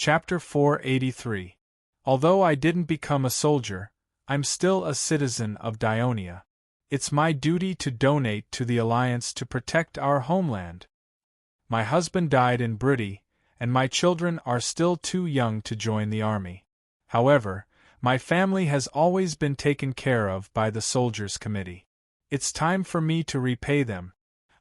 Chapter 483. Although I didn't become a soldier, I'm still a citizen of Dionia. It's my duty to donate to the Alliance to protect our homeland. My husband died in Brittany, and my children are still too young to join the army. However, my family has always been taken care of by the Soldiers' Committee. It's time for me to repay them.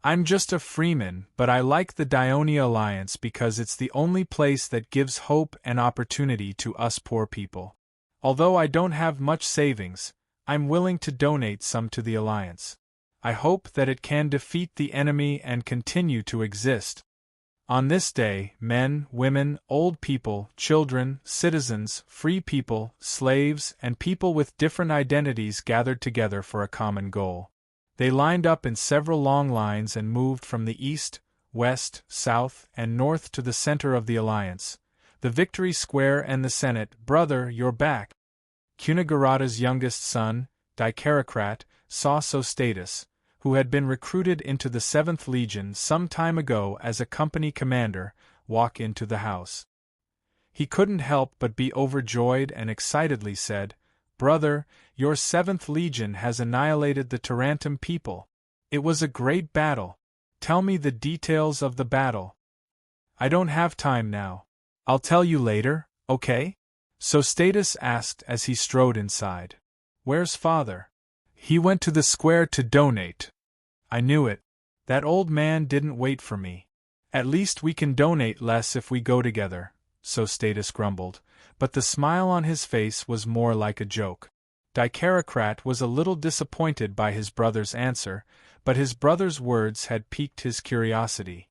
I'm just a freeman, but I like the Dionia Alliance because it's the only place that gives hope and opportunity to us poor people. Although I don't have much savings, I'm willing to donate some to the Alliance. I hope that it can defeat the enemy and continue to exist. On this day, men, women, old people, children, citizens, free people, slaves, and people with different identities gathered together for a common goal. They lined up in several long lines and moved from the east, west, south, and north to the center of the Alliance, the Victory Square and the Senate. Brother, you're back. Cunegurata's youngest son, Dicarocrat, saw Sostatus, who had been recruited into the 7th Legion some time ago as a company commander, walk into the house. He couldn't help but be overjoyed and excitedly said, "Brother, your 7th Legion has annihilated the Tarantum people. It was a great battle. Tell me the details of the battle." "I don't have time now. I'll tell you later, okay?" Sostatus asked as he strode inside. "Where's father?" "He went to the square to donate." "I knew it. That old man didn't wait for me." "At least we can donate less if we go together," Sostatus grumbled, but the smile on his face was more like a joke. Dicarocrat was a little disappointed by his brother's answer, but his brother's words had piqued his curiosity.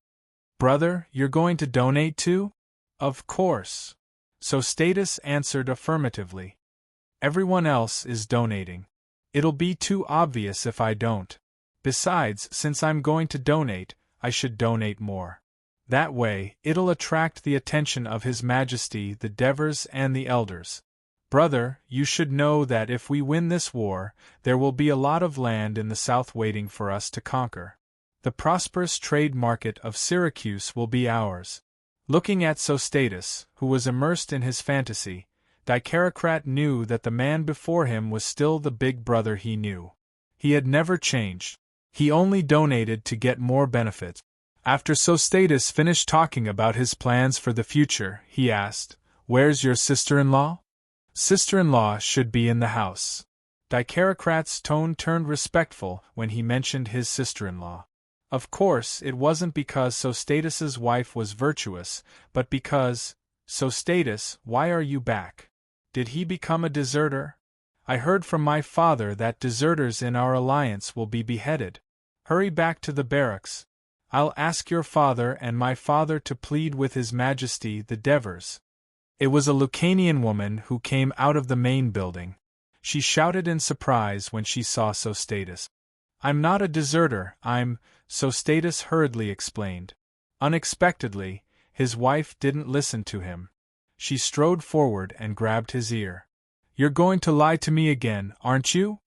"Brother, you're going to donate too?" "Of course." Sostatus answered affirmatively. "Everyone else is donating. It'll be too obvious if I don't. Besides, since I'm going to donate, I should donate more. That way, it'll attract the attention of His Majesty the Devers and the Elders. Brother, you should know that if we win this war, there will be a lot of land in the south waiting for us to conquer. The prosperous trade market of Syracuse will be ours." Looking at Sostatus, who was immersed in his fantasy, Dicarocrat knew that the man before him was still the big brother he knew. He had never changed. He only donated to get more benefits. After Sostatus finished talking about his plans for the future, he asked, "Where's your sister-in-law?" "Sister-in-law should be in the house." Dicarocrat's tone turned respectful when he mentioned his sister-in-law. Of course, it wasn't because Sostatus's wife was virtuous, but because, "Sostatus, why are you back? Did he become a deserter? I heard from my father that deserters in our alliance will be beheaded. Hurry back to the barracks. I'll ask your father and my father to plead with His Majesty the Devers." It was a Lucanian woman who came out of the main building. She shouted in surprise when she saw Sostatus. "I'm not a deserter, Sostatus hurriedly explained. Unexpectedly, his wife didn't listen to him. She strode forward and grabbed his ear. "You're going to lie to me again, aren't you?"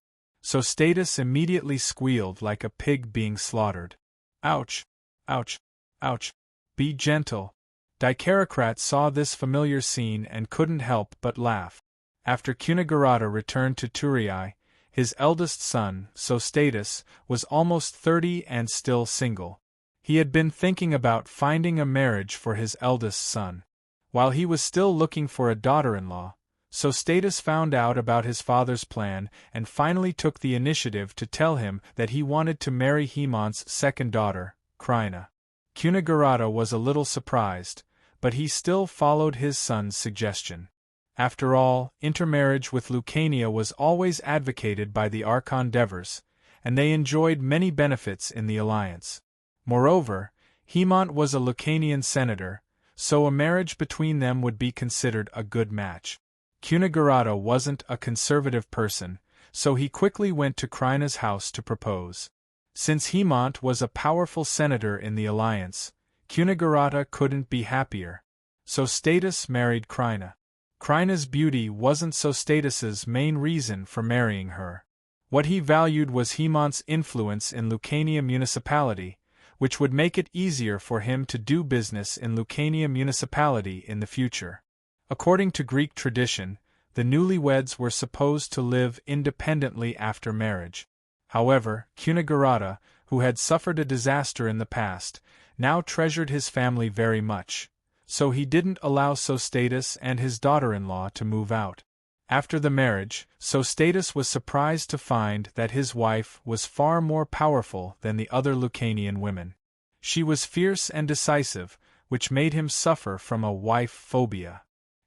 Sostatus immediately squealed like a pig being slaughtered. "Ouch! Ouch! Ouch! Be gentle." Dicarocrat saw this familiar scene and couldn't help but laugh. After Cunegurata returned to Thurii, his eldest son, Sostatus, was almost 30 and still single. He had been thinking about finding a marriage for his eldest son. While he was still looking for a daughter-in-law, Sostatus found out about his father's plan and finally took the initiative to tell him that he wanted to marry Haemon's second daughter, Crina. Cunegurata was a little surprised, but he still followed his son's suggestion. After all, intermarriage with Lucania was always advocated by the Archon Devers, and they enjoyed many benefits in the alliance. Moreover, Haemon was a Lucanian senator, so a marriage between them would be considered a good match. Cunegurata wasn't a conservative person, so he quickly went to Crina's house to propose. Since Haemon was a powerful senator in the alliance, Cunegurata couldn't be happier. Sostatus married Crina. Crina's beauty wasn't Sostatus's main reason for marrying her. What he valued was Haemon's influence in Lucania municipality, which would make it easier for him to do business in Lucania municipality in the future. According to Greek tradition, the newlyweds were supposed to live independently after marriage. However, Cunegurata, who had suffered a disaster in the past, now treasured his family very much, so he didn't allow Sostatus and his daughter-in-law to move out. After the marriage, Sostatus was surprised to find that his wife was far more powerful than the other Lucanian women. She was fierce and decisive, which made him suffer from a wife phobia.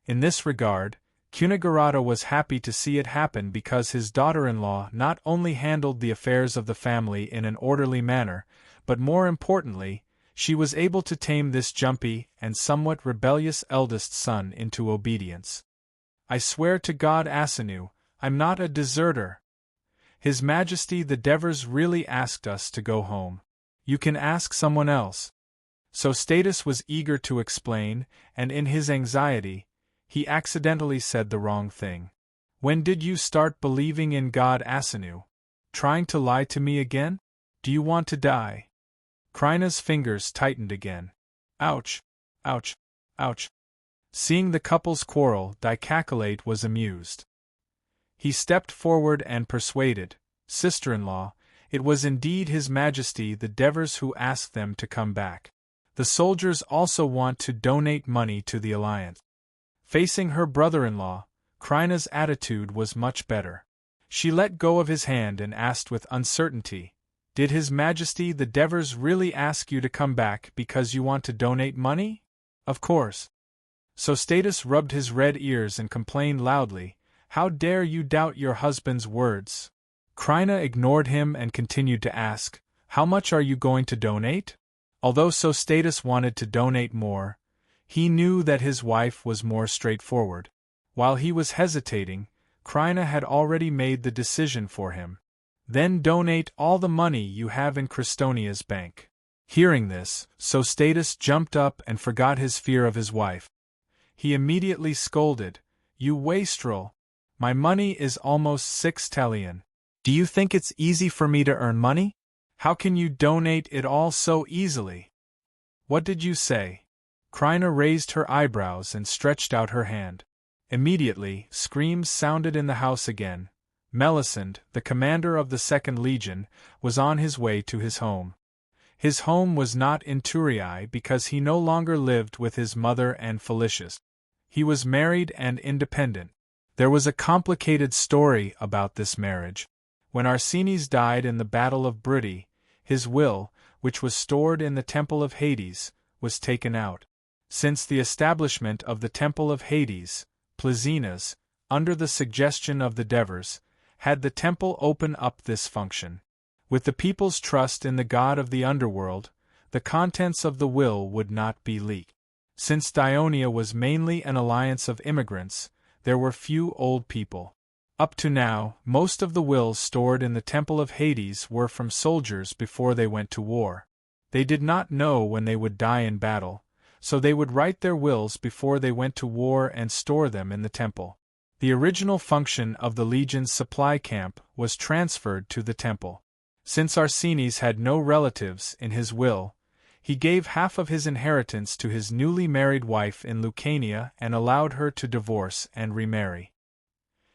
In this regard, Cunegurata was happy to see it happen because his daughter-in-law not only handled the affairs of the family in an orderly manner, but more importantly, she was able to tame this jumpy and somewhat rebellious eldest son into obedience. I swear to God, Asinu, I'm not a deserter. His Majesty the Devers really asked us to go home. You can ask someone else. Sostatus was eager to explain, and in his anxiety, he accidentally said the wrong thing. When did you start believing in God, Asinu? Trying to lie to me again? Do you want to die? Kryna's fingers tightened again. Ouch! Ouch! Ouch! Seeing the couple's quarrel, Dicacalate was amused. He stepped forward and persuaded, sister-in-law, it was indeed His Majesty the Devers who asked them to come back. The soldiers also want to donate money to the Alliance. Facing her brother-in-law, Kryna's attitude was much better. She let go of his hand and asked with uncertainty, Did His Majesty the Devers really ask you to come back because you want to donate money? Of course. Sostatus rubbed his red ears and complained loudly, How dare you doubt your husband's words? Kryna ignored him and continued to ask, How much are you going to donate? Although Sostatus wanted to donate more, he knew that his wife was more straightforward. While he was hesitating, Kryna had already made the decision for him. Then donate all the money you have in Cristonia's bank. Hearing this, Sostatus jumped up and forgot his fear of his wife. He immediately scolded, You wastrel! My money is almost 6 tallion. Do you think it's easy for me to earn money? How can you donate it all so easily? What did you say? Kryna raised her eyebrows and stretched out her hand. Immediately, screams sounded in the house again. Melisande, the commander of the 2nd Legion, was on his way to his home. His home was not in Turii because he no longer lived with his mother and Felicius. He was married and independent. There was a complicated story about this marriage. When Arsines died in the Battle of Bruttii, his will, which was stored in the Temple of Hades, was taken out. Since the establishment of the Temple of Hades, Plesinas, under the suggestion of the Devers, had the temple open up this function. With the people's trust in the god of the underworld, the contents of the will would not be leaked. Since Dionia was mainly an alliance of immigrants, there were few old people. Up to now, most of the wills stored in the Temple of Hades were from soldiers before they went to war. They did not know when they would die in battle, so they would write their wills before they went to war and store them in the temple. The original function of the Legion's supply camp was transferred to the temple. Since Arsines had no relatives in his will, he gave half of his inheritance to his newly married wife in Lucania and allowed her to divorce and remarry.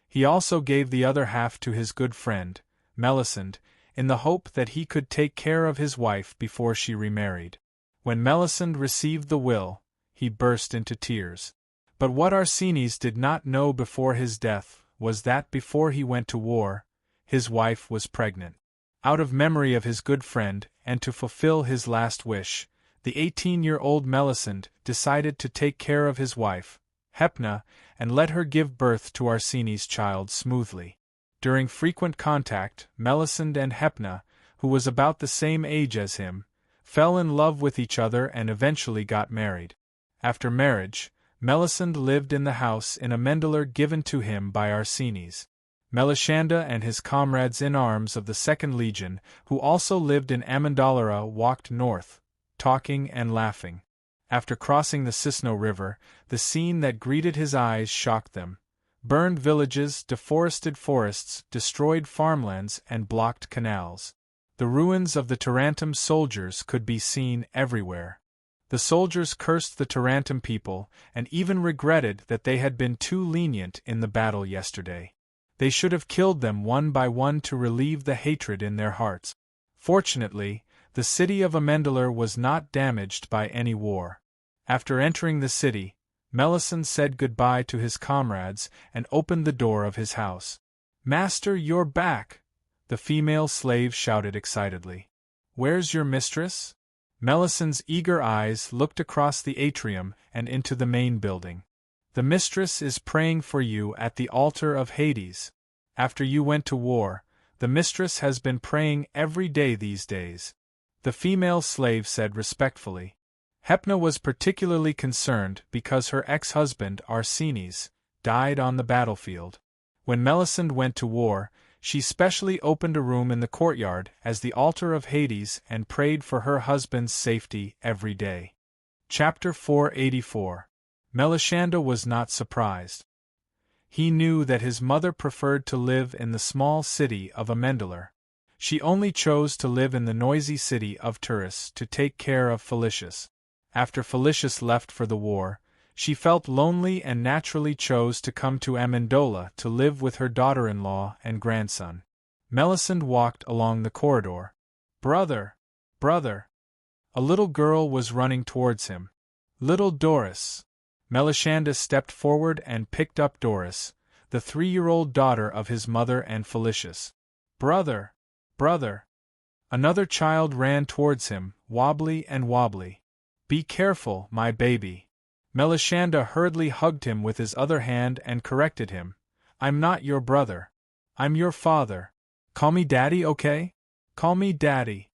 He also gave the other half to his good friend, Melisande, in the hope that he could take care of his wife before she remarried. When Melisande received the will, he burst into tears. But what Arsines did not know before his death was that before he went to war, his wife was pregnant. Out of memory of his good friend, and to fulfill his last wish, the 18-year-old Melisande decided to take care of his wife, Hepna, and let her give birth to Arsines' child smoothly. During frequent contact, Melisande and Hepna, who was about the same age as him, fell in love with each other and eventually got married. After marriage, Melisande lived in the house in a Mendeler given to him by Arsines. Melisande and his comrades in arms of the 2nd Legion, who also lived in Amendolara, walked north, talking and laughing. After crossing the Cisno River, the scene that greeted his eyes shocked them. Burned villages, deforested forests, destroyed farmlands, and blocked canals. The ruins of the Tarentum soldiers could be seen everywhere. The soldiers cursed the Tarantum people, and even regretted that they had been too lenient in the battle yesterday. They should have killed them one by one to relieve the hatred in their hearts. Fortunately, the city of Amendalar was not damaged by any war. After entering the city, Melisande said goodbye to his comrades and opened the door of his house. "Master, you're back!" the female slave shouted excitedly. "Where's your mistress?" Melisande's eager eyes looked across the atrium and into the main building. "The mistress is praying for you at the altar of Hades. After you went to war, the mistress has been praying every day these days," the female slave said respectfully. Hepna was particularly concerned because her ex-husband, Arsenes, died on the battlefield. When Melisande went to war, she specially opened a room in the courtyard as the altar of Hades and prayed for her husband's safety every day. Chapter 484. Melisande was not surprised. He knew that his mother preferred to live in the small city of Amendalar. She only chose to live in the noisy city of Turris to take care of Felicius. After Felicius left for the war, she felt lonely and naturally chose to come to Amendola to live with her daughter-in-law and grandson. Melisande walked along the corridor. "Brother! Brother!" A little girl was running towards him. "Little Doris!" Melisande stepped forward and picked up Doris, the 3-year-old daughter of his mother and Felicius. "Brother! Brother!" Another child ran towards him, wobbly and wobbly. "Be careful, my baby." Melisande hurriedly hugged him with his other hand and corrected him. "I'm not your brother. I'm your father. Call me Daddy, okay? Call me Daddy."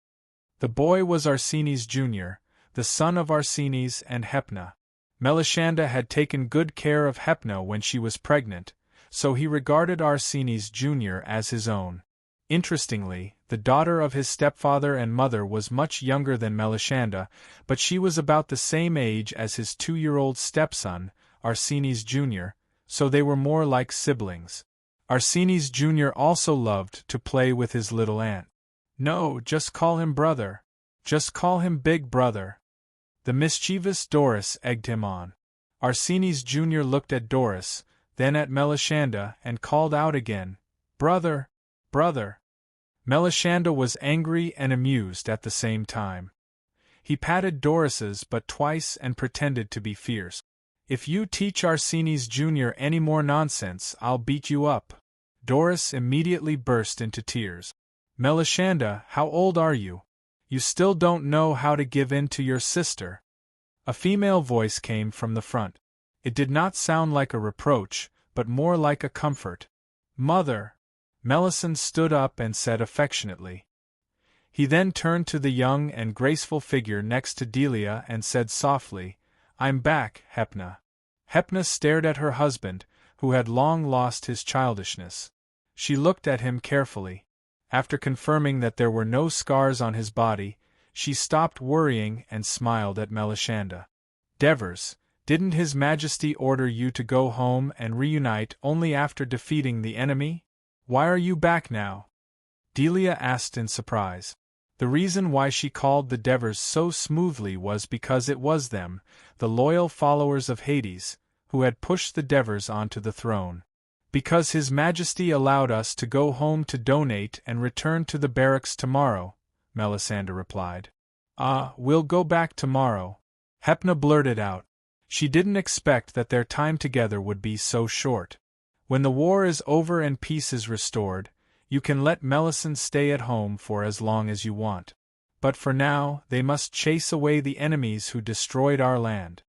The boy was Arsenes Jr., the son of Arsenes and Hepna. Melisande had taken good care of Hepna when she was pregnant, so he regarded Arsenes Jr. as his own. Interestingly, the daughter of his stepfather and mother was much younger than Melisande, but she was about the same age as his 2-year-old stepson, Arsenes Jr., so they were more like siblings. Arsenes Jr. also loved to play with his little aunt. "No, just call him brother. Just call him Big Brother." The mischievous Doris egged him on. Arsenes Jr. looked at Doris, then at Melisande, and called out again, "Brother! Brother!" Melisande was angry and amused at the same time. He patted Doris's butt twice and pretended to be fierce. "If you teach Arsenes Jr. any more nonsense, I'll beat you up." Doris immediately burst into tears. "Melisande, how old are you? You still don't know how to give in to your sister." A female voice came from the front. It did not sound like a reproach, but more like a comfort. "Mother!" Melisande stood up and said affectionately. He then turned to the young and graceful figure next to Delia and said softly, "I'm back, Hepna." Hepna stared at her husband, who had long lost his childishness. She looked at him carefully. After confirming that there were no scars on his body, she stopped worrying and smiled at Melisande. "Devers, didn't His Majesty order you to go home and reunite only after defeating the enemy? Why are you back now?" Delia asked in surprise. The reason why she called the Devers so smoothly was because it was them, the loyal followers of Hades, who had pushed the Devers onto the throne. "Because His Majesty allowed us to go home to donate and return to the barracks tomorrow," Melisande replied. "Ah, we'll go back tomorrow," Hepna blurted out. She didn't expect that their time together would be so short. "When the war is over and peace is restored, you can let Melisande stay at home for as long as you want. But for now, they must chase away the enemies who destroyed our land."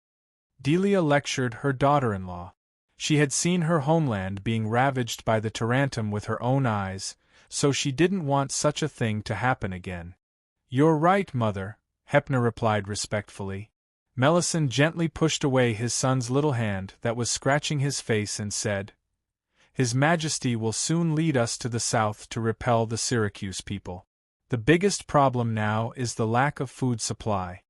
Delia lectured her daughter-in-law. She had seen her homeland being ravaged by the Tarantum with her own eyes, so she didn't want such a thing to happen again. "You're right, Mother," Hepna replied respectfully. Melisande gently pushed away his son's little hand that was scratching his face and said, "His Majesty will soon lead us to the south to repel the Syracuse people. The biggest problem now is the lack of food supply."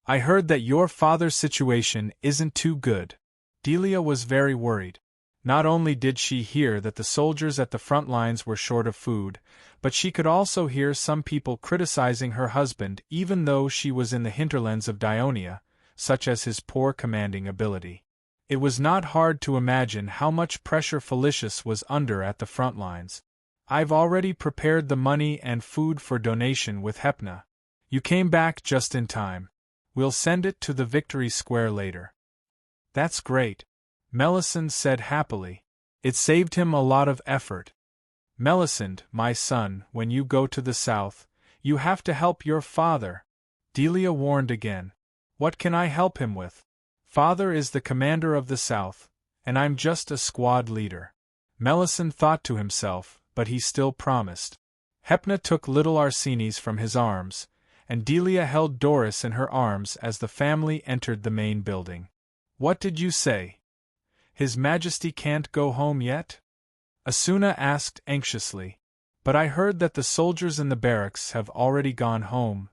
"I heard that your father's situation isn't too good." Delia was very worried. Not only did she hear that the soldiers at the front lines were short of food, but she could also hear some people criticizing her husband even though she was in the hinterlands of Dionia, such as his poor commanding ability. It was not hard to imagine how much pressure Felicius was under at the front lines. I've already prepared the money and food for donation with Hepna. You came back just in time. We'll send it to the Victory Square later. That's great, Melisande said happily. It saved him a lot of effort. Melisande, my son, when you go to the south, you have to help your father. Delia warned again. What can I help him with? Father is the commander of the south, and I'm just a squad leader. Melisande thought to himself, but he still promised. Hepna took little Arsenis from his arms, and Delia held Doris in her arms as the family entered the main building. What did you say? His Majesty can't go home yet? Asuna asked anxiously. But I heard that the soldiers in the barracks have already gone home.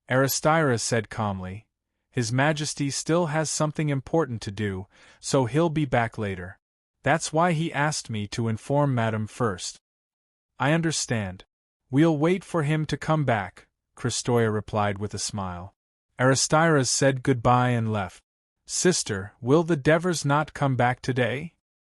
Aristyra said calmly. His Majesty still has something important to do, so he'll be back later. That's why he asked me to inform Madam first. I understand. We'll wait for him to come back, Kristoya replied with a smile. Aristyra said goodbye and left. Sister, will the Devers not come back today?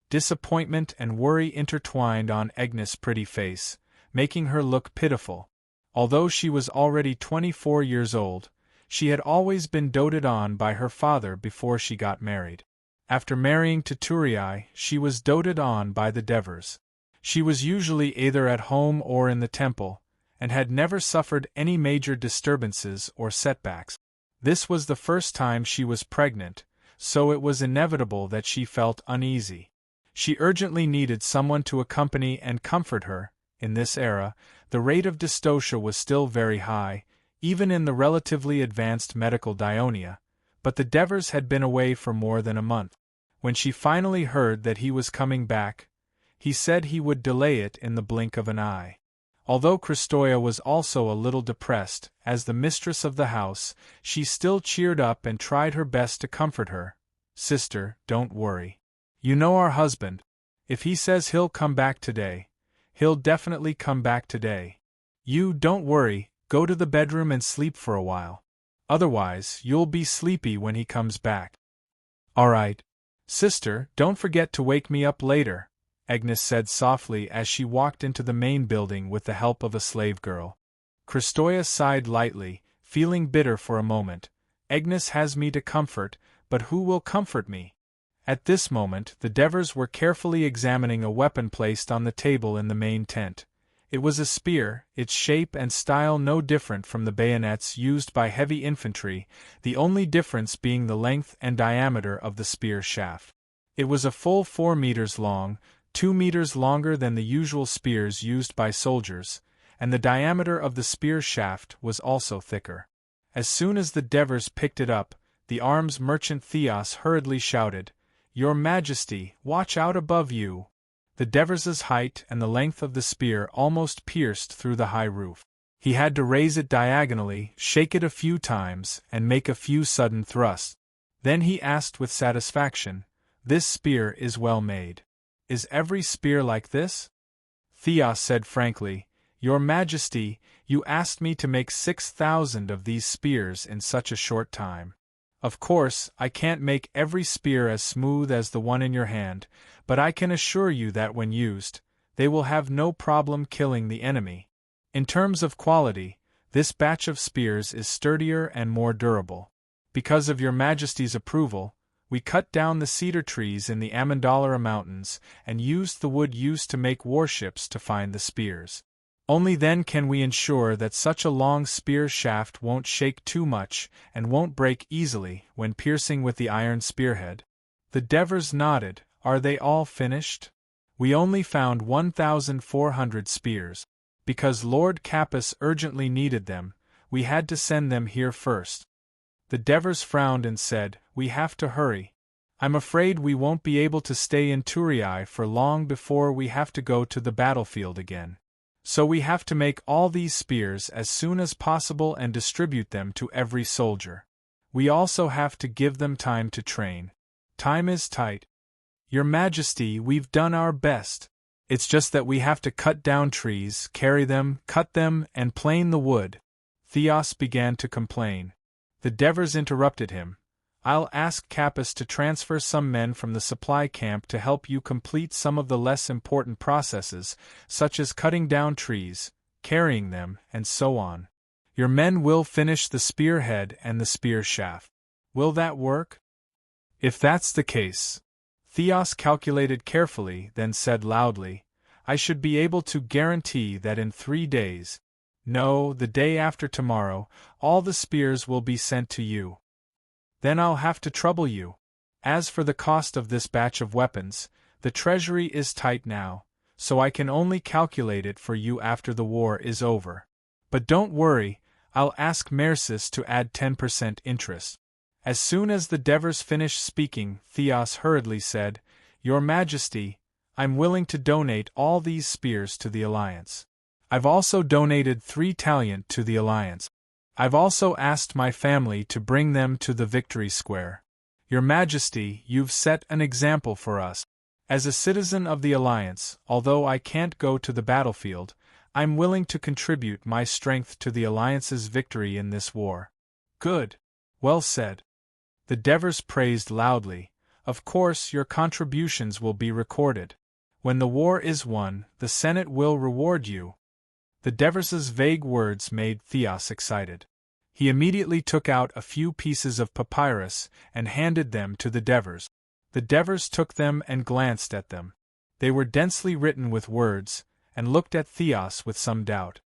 Disappointment and worry intertwined on Agnes' pretty face, making her look pitiful. Although she was already 24 years old, she had always been doted on by her father before she got married. After marrying to Turii, she was doted on by the Devers. She was usually either at home or in the temple, and had never suffered any major disturbances or setbacks. This was the first time she was pregnant, so it was inevitable that she felt uneasy. She urgently needed someone to accompany and comfort her. In this era, the rate of dystocia was still very high, even in the relatively advanced medical Dionia, but the Devers had been away for more than a month. When she finally heard that he was coming back, he said he would delay it in the blink of an eye. Although Kristoya was also a little depressed, as the mistress of the house, she still cheered up and tried her best to comfort her. Sister, don't worry. You know our husband. If he says he'll come back today, he'll definitely come back today. You don't worry, go to the bedroom and sleep for a while. Otherwise, you'll be sleepy when he comes back. All right. Sister, don't forget to wake me up later, Agnes said softly as she walked into the main building with the help of a slave girl. Kristoya sighed lightly, feeling bitter for a moment. Agnes has me to comfort, but who will comfort me? At this moment, the Devers were carefully examining a weapon placed on the table in the main tent. It was a spear, its shape and style no different from the bayonets used by heavy infantry, the only difference being the length and diameter of the spear shaft. It was a full 4 meters long, 2 meters longer than the usual spears used by soldiers, and the diameter of the spear shaft was also thicker. As soon as the Devers picked it up, the arms merchant Theos hurriedly shouted, "Your Majesty, watch out above you!" The Devers' height and the length of the spear almost pierced through the high roof. He had to raise it diagonally, shake it a few times, and make a few sudden thrusts. Then he asked with satisfaction, "This spear is well made. Is every spear like this?" Theos said frankly, "Your Majesty, you asked me to make 6,000 of these spears in such a short time. Of course, I can't make every spear as smooth as the one in your hand, but I can assure you that when used, they will have no problem killing the enemy. In terms of quality, this batch of spears is sturdier and more durable. Because of your Majesty's approval, we cut down the cedar trees in the Amandalra Mountains and used the wood used to make warships to find the spears. Only then can we ensure that such a long spear shaft won't shake too much and won't break easily when piercing with the iron spearhead." The Devers nodded. "Are they all finished?" "We only found 1,400 spears. Because Lord Capus urgently needed them, we had to send them here first." The Devers frowned and said, "We have to hurry. I'm afraid we won't be able to stay in Turii for long before we have to go to the battlefield again. So we have to make all these spears as soon as possible and distribute them to every soldier. We also have to give them time to train. Time is tight." Your Majesty, we've done our best. It's just that we have to cut down trees, carry them, cut them, and plane the wood. Theos began to complain. The Devers interrupted him. I'll ask Capys to transfer some men from the supply camp to help you complete some of the less important processes, such as cutting down trees, carrying them, and so on. Your men will finish the spearhead and the spear shaft. Will that work? If that's the case. Theos calculated carefully, then said loudly, I should be able to guarantee that in 3 days, no, the day after tomorrow, all the spears will be sent to you. Then I'll have to trouble you. As for the cost of this batch of weapons, the treasury is tight now, so I can only calculate it for you after the war is over. But don't worry, I'll ask Mercis to add 10% interest. As soon as the Devers finished speaking, Theos hurriedly said, Your Majesty, I'm willing to donate all these spears to the Alliance. I've also donated 3 talent to the Alliance. I've also asked my family to bring them to the Victory Square. Your Majesty, you've set an example for us. As a citizen of the Alliance, although I can't go to the battlefield, I'm willing to contribute my strength to the Alliance's victory in this war. Good. Well said. The Devers praised loudly. Of course, your contributions will be recorded. When the war is won, the Senate will reward you. The Devers' vague words made Theos excited. He immediately took out a few pieces of papyrus and handed them to the Devers. The Devers took them and glanced at them. They were densely written with words, and looked at Theos with some doubt.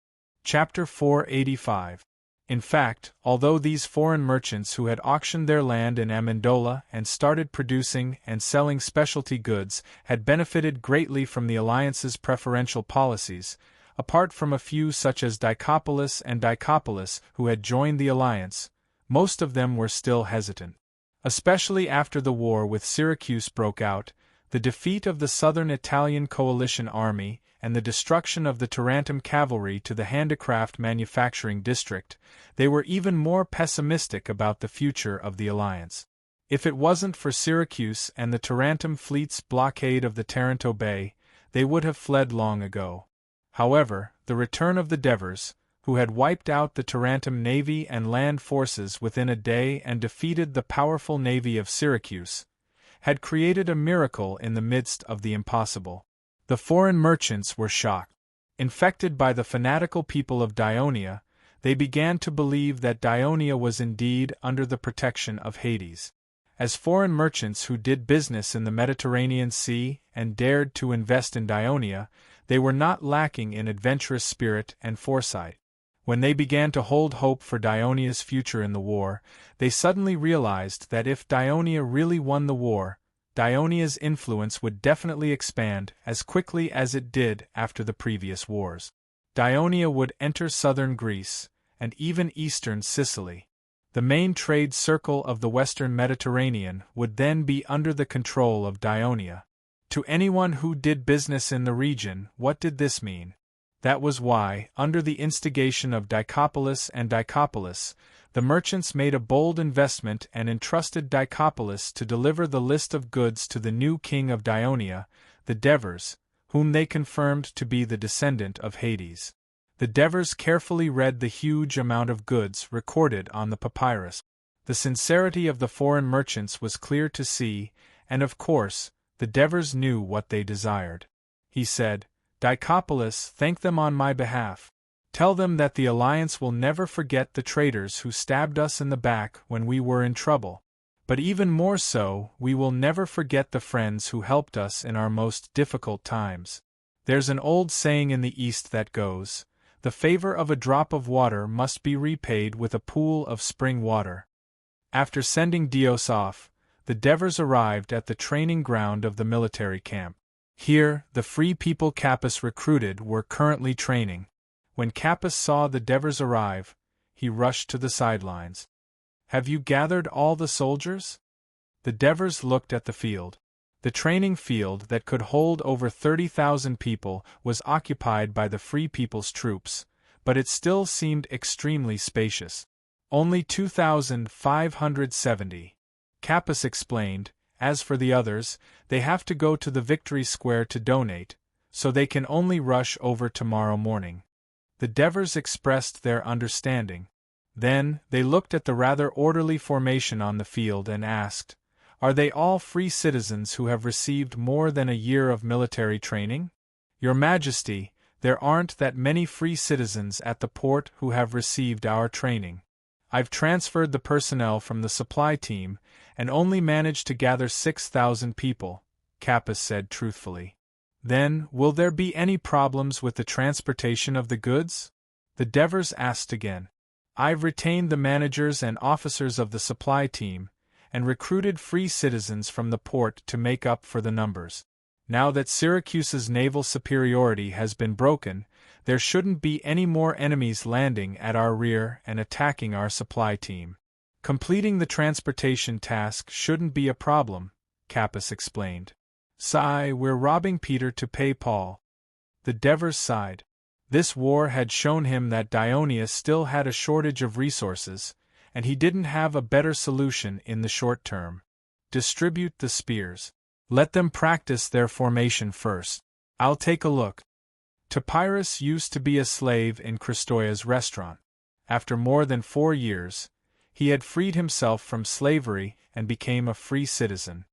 Chapter 485. In fact, although these foreign merchants who had auctioned their land in Amendola and started producing and selling specialty goods had benefited greatly from the Alliance's preferential policies, apart from a few such as Dicopolis who had joined the Alliance, most of them were still hesitant. Especially after the war with Syracuse broke out, the defeat of the southern Italian coalition army, and the destruction of the Tarentum cavalry to the handicraft manufacturing district, they were even more pessimistic about the future of the Alliance. If it wasn't for Syracuse and the Tarentum fleet's blockade of the Taranto Bay, they would have fled long ago. However, the return of the Devers, who had wiped out the Tarentum navy and land forces within a day and defeated the powerful navy of Syracuse, had created a miracle in the midst of the impossible. The foreign merchants were shocked. Infected by the fanatical people of Dionia, they began to believe that Dionia was indeed under the protection of Hades. As foreign merchants who did business in the Mediterranean Sea and dared to invest in Dionia, they were not lacking in adventurous spirit and foresight. When they began to hold hope for Dionia's future in the war, they suddenly realized that if Dionia really won the war, Dionia's influence would definitely expand as quickly as it did after the previous wars. Dionia would enter southern Greece, and even eastern Sicily. The main trade circle of the western Mediterranean would then be under the control of Dionia. To anyone who did business in the region, what did this mean? That was why, under the instigation of Dicopolis, the merchants made a bold investment and entrusted Dicopolis to deliver the list of goods to the new king of Dionia, the Devers, whom they confirmed to be the descendant of Hades. The Devers carefully read the huge amount of goods recorded on the papyrus. The sincerity of the foreign merchants was clear to see, and of course, the Devers knew what they desired. He said, Dicopolis, thank them on my behalf. Tell them that the Alliance will never forget the traitors who stabbed us in the back when we were in trouble. But even more so, we will never forget the friends who helped us in our most difficult times. There's an old saying in the East that goes, the favor of a drop of water must be repaid with a pool of spring water. After sending Dios off, the Devers arrived at the training ground of the military camp. Here, the free people Capys recruited were currently training. When Capys saw the Devers arrive, he rushed to the sidelines. Have you gathered all the soldiers? The Devers looked at the field. The training field that could hold over 30,000 people was occupied by the Free People's troops, but it still seemed extremely spacious. Only 2,570. Capys explained, As for the others, they have to go to the Victory Square to donate, so they can only rush over tomorrow morning." The Devers expressed their understanding. Then, they looked at the rather orderly formation on the field and asked, "Are they all free citizens who have received more than a year of military training?" "Your Majesty, there aren't that many free citizens at the port who have received our training. I've transferred the personnel from the supply team, and only managed to gather 6,000 people," Kappas said truthfully. "Then, will there be any problems with the transportation of the goods?" the Devers asked again. "I've retained the managers and officers of the supply team, and recruited free citizens from the port to make up for the numbers. Now that Syracuse's naval superiority has been broken, there shouldn't be any more enemies landing at our rear and attacking our supply team. Completing the transportation task shouldn't be a problem," Kappas explained. "Sigh, we're robbing Peter to pay Paul." The Devers sighed. This war had shown him that Dionia still had a shortage of resources, and he didn't have a better solution in the short term. Distribute the spears. Let them practice their formation first. I'll take a look. Topyrus used to be a slave in Kristoya's restaurant. After more than 4 years, he had freed himself from slavery and became a free citizen.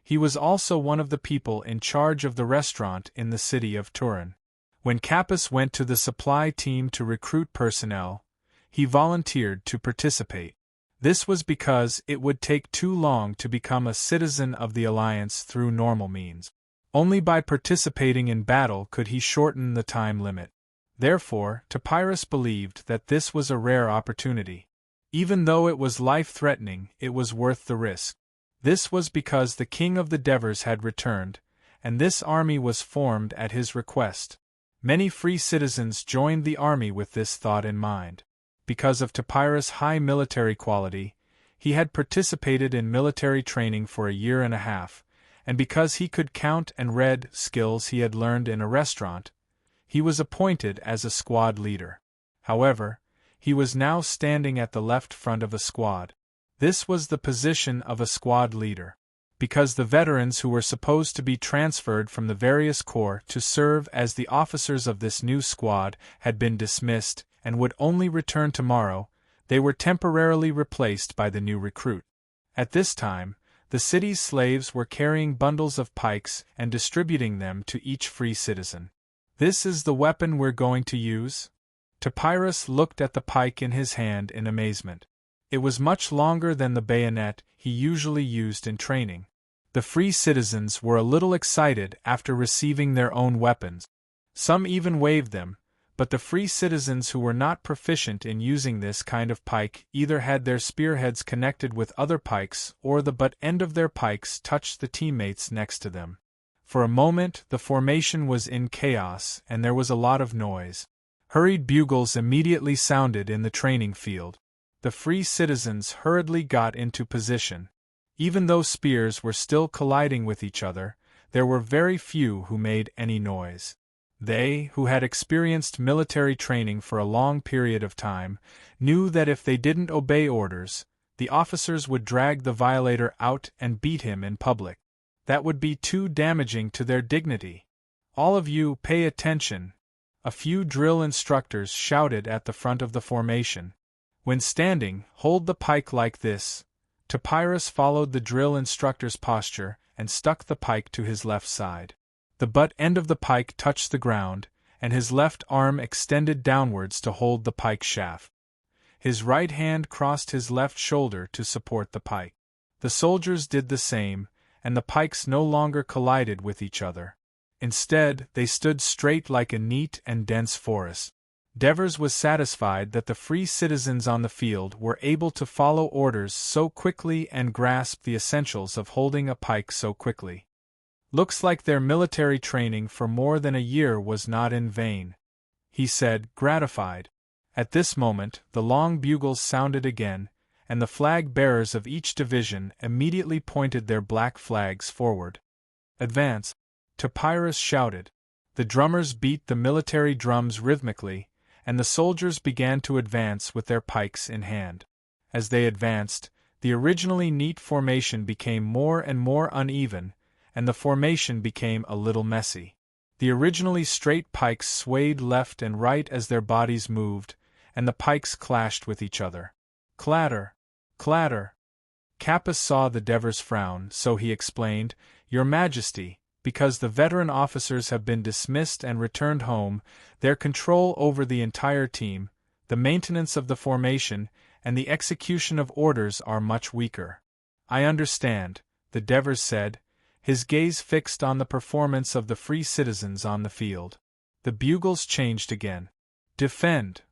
He was also one of the people in charge of the restaurant in the city of Turin. When Kappas went to the supply team to recruit personnel, he volunteered to participate. This was because it would take too long to become a citizen of the Alliance through normal means. Only by participating in battle could he shorten the time limit. Therefore, Topyrus believed that this was a rare opportunity. Even though it was life-threatening, it was worth the risk. This was because the king of the Devers had returned, and this army was formed at his request. Many free citizens joined the army with this thought in mind. Because of Topyrus' high military quality, he had participated in military training for a year and a half, and because he could count and read skills he had learned in a restaurant, he was appointed as a squad leader. However, he was now standing at the left front of a squad. This was the position of a squad leader. Because the veterans who were supposed to be transferred from the various corps to serve as the officers of this new squad had been dismissed and would only return tomorrow, they were temporarily replaced by the new recruit. At this time, the city's slaves were carrying bundles of pikes and distributing them to each free citizen. "This is the weapon we're going to use?" Topyrus looked at the pike in his hand in amazement. It was much longer than the bayonet he usually used in training. The free citizens were a little excited after receiving their own weapons. Some even waved them, but the free citizens who were not proficient in using this kind of pike either had their spearheads connected with other pikes or the butt end of their pikes touched the teammates next to them. For a moment the formation was in chaos and there was a lot of noise. Hurried bugles immediately sounded in the training field. The free citizens hurriedly got into position. Even though spears were still colliding with each other, there were very few who made any noise. They, who had experienced military training for a long period of time, knew that if they didn't obey orders, the officers would drag the violator out and beat him in public. That would be too damaging to their dignity. "All of you, pay attention," a few drill instructors shouted at the front of the formation. "When standing, hold the pike like this." Topyrus followed the drill instructor's posture and stuck the pike to his left side. The butt end of the pike touched the ground, and his left arm extended downwards to hold the pike shaft. His right hand crossed his left shoulder to support the pike. The soldiers did the same, and the pikes no longer collided with each other. Instead, they stood straight like a neat and dense forest. Devers was satisfied that the free citizens on the field were able to follow orders so quickly and grasp the essentials of holding a pike so quickly. "Looks like their military training for more than a year was not in vain," he said, gratified. At this moment, the long bugles sounded again, and the flag-bearers of each division immediately pointed their black flags forward. "Advance!" Topyrus shouted. The drummers beat the military drums rhythmically, and the soldiers began to advance with their pikes in hand. As they advanced, The originally neat formation became more and more uneven, and the formation became a little messy. The originally straight pikes swayed left and right as their bodies moved, and the pikes clashed with each other. Clatter! Clatter! Capus saw the Devers frown, so he explained, "Your Majesty, because the veteran officers have been dismissed and returned home, their control over the entire team, the maintenance of the formation, and the execution of orders are much weaker." "I understand," the Devers said, his gaze fixed on the performance of the free citizens on the field. The bugles changed again. "Defend!"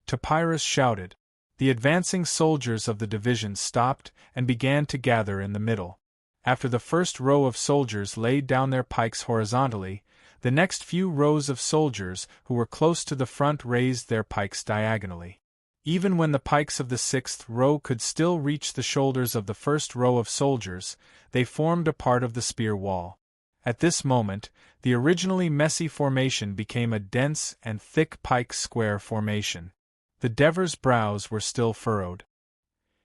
Topyrus shouted. The advancing soldiers of the division stopped and began to gather in the middle. After the first row of soldiers laid down their pikes horizontally, the next few rows of soldiers who were close to the front raised their pikes diagonally. Even when the pikes of the sixth row could still reach the shoulders of the first row of soldiers, they formed a part of the spear wall. At this moment, the originally messy formation became a dense and thick pike square formation. The Devers' brows were still furrowed.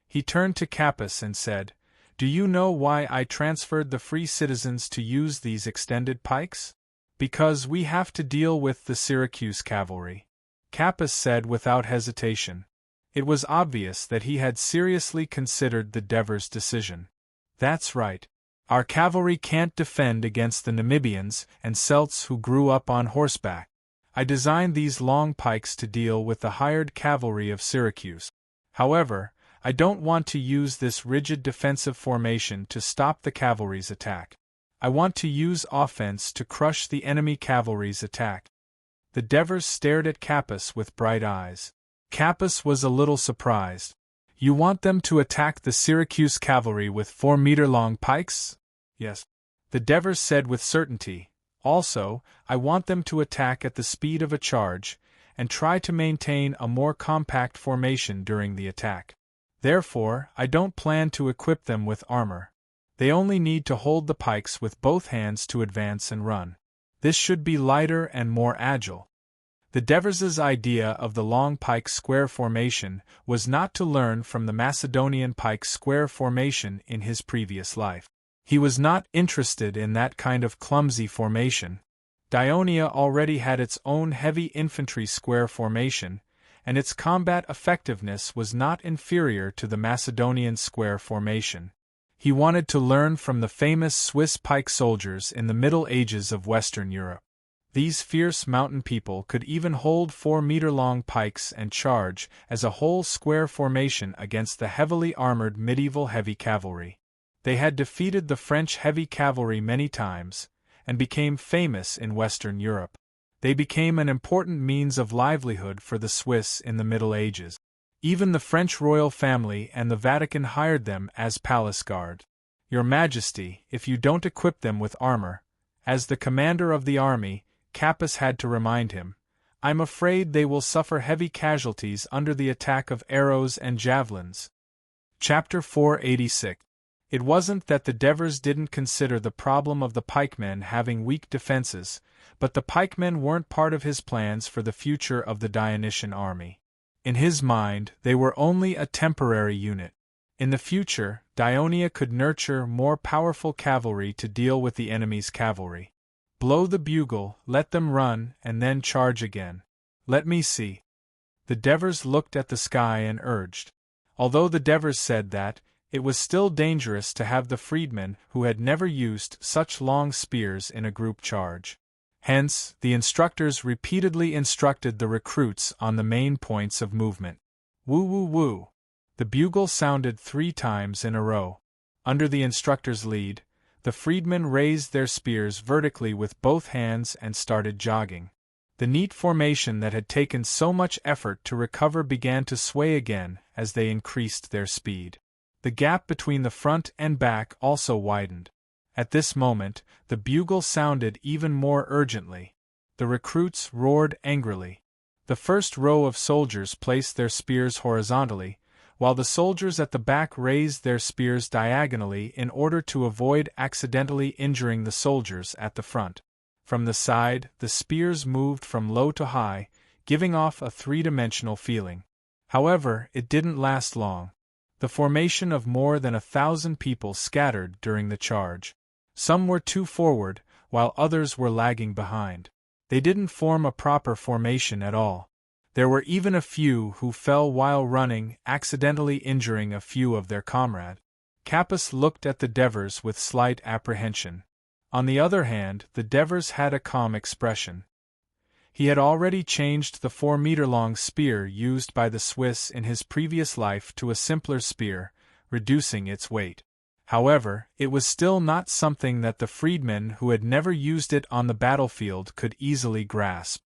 He turned to Capus and said, "Do you know why I transferred the free citizens to use these extended pikes? Because we have to deal with the Syracuse cavalry," Capus said without hesitation. It was obvious that he had seriously considered the Devers' decision. "That's right. Our cavalry can't defend against the Namibians and Celts who grew up on horseback. I designed these long pikes to deal with the hired cavalry of Syracuse. However, I don't want to use this rigid defensive formation to stop the cavalry's attack. I want to use offense to crush the enemy cavalry's attack." The Devers stared at Capus with bright eyes. Capus was a little surprised. "You want them to attack the Syracuse cavalry with 4-meter-long pikes?" "Yes," the Devers said with certainty. "Also, I want them to attack at the speed of a charge, and try to maintain a more compact formation during the attack. Therefore, I don't plan to equip them with armor. They only need to hold the pikes with both hands to advance and run. This should be lighter and more agile." The Devers' idea of the long pike square formation was not to learn from the Macedonian pike square formation in his previous life. He was not interested in that kind of clumsy formation. Dionia already had its own heavy infantry square formation, and its combat effectiveness was not inferior to the Macedonian square formation. He wanted to learn from the famous Swiss pike soldiers in the Middle Ages of Western Europe. These fierce mountain people could even hold 4-meter-long pikes and charge as a whole square formation against the heavily armored medieval heavy cavalry. They had defeated the French heavy cavalry many times, and became famous in Western Europe. They became an important means of livelihood for the Swiss in the Middle Ages. Even the French royal family and the Vatican hired them as palace guard. "Your Majesty, if you don't equip them with armor," as the commander of the army, Capus had to remind him, "I'm afraid they will suffer heavy casualties under the attack of arrows and javelins." Chapter 486. It wasn't that the Devers didn't consider the problem of the pikemen having weak defenses, but the pikemen weren't part of his plans for the future of the Dionysian army. In his mind, they were only a temporary unit. In the future, Dionia could nurture more powerful cavalry to deal with the enemy's cavalry. Blow the bugle, let them run, and then charge again. "Let me see." The Devers looked at the sky and urged. Although the Devers said that, it was still dangerous to have the freedmen who had never used such long spears in a group charge. Hence, the instructors repeatedly instructed the recruits on the main points of movement. Woo woo woo! The bugle sounded 3 times in a row. Under the instructor's lead, the freedmen raised their spears vertically with both hands and started jogging. The neat formation that had taken so much effort to recover began to sway again as they increased their speed. The gap between the front and back also widened. At this moment, the bugle sounded even more urgently. The recruits roared angrily. The first row of soldiers placed their spears horizontally, while the soldiers at the back raised their spears diagonally in order to avoid accidentally injuring the soldiers at the front. From the side, the spears moved from low to high, giving off a 3-dimensional feeling. However, it didn't last long. the formation of more than 1,000 people scattered during the charge. Some were too forward, while others were lagging behind. They didn't form a proper formation at all. There were even a few who fell while running, accidentally injuring a few of their comrades. Capus looked at the Devers with slight apprehension. On the other hand, the Devers had a calm expression. He had already changed the 4-meter-long spear used by the Swiss in his previous life to a simpler spear, reducing its weight. However, it was still not something that the freedmen who had never used it on the battlefield could easily grasp.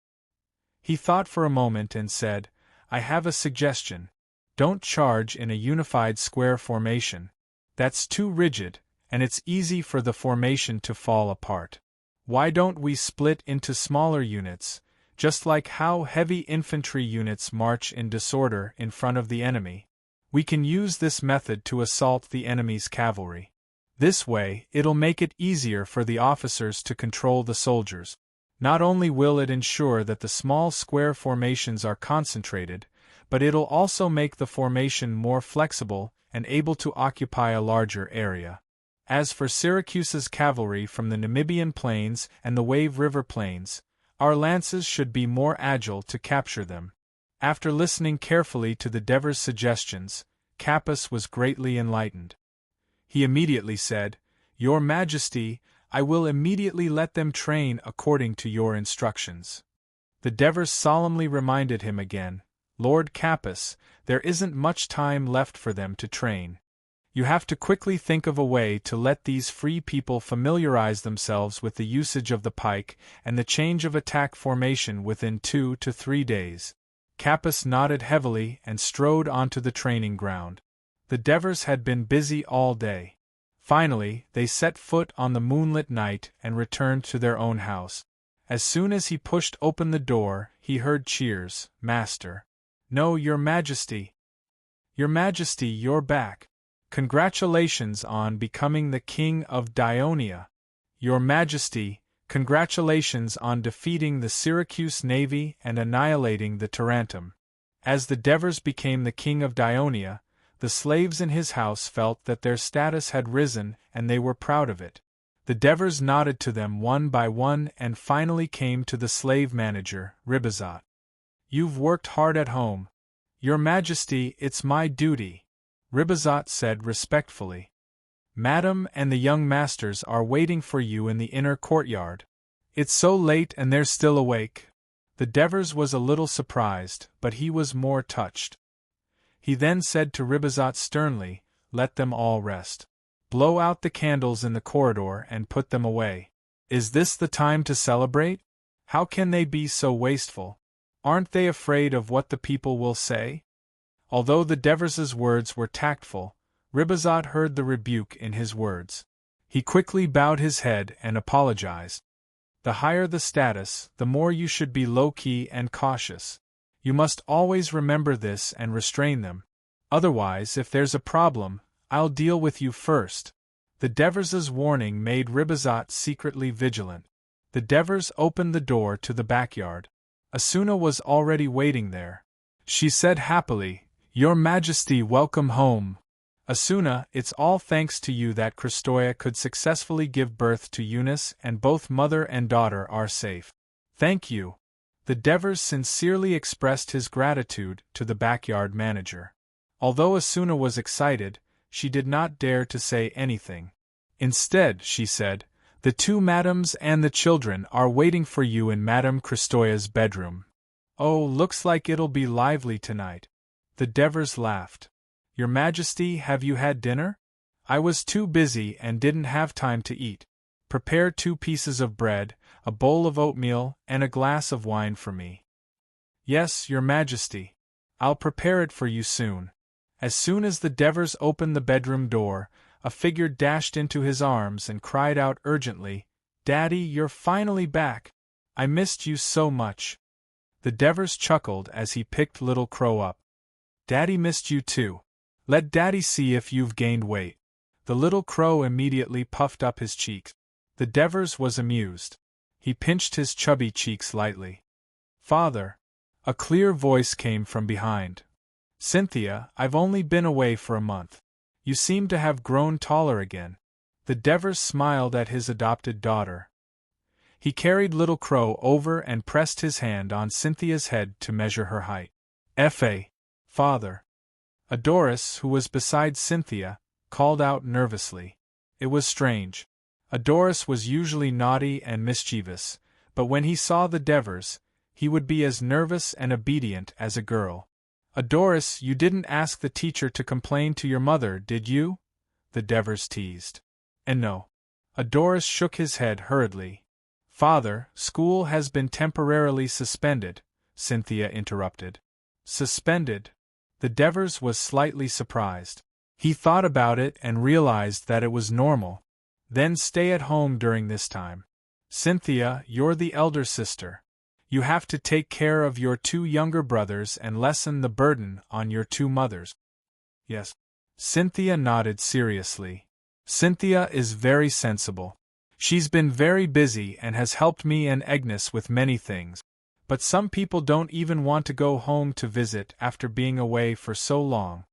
He thought for a moment and said, "I have a suggestion. Don't charge in a unified square formation. That's too rigid, and it's easy for the formation to fall apart. Why don't we split into smaller units, just like how heavy infantry units march in disorder in front of the enemy? We can use this method to assault the enemy's cavalry. This way, it'll make it easier for the officers to control the soldiers. Not only will it ensure that the small square formations are concentrated, but it'll also make the formation more flexible and able to occupy a larger area. As for Syracuse's cavalry from the Namibian plains and the Wave River plains, our lances should be more agile to capture them." After listening carefully to the Devers' suggestions, Capus was greatly enlightened. He immediately said, "Your Majesty, I will immediately let them train according to your instructions." The Devers solemnly reminded him again, "Lord Capus, there isn't much time left for them to train. You have to quickly think of a way to let these free people familiarize themselves with the usage of the pike and the change of attack formation within 2 to 3 days. Capus nodded heavily and strode onto the training ground. The Devers had been busy all day. Finally, they set foot on the moonlit night and returned to their own house. As soon as he pushed open the door, he heard cheers. "Master!" "No, Your Majesty!" "Your Majesty, you're back! Congratulations on becoming the King of Dionia!" "Your Majesty, congratulations on defeating the Syracuse navy and annihilating the Tarentum." As the Devers became the King of Dionia, the slaves in his house felt that their status had risen and they were proud of it. The Devers nodded to them one by one and finally came to the slave manager, Ribazat. "You've worked hard at home." "Your Majesty, it's my duty," Ribazat said respectfully. "Madam and the young masters are waiting for you in the inner courtyard." "It's so late and they're still awake." The Devers was a little surprised, but he was more touched. He then said to Ribazat sternly, "Let them all rest. Blow out the candles in the corridor and put them away. Is this the time to celebrate? How can they be so wasteful? Aren't they afraid of what the people will say?" Although the Devers' words were tactful, Ribazat heard the rebuke in his words. He quickly bowed his head and apologized. "The higher the status, the more you should be low-key and cautious. You must always remember this and restrain them. Otherwise, if there's a problem, I'll deal with you first." The Devers' warning made Ribazat secretly vigilant. The Devers opened the door to the backyard. Asuna was already waiting there. She said happily, "Your Majesty, welcome home. Asuna, it's all thanks to you that Kristoya could successfully give birth to Eunice and both mother and daughter are safe." "Thank you." The Devers sincerely expressed his gratitude to the backyard manager. Although Asuna was excited, she did not dare to say anything. Instead, she said, "The 2 madams and the children are waiting for you in Madame Kristoya's bedroom." "Oh, looks like it'll be lively tonight." The Devers laughed. "Your Majesty, have you had dinner?" "I was too busy and didn't have time to eat. Prepare 2 pieces of bread, a bowl of oatmeal, and a glass of wine for me." "Yes, Your Majesty. I'll prepare it for you soon." As soon as the Devers opened the bedroom door, a figure dashed into his arms and cried out urgently, "Daddy, you're finally back! I missed you so much." The Devers chuckled as he picked Little Crow up. "Daddy missed you too. Let Daddy see if you've gained weight." The Little Crow immediately puffed up his cheeks. The Devers was amused. He pinched his chubby cheeks lightly. "Father!" A clear voice came from behind. Cynthia, I've only been away for a month. You seem to have grown taller again. The Devers smiled at his adopted daughter. He carried Little Crow over and pressed his hand on Cynthia's head to measure her height. F.A. Father. Adoris, who was beside Cynthia, called out nervously. It was strange. Adoris was usually naughty and mischievous, but when he saw the Devers, he would be as nervous and obedient as a girl. Adoris, you didn't ask the teacher to complain to your mother, did you? The Devers teased. And no. Adoris shook his head hurriedly. Father, school has been temporarily suspended, Cynthia interrupted. Suspended? The Devers was slightly surprised. He thought about it and realized that it was normal. Then stay at home during this time. Cynthia, you're the elder sister. You have to take care of your two younger brothers and lessen the burden on your two mothers. Yes. Cynthia nodded seriously. Cynthia is very sensible. She's been very busy and has helped me and Agnes with many things. But some people don't even want to go home to visit after being away for so long.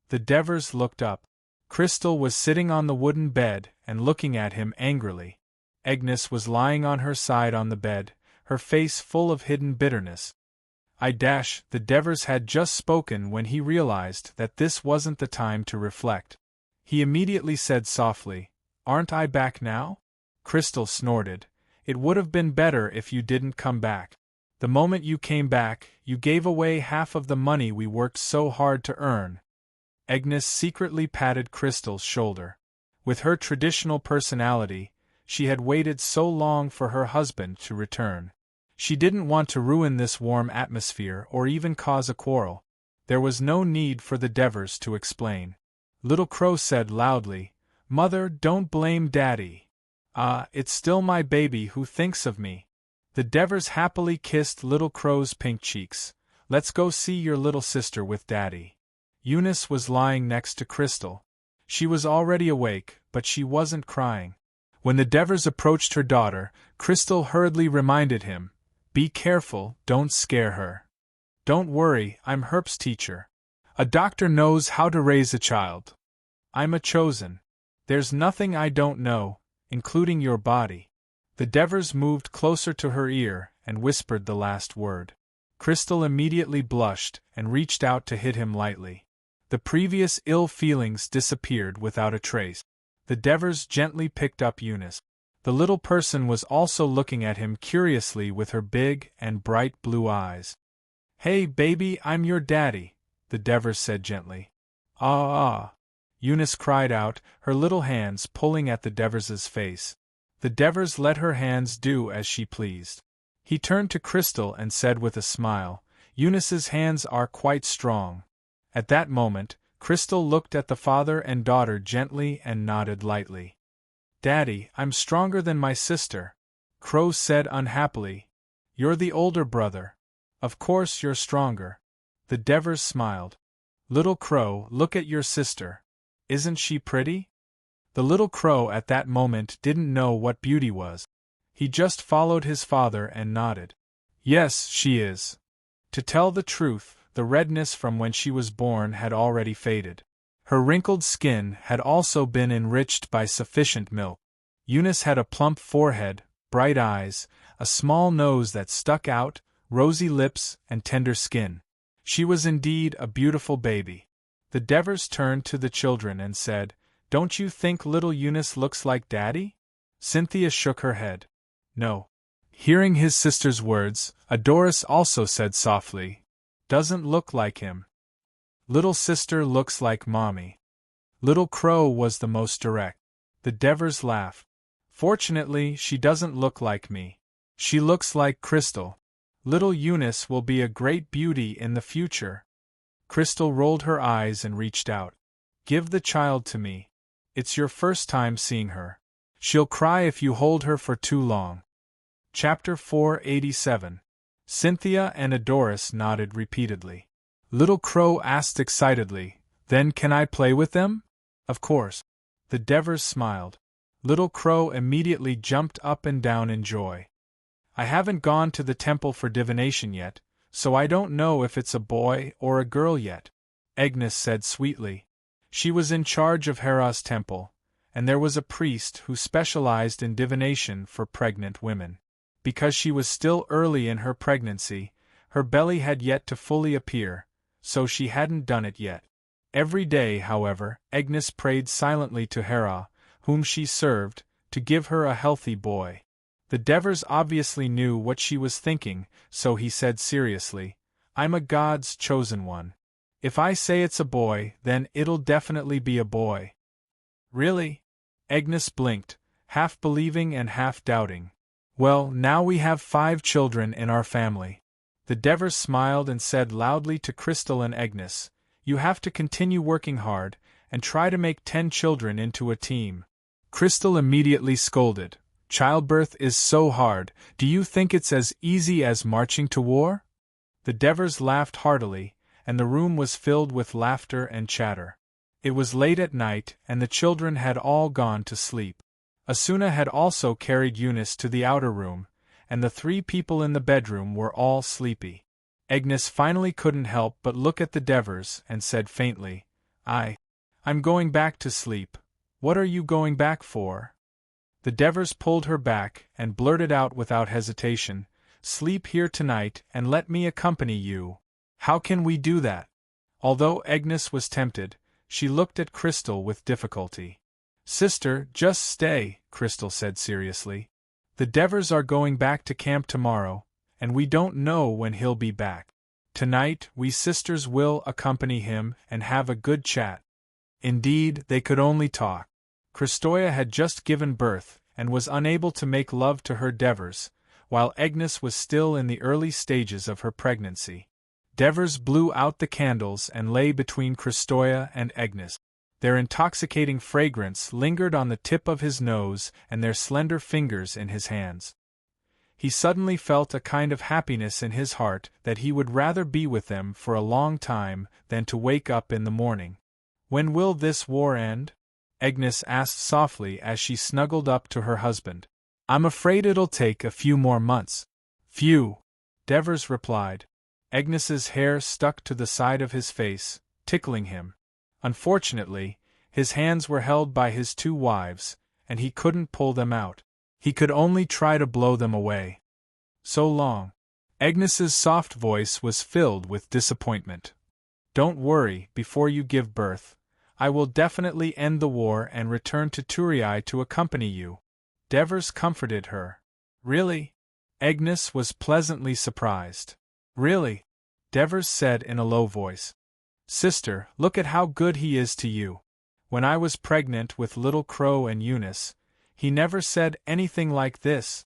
The Devers looked up. Crystal was sitting on the wooden bed and looking at him angrily. Agnes was lying on her side on the bed, her face full of hidden bitterness. The Devers had just spoken when he realized that this wasn't the time to reflect. He immediately said softly, "Aren't I back now?" Crystal snorted. "It would have been better if you didn't come back. The moment you came back, you gave away half of the money we worked so hard to earn." Agnes secretly patted Crystal's shoulder. With her traditional personality, she had waited so long for her husband to return. She didn't want to ruin this warm atmosphere or even cause a quarrel. There was no need for the Devers to explain. Little Crow said loudly, "Mother, don't blame Daddy. It's still my baby who thinks of me." The Devers happily kissed Little Crow's pink cheeks. "Let's go see your little sister with Daddy." Eunice was lying next to Crystal. She was already awake, but she wasn't crying. When the Devers approached her daughter, Crystal hurriedly reminded him, "Be careful, don't scare her." "Don't worry, I'm Herp's teacher. A doctor knows how to raise a child. I'm a chosen. There's nothing I don't know, including your body." The Devers moved closer to her ear and whispered the last word. Crystal immediately blushed and reached out to hit him lightly. The previous ill feelings disappeared without a trace. The Devers gently picked up Eunice. The little person was also looking at him curiously with her big and bright blue eyes. "Hey, baby, I'm your daddy," the Devers said gently. "Ah!" Eunice cried out, her little hands pulling at the Devers' face. The Devers let her hands do as she pleased. He turned to Crystal and said with a smile, "Eunice's hands are quite strong." At that moment, Crystal looked at the father and daughter gently and nodded lightly. "Daddy, I'm stronger than my sister," Crow said unhappily. "You're the older brother. Of course you're stronger." The Devers smiled. "Little Crow, look at your sister. Isn't she pretty?" The little Crow at that moment didn't know what beauty was. He just followed his father and nodded. "Yes, she is." To tell the truth, the redness from when she was born had already faded. Her wrinkled skin had also been enriched by sufficient milk. Eunice had a plump forehead, bright eyes, a small nose that stuck out, rosy lips, and tender skin. She was indeed a beautiful baby. The Devers turned to the children and said, "Don't you think little Eunice looks like Daddy?" Cynthia shook her head. "No." Hearing his sister's words, Adoris also said softly, "Doesn't look like him. Little sister looks like Mommy." Little Crow was the most direct. The Devers laughed. "Fortunately, she doesn't look like me. She looks like Crystal. Little Eunice will be a great beauty in the future." Crystal rolled her eyes and reached out. "Give the child to me. It's your first time seeing her. She'll cry if you hold her for too long." Chapter 487. Cynthia and Adoris nodded repeatedly. Little Crow asked excitedly, "Then can I play with them?" "Of course." The Devers smiled. Little Crow immediately jumped up and down in joy. "I haven't gone to the temple for divination yet, so I don't know if it's a boy or a girl yet." Agnes said sweetly. She was in charge of Hera's temple, and there was a priest who specialized in divination for pregnant women. Because she was still early in her pregnancy, her belly had yet to fully appear, so she hadn't done it yet. Every day, however, Agnes prayed silently to Hera, whom she served, to give her a healthy boy. The Devers obviously knew what she was thinking, so he said seriously, "I'm a god's chosen one. If I say it's a boy, then it'll definitely be a boy." "Really?" Agnes blinked, half believing and half doubting. "Well, now we have 5 children in our family." The Devers smiled and said loudly to Crystal and Agnes, "You have to continue working hard, and try to make 10 children into a team." Crystal immediately scolded, "Childbirth is so hard, do you think it's as easy as marching to war?" The Devers laughed heartily, and the room was filled with laughter and chatter. It was late at night, and the children had all gone to sleep. Asuna had also carried Eunice to the outer room, and the 3 people in the bedroom were all sleepy. Agnes finally couldn't help but look at the Devers and said faintly, I'm going back to sleep. What are you going back for?" The Devers pulled her back and blurted out without hesitation, "Sleep here tonight and let me accompany you." "How can we do that?" Although Agnes was tempted, she looked at Crystal with difficulty. "Sister, just stay," Crystal said seriously. "The Devers are going back to camp tomorrow, and we don't know when he'll be back. Tonight, we sisters will accompany him and have a good chat." Indeed, they could only talk. Kristoya had just given birth, and was unable to make love to her Devers, while Agnes was still in the early stages of her pregnancy. Devers blew out the candles and lay between Kristoya and Agnes. Their intoxicating fragrance lingered on the tip of his nose and their slender fingers in his hands. He suddenly felt a kind of happiness in his heart that he would rather be with them for a long time than to wake up in the morning. "When will this war end?" Agnes asked softly as she snuggled up to her husband. "I'm afraid it'll take a few more months." "Few," Devers replied. Agnes's hair stuck to the side of his face, tickling him. Unfortunately, his hands were held by his 2 wives, and he couldn't pull them out. He could only try to blow them away. "So long." Agnes's soft voice was filled with disappointment. "Don't worry, before you give birth. I will definitely end the war and return to Turii to accompany you." Devers comforted her. "Really?" Agnes was pleasantly surprised. "Really?" Devers said in a low voice. "Sister, look at how good he is to you. When I was pregnant with Little Crow and Eunice, he never said anything like this."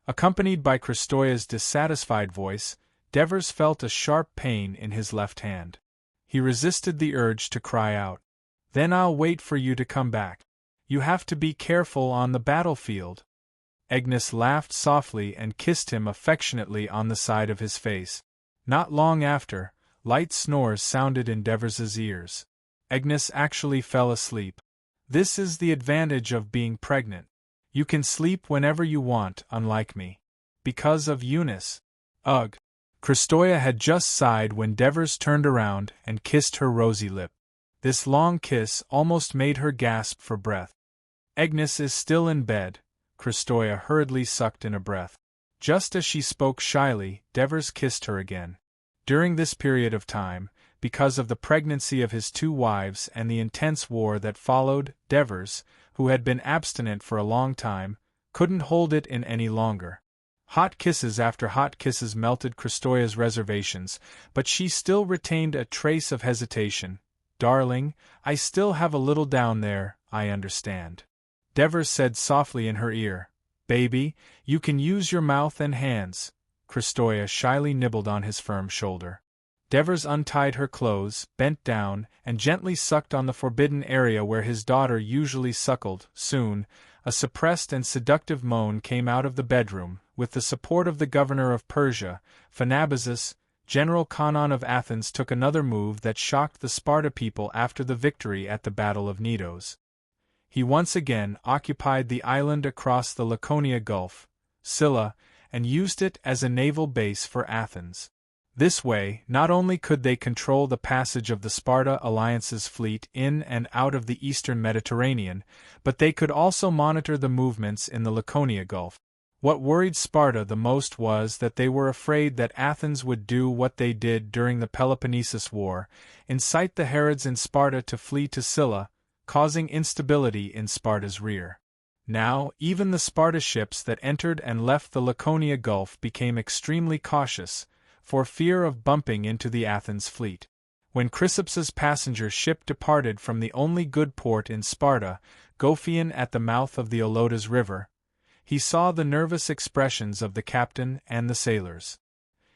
Accompanied by Kristoya's dissatisfied voice, Devers felt a sharp pain in his left hand. He resisted the urge to cry out. "Then I'll wait for you to come back. You have to be careful on the battlefield." Agnes laughed softly and kissed him affectionately on the side of his face. Not long after, light snores sounded in Devers's ears. Agnes actually fell asleep. This is the advantage of being pregnant. You can sleep whenever you want, unlike me. Because of Eunice. Ugh. Kristoya had just sighed when Devers turned around and kissed her rosy lip. This long kiss almost made her gasp for breath. "Agnes is still in bed," Kristoya hurriedly sucked in a breath. Just as she spoke shyly, Devers kissed her again. During this period of time, because of the pregnancy of his 2 wives and the intense war that followed, Devers, who had been abstinent for a long time, couldn't hold it in any longer. Hot kisses after hot kisses melted Kristoya's reservations, but she still retained a trace of hesitation. "Darling, I still have a little down there, I understand." Devers said softly in her ear, "Baby, you can use your mouth and hands." Kristoya shyly nibbled on his firm shoulder. Devers untied her clothes, bent down, and gently sucked on the forbidden area where his daughter usually suckled. Soon, a suppressed and seductive moan came out of the bedroom. With the support of the governor of Persia, Pharnabazus, General Khanon of Athens took another move that shocked the Sparta people after the victory at the Battle of Knidos. He once again occupied the island across the Laconia Gulf, Scylla, and used it as a naval base for Athens. This way, not only could they control the passage of the Sparta Alliance's fleet in and out of the eastern Mediterranean, but they could also monitor the movements in the Laconia Gulf. What worried Sparta the most was that they were afraid that Athens would do what they did during the Peloponnesus War, incite the Herods in Sparta to flee to Scylla, causing instability in Sparta's rear. Now, even the Sparta ships that entered and left the Laconia Gulf became extremely cautious, for fear of bumping into the Athens fleet. When Chryssips's passenger ship departed from the only good port in Sparta, Gophion at the mouth of the Olotas River, he saw the nervous expressions of the captain and the sailors.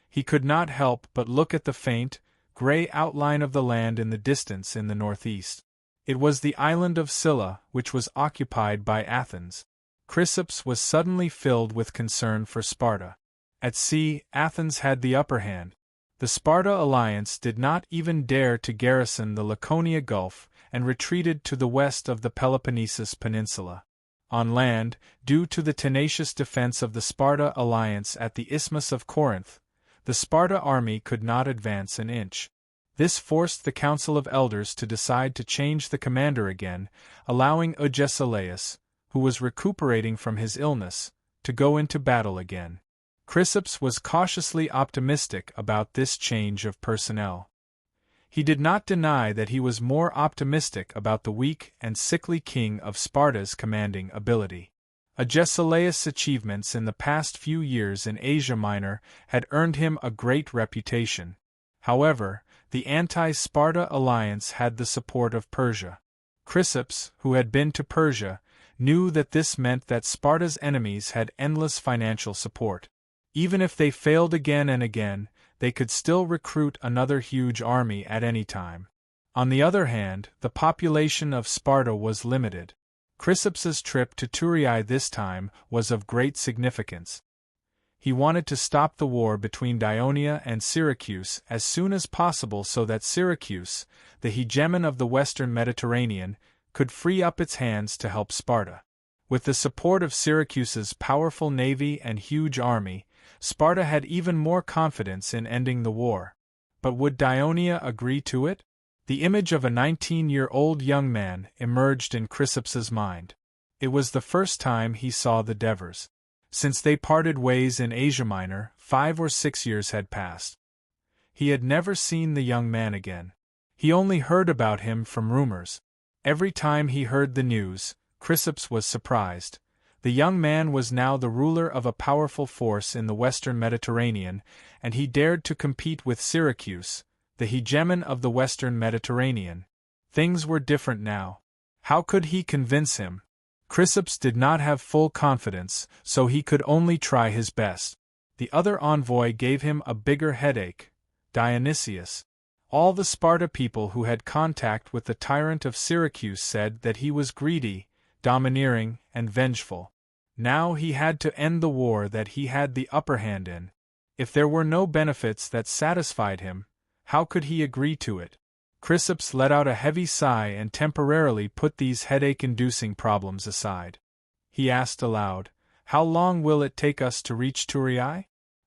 He could not help but look at the faint, gray outline of the land in the distance in the northeast. It was the island of Scylla, which was occupied by Athens. Chrysippus was suddenly filled with concern for Sparta. At sea, Athens had the upper hand. The Sparta alliance did not even dare to garrison the Laconia Gulf and retreated to the west of the Peloponnesus Peninsula. On land, due to the tenacious defense of the Sparta alliance at the Isthmus of Corinth, the Sparta army could not advance an inch. This forced the Council of Elders to decide to change the commander again, allowing Agesilaus, who was recuperating from his illness, to go into battle again. Chrysippus was cautiously optimistic about this change of personnel. He did not deny that he was more optimistic about the weak and sickly king of Sparta's commanding ability. Agesilaus' achievements in the past few years in Asia Minor had earned him a great reputation. However, the anti-Sparta alliance had the support of Persia. Chrysippus, who had been to Persia, knew that this meant that Sparta's enemies had endless financial support. Even if they failed again and again, they could still recruit another huge army at any time. On the other hand, the population of Sparta was limited. Chrysippus's trip to Thurii this time was of great significance. He wanted to stop the war between Dionia and Syracuse as soon as possible so that Syracuse, the hegemon of the western Mediterranean, could free up its hands to help Sparta. With the support of Syracuse's powerful navy and huge army, Sparta had even more confidence in ending the war. But would Dionia agree to it? The image of a 19-year-old young man emerged in Chrysippus's mind. It was the first time he saw the Devers. Since they parted ways in Asia Minor, 5 or 6 years had passed. He had never seen the young man again. He only heard about him from rumors. Every time he heard the news, Chrysippus was surprised. The young man was now the ruler of a powerful force in the western Mediterranean, and he dared to compete with Syracuse, the hegemon of the western Mediterranean. Things were different now. How could he convince him? Chrysippus did not have full confidence, so he could only try his best. The other envoy gave him a bigger headache, Dionysius. All the Sparta people who had contact with the tyrant of Syracuse said that he was greedy, domineering, and vengeful. Now he had to end the war that he had the upper hand in. If there were no benefits that satisfied him, how could he agree to it? Chrysippus let out a heavy sigh and temporarily put these headache-inducing problems aside. He asked aloud, "How long will it take us to reach Thurii?"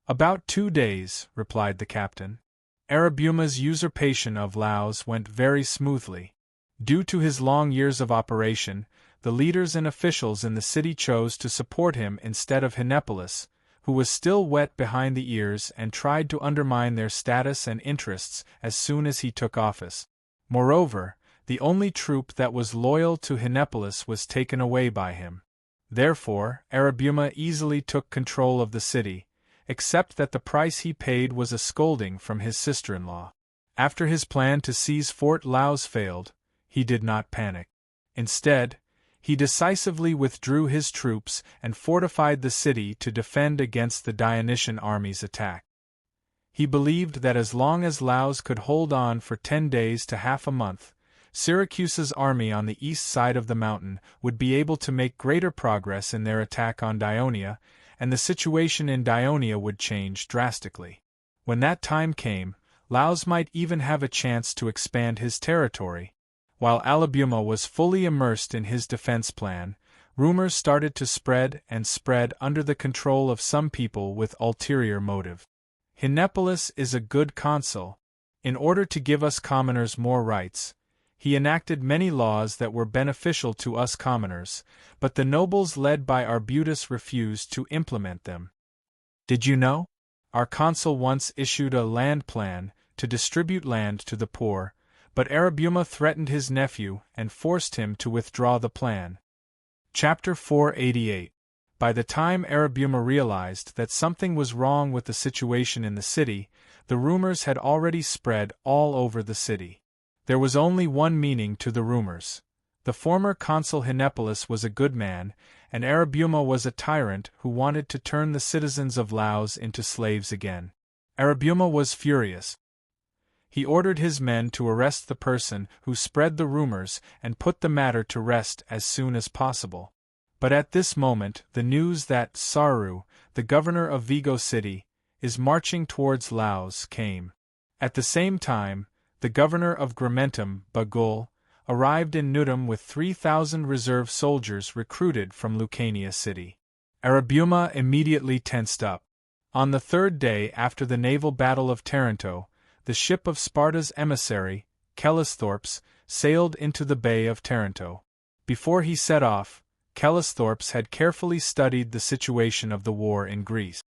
"About 2 days," replied the captain. Arabuma's usurpation of Laos went very smoothly. Due to his long years of operation, the leaders and officials in the city chose to support him instead of Hinepolis, who was still wet behind the ears and tried to undermine their status and interests as soon as he took office. Moreover, the only troop that was loyal to Hinepolis was taken away by him. Therefore, Arabuma easily took control of the city, except that the price he paid was a scolding from his sister-in-law. After his plan to seize Fort Laos failed, he did not panic. Instead, he decisively withdrew his troops and fortified the city to defend against the Dionysian army's attack. He believed that as long as Laos could hold on for 10 days to half a month, Syracuse's army on the east side of the mountain would be able to make greater progress in their attack on Dionia, and the situation in Dionia would change drastically. When that time came, Laos might even have a chance to expand his territory. While Alabuma was fully immersed in his defense plan, rumors started to spread under the control of some people with ulterior motive. Hinepolis is a good consul. In order to give us commoners more rights, he enacted many laws that were beneficial to us commoners, but the nobles led by Arbutus refused to implement them. Did you know? Our consul once issued a land plan to distribute land to the poor, but Arabuma threatened his nephew and forced him to withdraw the plan. Chapter 488. By the time Arabuma realized that something was wrong with the situation in the city, the rumors had already spread all over the city. There was only one meaning to the rumors. The former consul Hinepolis was a good man, and Arabuma was a tyrant who wanted to turn the citizens of Laos into slaves again. Arabuma was furious. He ordered his men to arrest the person who spread the rumors and put the matter to rest as soon as possible. But at this moment the news that Saru, the governor of Vigo City, is marching towards Laos came. At the same time, the governor of Gramentum, Bagul, arrived in Nudum with 3,000 reserve soldiers recruited from Lucania City. Arabuma immediately tensed up. On the third day after the naval battle of Taranto, the ship of Sparta's emissary, Callisthorpes, sailed into the Bay of Taranto. Before he set off, Callisthorpes had carefully studied the situation of the war in Greece.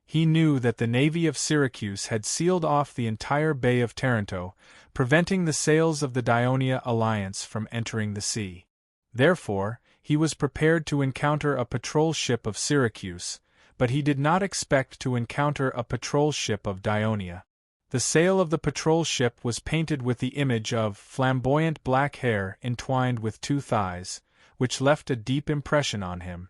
He knew that the navy of Syracuse had sealed off the entire Bay of Taranto, preventing the sails of the Dionia alliance from entering the sea. Therefore, he was prepared to encounter a patrol ship of Syracuse, but he did not expect to encounter a patrol ship of Dionia. The sail of the patrol ship was painted with the image of flamboyant black hair entwined with two thighs, which left a deep impression on him.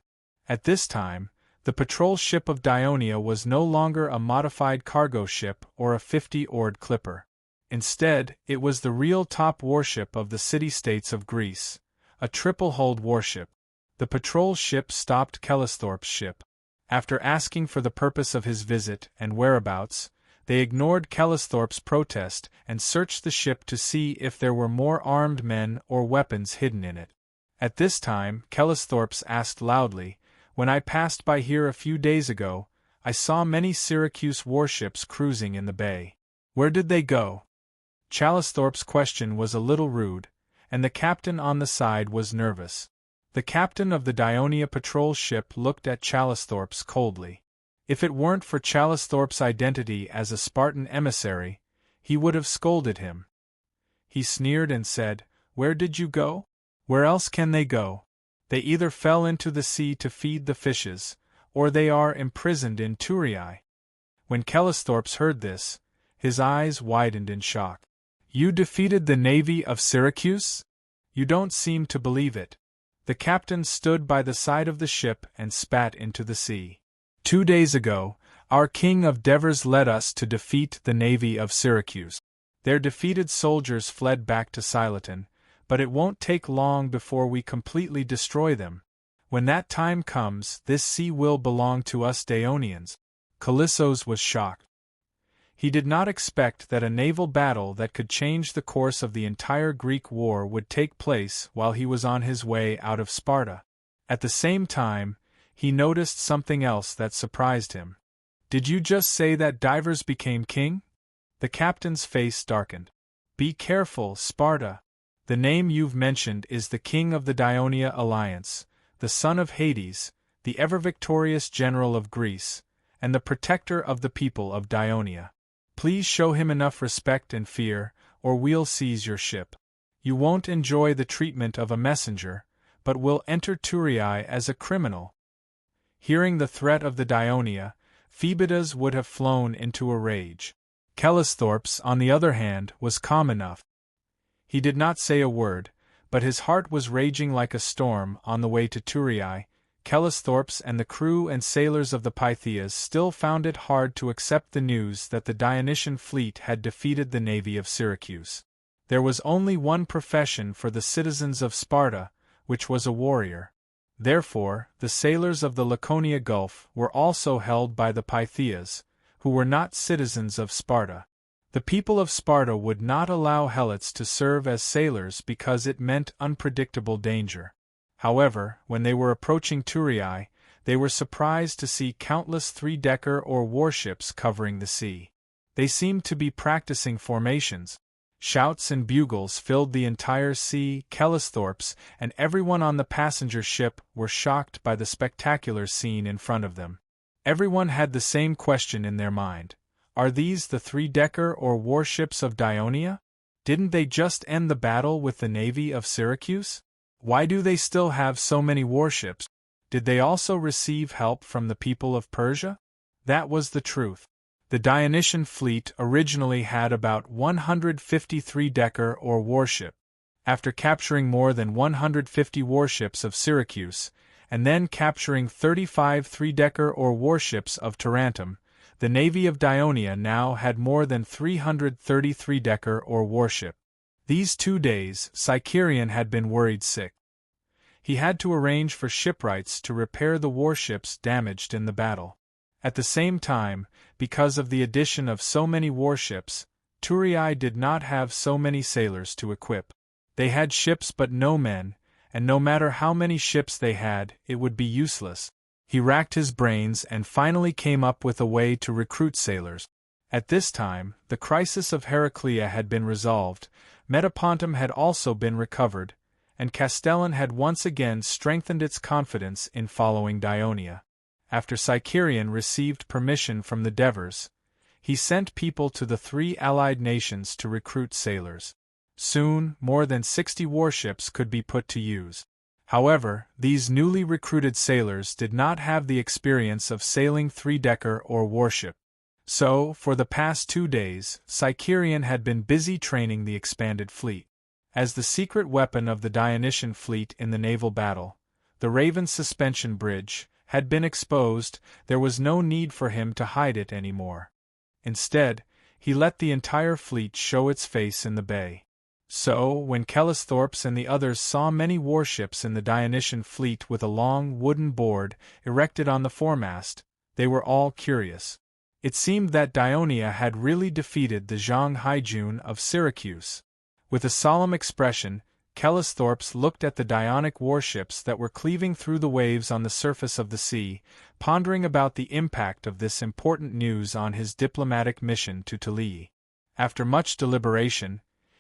At this time, the patrol ship of Dionia was no longer a modified cargo ship or a 50-oared clipper. Instead, it was the real top warship of the city-states of Greece, a triple-hulled warship. The patrol ship stopped Callisthorpes' ship. After asking for the purpose of his visit and whereabouts, they ignored Callisthorpes' protest and searched the ship to see if there were more armed men or weapons hidden in it. At this time, Callisthorpes asked loudly, "When I passed by here a few days ago, I saw many Syracuse warships cruising in the bay. Where did they go?" Callisthorpes' question was a little rude, and the captain on the side was nervous. The captain of the Dionia patrol ship looked at Callisthorpes coldly. If it weren't for Callisthorpes' identity as a Spartan emissary, he would have scolded him. He sneered and said, "Where did you go? Where else can they go? They either fell into the sea to feed the fishes, or they are imprisoned in Thurii." When Callisthorpes heard this, his eyes widened in shock. "You defeated the navy of Syracuse? You don't seem to believe it." The captain stood by the side of the ship and spat into the sea. "2 days ago, our king of Devers led us to defeat the navy of Syracuse. Their defeated soldiers fled back to Siloton, but it won't take long before we completely destroy them. When that time comes, this sea will belong to us Daonians." Callissos was shocked. He did not expect that a naval battle that could change the course of the entire Greek war would take place while he was on his way out of Sparta. At the same time, he noticed something else that surprised him. "Did you just say that Divers became king?" The captain's face darkened. "Be careful, Sparta. The name you've mentioned is the king of the Dionia alliance, the son of Hades, the ever-victorious general of Greece, and the protector of the people of Dionia. Please show him enough respect and fear, or we'll seize your ship. You won't enjoy the treatment of a messenger, but will enter Thurii as a criminal." Hearing the threat of the Dionia, Phoebidas would have flown into a rage. Callisthorpes, on the other hand, was calm enough. He did not say a word, but his heart was raging like a storm on the way to Thurii. Callisthorpes and the crew and sailors of the Pythias still found it hard to accept the news that the Dionysian fleet had defeated the navy of Syracuse. There was only one profession for the citizens of Sparta, which was a warrior. Therefore, the sailors of the Laconia Gulf were also held by the Pythias, who were not citizens of Sparta. The people of Sparta would not allow helots to serve as sailors because it meant unpredictable danger. However, when they were approaching Thurii, they were surprised to see countless three-decker or warships covering the sea. They seemed to be practicing formations. Shouts and bugles filled the entire sea. Kellisthorpe's and everyone on the passenger ship were shocked by the spectacular scene in front of them. Everyone had the same question in their mind. Are these the three-decker or warships of Dionia? Didn't they just end the battle with the navy of Syracuse? Why do they still have so many warships? Did they also receive help from the people of Persia? That was the truth. The Dionysian fleet originally had about 150 three-decker or warship. After capturing more than 150 warships of Syracuse, and then capturing 35 three-decker or warships of Tarentum, the navy of Dionia now had more than 330 three-decker or warship. These 2 days, Sicerion had been worried sick. He had to arrange for shipwrights to repair the warships damaged in the battle. At the same time, because of the addition of so many warships, Thurii did not have so many sailors to equip. They had ships but no men, and no matter how many ships they had, it would be useless. He racked his brains and finally came up with a way to recruit sailors. At this time, the crisis of Heraclea had been resolved, Metapontum had also been recovered, and Castellan had once again strengthened its confidence in following Dionia. After Sicerion received permission from the Devers, he sent people to the 3 allied nations to recruit sailors. Soon, more than 60 warships could be put to use. However, these newly recruited sailors did not have the experience of sailing three-decker or warship. So, for the past 2 days, Sicerion had been busy training the expanded fleet. As the secret weapon of the Dionysian fleet in the naval battle, the Raven suspension bridge, had been exposed, there was no need for him to hide it anymore. Instead, he let the entire fleet show its face in the bay. So, when Kellisthorpe's and the others saw many warships in the Dionysian fleet with a long wooden board erected on the foremast, they were all curious. It seemed that Dionia had really defeated the Zhang Haijun of Syracuse. With a solemn expression, Kellisthorpe's looked at the Dionic warships that were cleaving through the waves on the surface of the sea, pondering about the impact of this important news on his diplomatic mission to Tulii. After much deliberation,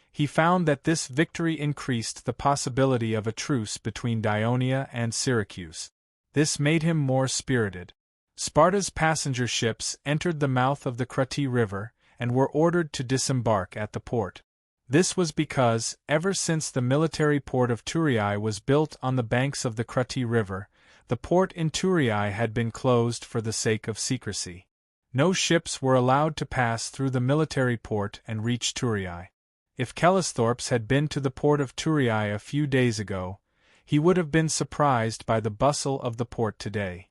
he found that this victory increased the possibility of a truce between Dionia and Syracuse. This made him more spirited. Sparta's passenger ships entered the mouth of the Crati River and were ordered to disembark at the port. This was because, ever since the military port of Thurii was built on the banks of the Crati River, the port in Thurii had been closed for the sake of secrecy. No ships were allowed to pass through the military port and reach Thurii. If Kellisthorpe's had been to the port of Thurii a few days ago, he would have been surprised by the bustle of the port today.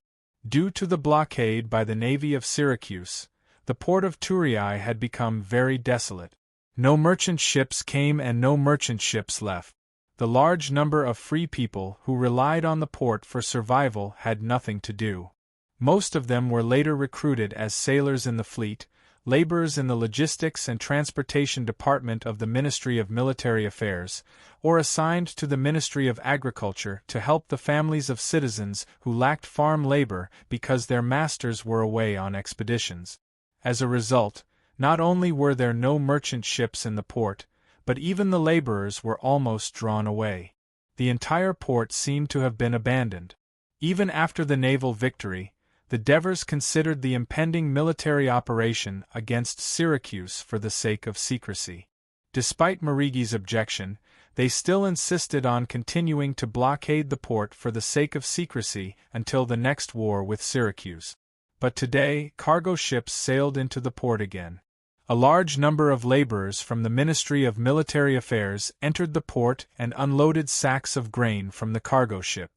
Due to the blockade by the navy of Syracuse, the port of Thurii had become very desolate. No merchant ships came and no merchant ships left. The large number of free people who relied on the port for survival had nothing to do. Most of them were later recruited as sailors in the fleet, laborers in the logistics and transportation department of the Ministry of Military Affairs, or assigned to the Ministry of Agriculture to help the families of citizens who lacked farm labor because their masters were away on expeditions. As a result, not only were there no merchant ships in the port, but even the laborers were almost drawn away. The entire port seemed to have been abandoned. Even after the naval victory, the Devers considered the impending military operation against Syracuse for the sake of secrecy. Despite Marigi's objection, they still insisted on continuing to blockade the port for the sake of secrecy until the next war with Syracuse. But today, cargo ships sailed into the port again. A large number of laborers from the Ministry of Military Affairs entered the port and unloaded sacks of grain from the cargo ship.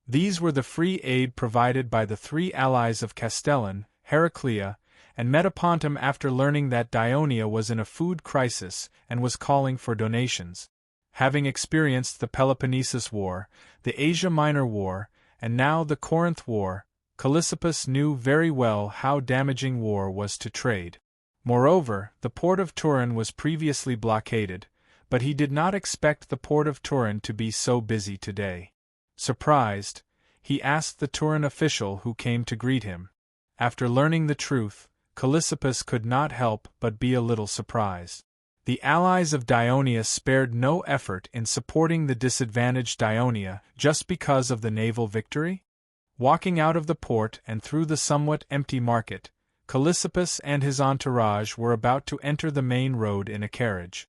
These were the free aid provided by the 3 allies of Castellan, Heraclea, and Metapontum after learning that Dionia was in a food crisis and was calling for donations. Having experienced the Peloponnesus War, the Asia Minor War, and now the Corinth War, Callissippus knew very well how damaging war was to trade. Moreover, the port of Turin was previously blockaded, but he did not expect the port of Turin to be so busy today. Surprised, he asked the Turan official who came to greet him. After learning the truth, Callissippus could not help but be a little surprised. The allies of Dionia spared no effort in supporting the disadvantaged Dionia just because of the naval victory? Walking out of the port and through the somewhat empty market, Callissippus and his entourage were about to enter the main road in a carriage.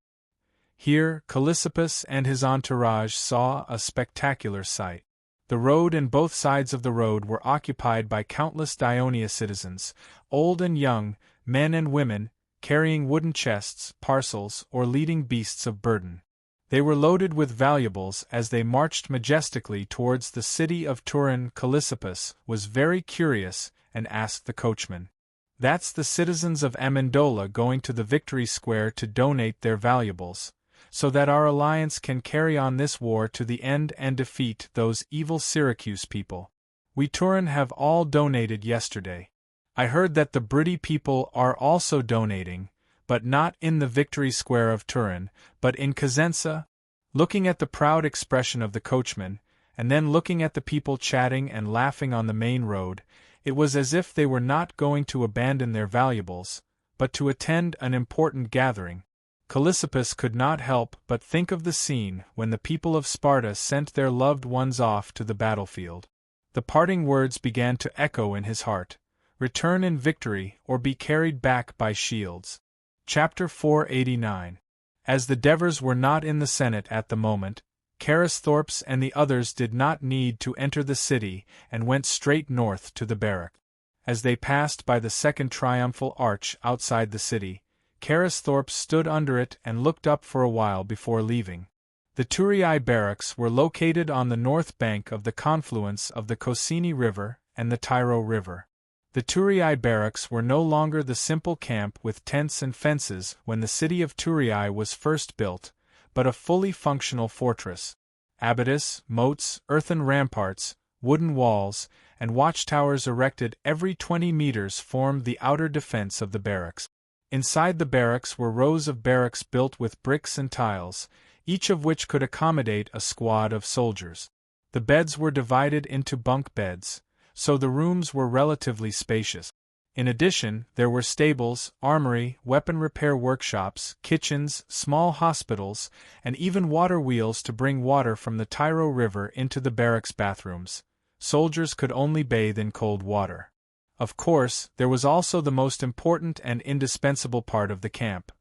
Here, Callissippus and his entourage saw a spectacular sight. The road and both sides of the road were occupied by countless Dionia citizens, old and young, men and women, carrying wooden chests, parcels, or leading beasts of burden. They were loaded with valuables as they marched majestically towards the city of Turin. Callissippus was very curious and asked the coachman, "That's the citizens of Amendola going to the Victory Square to donate their valuables, so that our alliance can carry on this war to the end and defeat those evil Syracuse people? We Turin have all donated yesterday. I heard that the Briti people are also donating, but not in the Victory Square of Turin, but in Cosenza." Looking at the proud expression of the coachman, and then looking at the people chatting and laughing on the main road, it was as if they were not going to abandon their valuables, but to attend an important gathering. Callissippus could not help but think of the scene when the people of Sparta sent their loved ones off to the battlefield. The parting words began to echo in his heart: "Return in victory or be carried back by shields." Chapter 489. As the Devers were not in the Senate at the moment, Caristhorpes and the others did not need to enter the city and went straight north to the barrack. As they passed by the second triumphal arch outside the city, Caristhorpes stood under it and looked up for a while before leaving. The Turii barracks were located on the north bank of the confluence of the Cosini River and the Tyro River. The Turii barracks were no longer the simple camp with tents and fences when the city of Turii was first built, but a fully functional fortress. Abatis, moats, earthen ramparts, wooden walls, and watchtowers erected every 20 meters formed the outer defense of the barracks. Inside the barracks were rows of barracks built with bricks and tiles, each of which could accommodate a squad of soldiers. The beds were divided into bunk beds, so the rooms were relatively spacious. In addition, there were stables, armory, weapon repair workshops, kitchens, small hospitals, and even water wheels to bring water from the Tyro River into the barracks bathrooms. Soldiers could only bathe in cold water. Of course, there was also the most important and indispensable part of the camp: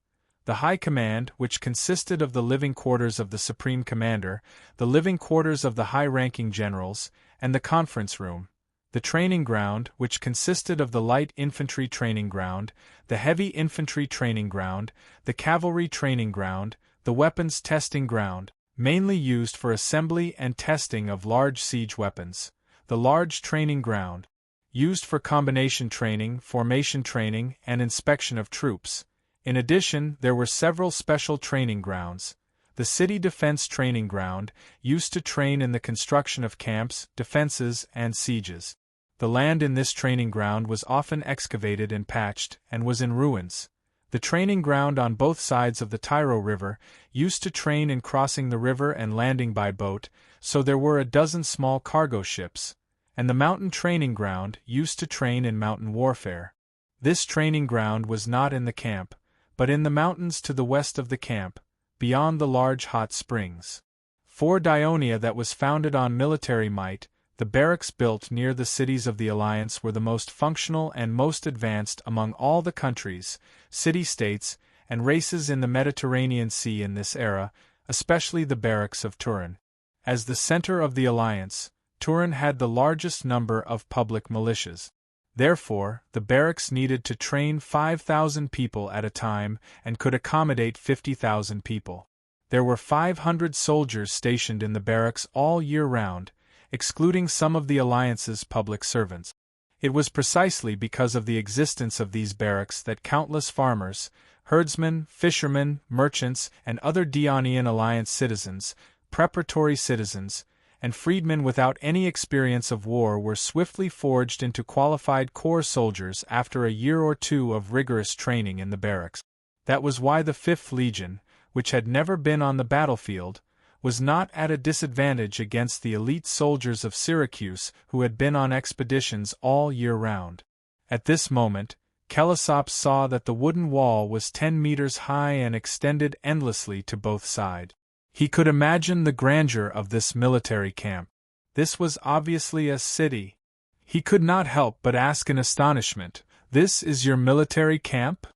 the High Command, which consisted of the living quarters of the Supreme Commander, the living quarters of the high-ranking generals, and the conference room; the training ground, which consisted of the light infantry training ground, the heavy infantry training ground, the cavalry training ground, the weapons testing ground, mainly used for assembly and testing of large siege weapons, the large training ground, used for combination training, formation training, and inspection of troops. In addition, there were several special training grounds: the City Defense Training Ground, used to train in the construction of camps, defenses, and sieges. The land in this training ground was often excavated and patched, and was in ruins. The training ground on both sides of the Tyro River, used to train in crossing the river and landing by boat, so there were a dozen small cargo ships. And the mountain training ground, used to train in mountain warfare. This training ground was not in the camp, but in the mountains to the west of the camp, beyond the large hot springs. For Dionia that was founded on military might, the barracks built near the cities of the Alliance were the most functional and most advanced among all the countries, city-states, and races in the Mediterranean Sea in this era, especially the barracks of Turin. As the center of the Alliance, Turin had the largest number of public militias. Therefore, the barracks needed to train 5,000 people at a time and could accommodate 50,000 people. There were 500 soldiers stationed in the barracks all year round, excluding some of the Alliance's public servants. It was precisely because of the existence of these barracks that countless farmers, herdsmen, fishermen, merchants, and other Dionian Alliance citizens, preparatory citizens, and freedmen without any experience of war were swiftly forged into qualified corps soldiers after a year or two of rigorous training in the barracks. That was why the 5th Legion, which had never been on the battlefield, was not at a disadvantage against the elite soldiers of Syracuse who had been on expeditions all year round. At this moment, Kelesopes saw that the wooden wall was 10 meters high and extended endlessly to both sides. He could imagine the grandeur of this military camp. This was obviously a city. He could not help but ask in astonishment, "This is your military camp?"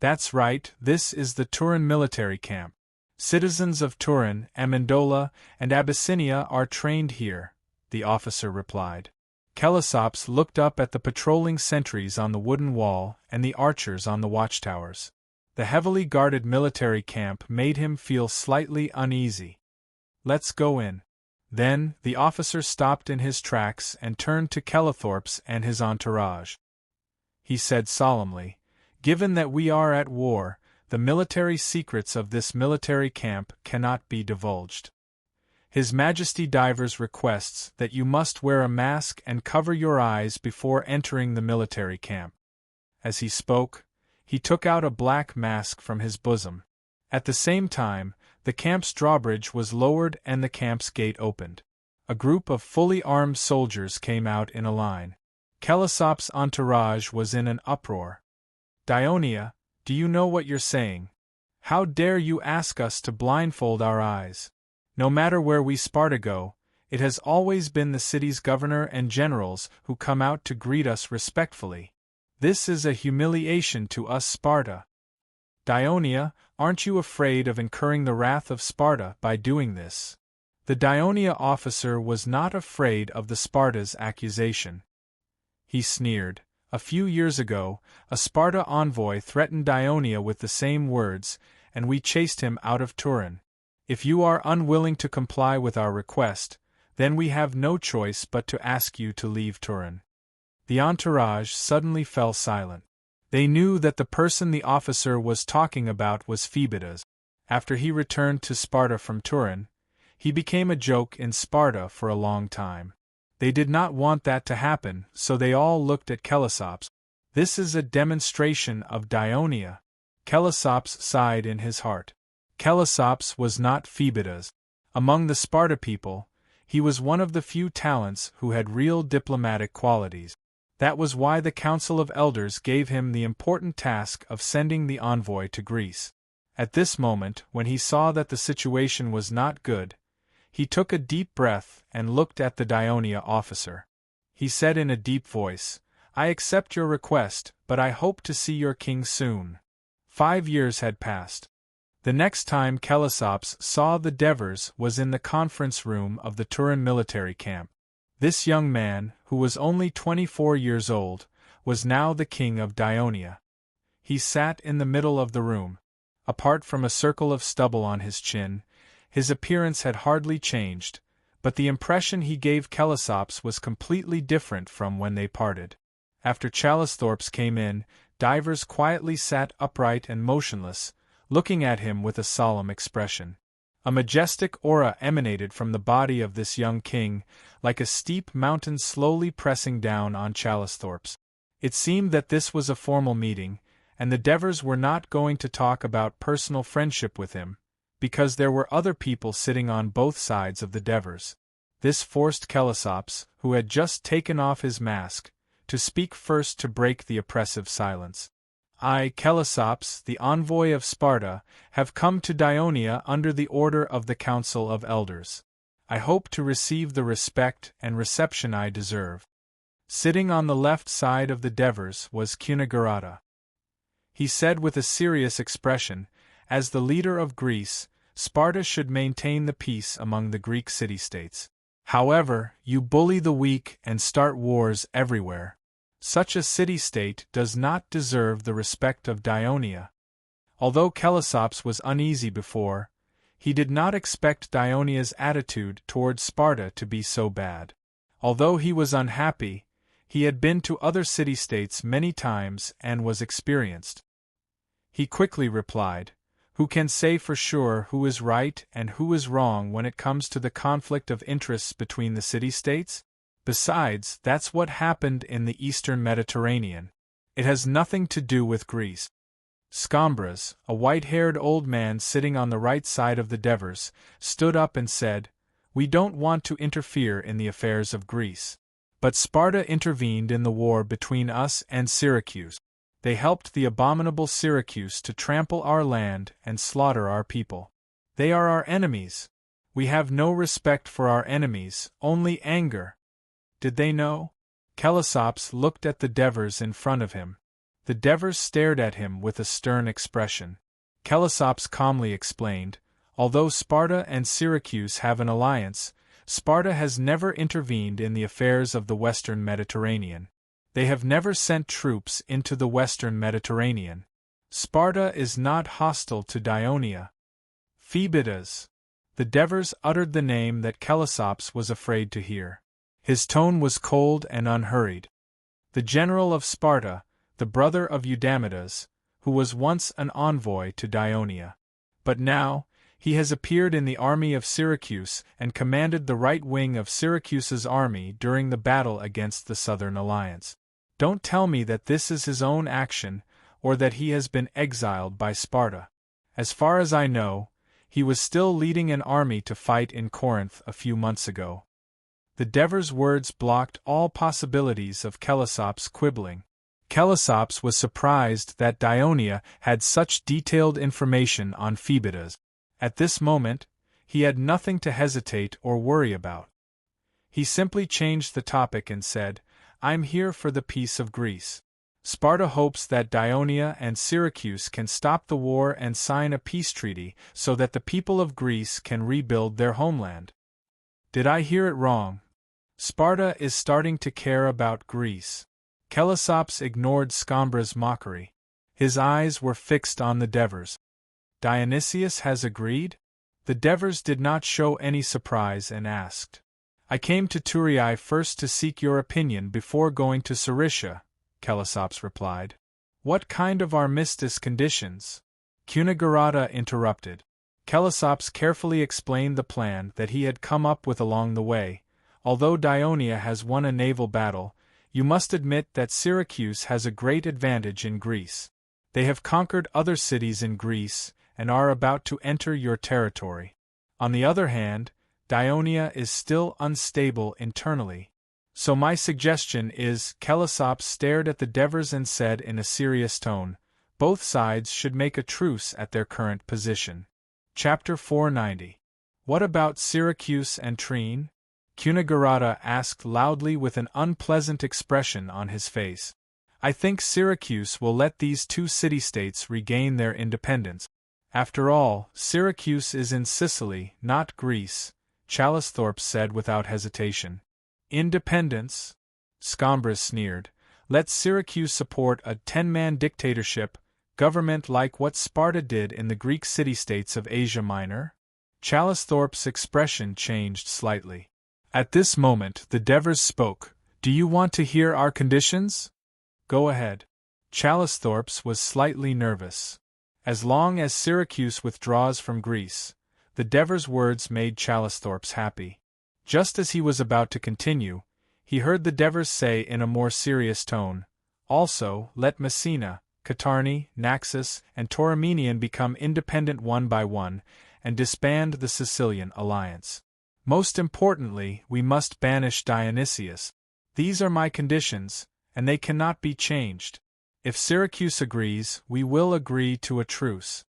"That's right, this is the Turin military camp. Citizens of Turin, Amendola, and Abyssinia are trained here," the officer replied. Kelesopes looked up at the patrolling sentries on the wooden wall and the archers on the watchtowers. The heavily guarded military camp made him feel slightly uneasy. "Let's go in." Then, the officer stopped in his tracks and turned to Kelethorpes and his entourage. He said solemnly, "Given that we are at war, the military secrets of this military camp cannot be divulged. His Majesty Divers requests that you must wear a mask and cover your eyes before entering the military camp." As he spoke, he took out a black mask from his bosom. At the same time, the camp's drawbridge was lowered and the camp's gate opened. A group of fully armed soldiers came out in a line. Kelesopes' entourage was in an uproar. "Dionia, do you know what you're saying? How dare you ask us to blindfold our eyes? No matter where we Sparta go, it has always been the city's governor and generals who come out to greet us respectfully. This is a humiliation to us Sparta. Dionia, aren't you afraid of incurring the wrath of Sparta by doing this?" The Dionia officer was not afraid of the Sparta's accusation. He sneered. "A few years ago, a Sparta envoy threatened Dionia with the same words, and we chased him out of Turin. If you are unwilling to comply with our request, then we have no choice but to ask you to leave Turin." The entourage suddenly fell silent. They knew that the person the officer was talking about was Phoebidas. After he returned to Sparta from Turin, he became a joke in Sparta for a long time. They did not want that to happen, so they all looked at Kelesopes. "This is a demonstration of Dionia." Kelesopes sighed in his heart. Kelesopes was not Phoebidas. Among the Sparta people, he was one of the few talents who had real diplomatic qualities. That was why the Council of Elders gave him the important task of sending the envoy to Greece. At this moment, when he saw that the situation was not good, he took a deep breath and looked at the Dionia officer. He said in a deep voice, "I accept your request, but I hope to see your king soon." 5 years had passed. The next time Kelesopes saw the Devers was in the conference room of the Turin military camp. This young man, who was only 24 years old, was now the king of Dionia. He sat in the middle of the room. Apart from a circle of stubble on his chin, his appearance had hardly changed, but the impression he gave Kelesopes was completely different from when they parted. After Chalesthorpes came in, Divers quietly sat upright and motionless, looking at him with a solemn expression. A majestic aura emanated from the body of this young king, like a steep mountain slowly pressing down on Chalesthorpes. It seemed that this was a formal meeting, and the Devers were not going to talk about personal friendship with him, because there were other people sitting on both sides of the Devers. This forced Kelesopes, who had just taken off his mask, to speak first to break the oppressive silence. "I, Kelesopes, the envoy of Sparta, have come to Dionia under the order of the Council of Elders. I hope to receive the respect and reception I deserve." Sitting on the left side of the Devers was Cunegurata. He said with a serious expression, "As the leader of Greece, Sparta should maintain the peace among the Greek city-states. However, you bully the weak and start wars everywhere. Such a city-state does not deserve the respect of Dionia." Although Kelesopes was uneasy before, he did not expect Dionia's attitude toward Sparta to be so bad. Although he was unhappy, he had been to other city-states many times and was experienced. He quickly replied, "Who can say for sure who is right and who is wrong when it comes to the conflict of interests between the city-states? Besides, that's what happened in the Eastern Mediterranean. It has nothing to do with Greece." Scambras, a white-haired old man sitting on the right side of the Devers, stood up and said, "We don't want to interfere in the affairs of Greece. But Sparta intervened in the war between us and Syracuse. They helped the abominable Syracuse to trample our land and slaughter our people. They are our enemies. We have no respect for our enemies, only anger." Did they know? Kelesopes looked at the Devers in front of him. The Devers stared at him with a stern expression. Kelesopes calmly explained, "Although Sparta and Syracuse have an alliance, Sparta has never intervened in the affairs of the Western Mediterranean. They have never sent troops into the Western Mediterranean. Sparta is not hostile to Dionia." Phoebidas. The Devers uttered the name that Kelesopes was afraid to hear. His tone was cold and unhurried. "The general of Sparta, the brother of Eudamidas, who was once an envoy to Dionia. But now, he has appeared in the army of Syracuse and commanded the right wing of Syracuse's army during the battle against the Southern Alliance. Don't tell me that this is his own action, or that he has been exiled by Sparta. As far as I know, he was still leading an army to fight in Corinth a few months ago." The Devers' words blocked all possibilities of Kelesopes quibbling. Kelesopes was surprised that Dionia had such detailed information on Phoebidas. At this moment, he had nothing to hesitate or worry about. He simply changed the topic and said, "I'm here for the peace of Greece. Sparta hopes that Dionia and Syracuse can stop the war and sign a peace treaty so that the people of Greece can rebuild their homeland." Did I hear it wrong? Sparta is starting to care about Greece. Kelesopes ignored Scambra's mockery. His eyes were fixed on the Devers. "Dionysius has agreed?" The Devers did not show any surprise and asked. "I came to Thurii first to seek your opinion before going to Cilicia," Kelesopes replied. "What kind of armistice conditions?" Cunegurata interrupted. Kelesopes carefully explained the plan that he had come up with along the way. "Although Dionia has won a naval battle, you must admit that Syracuse has a great advantage in Greece. They have conquered other cities in Greece and are about to enter your territory. On the other hand, Dionia is still unstable internally. So my suggestion is," Kelesopes stared at the Devers and said in a serious tone, "both sides should make a truce at their current position." Chapter 490. What about Syracuse and Trine? Cunegurata asked loudly with an unpleasant expression on his face. "I think Syracuse will let these two city-states regain their independence. After all, Syracuse is in Sicily, not Greece," Challisthorpe said without hesitation. "Independence?" Scambras sneered. "Let Syracuse support a 10-man dictatorship, government like what Sparta did in the Greek city-states of Asia Minor?" Challisthorpe's expression changed slightly. At this moment the Devers spoke. "Do you want to hear our conditions?" "Go ahead." Challisthorpe's was slightly nervous. As long as Syracuse withdraws from Greece, the Devers' words made Challisthorpe's happy. Just as he was about to continue, he heard the Devers say in a more serious tone, "Also, let Messina, Catarni, Naxos, and Tauromenion become independent one by one, and disband the Sicilian alliance. Most importantly, we must banish Dionysius. These are my conditions, and they cannot be changed. If Syracuse agrees, we will agree to a truce."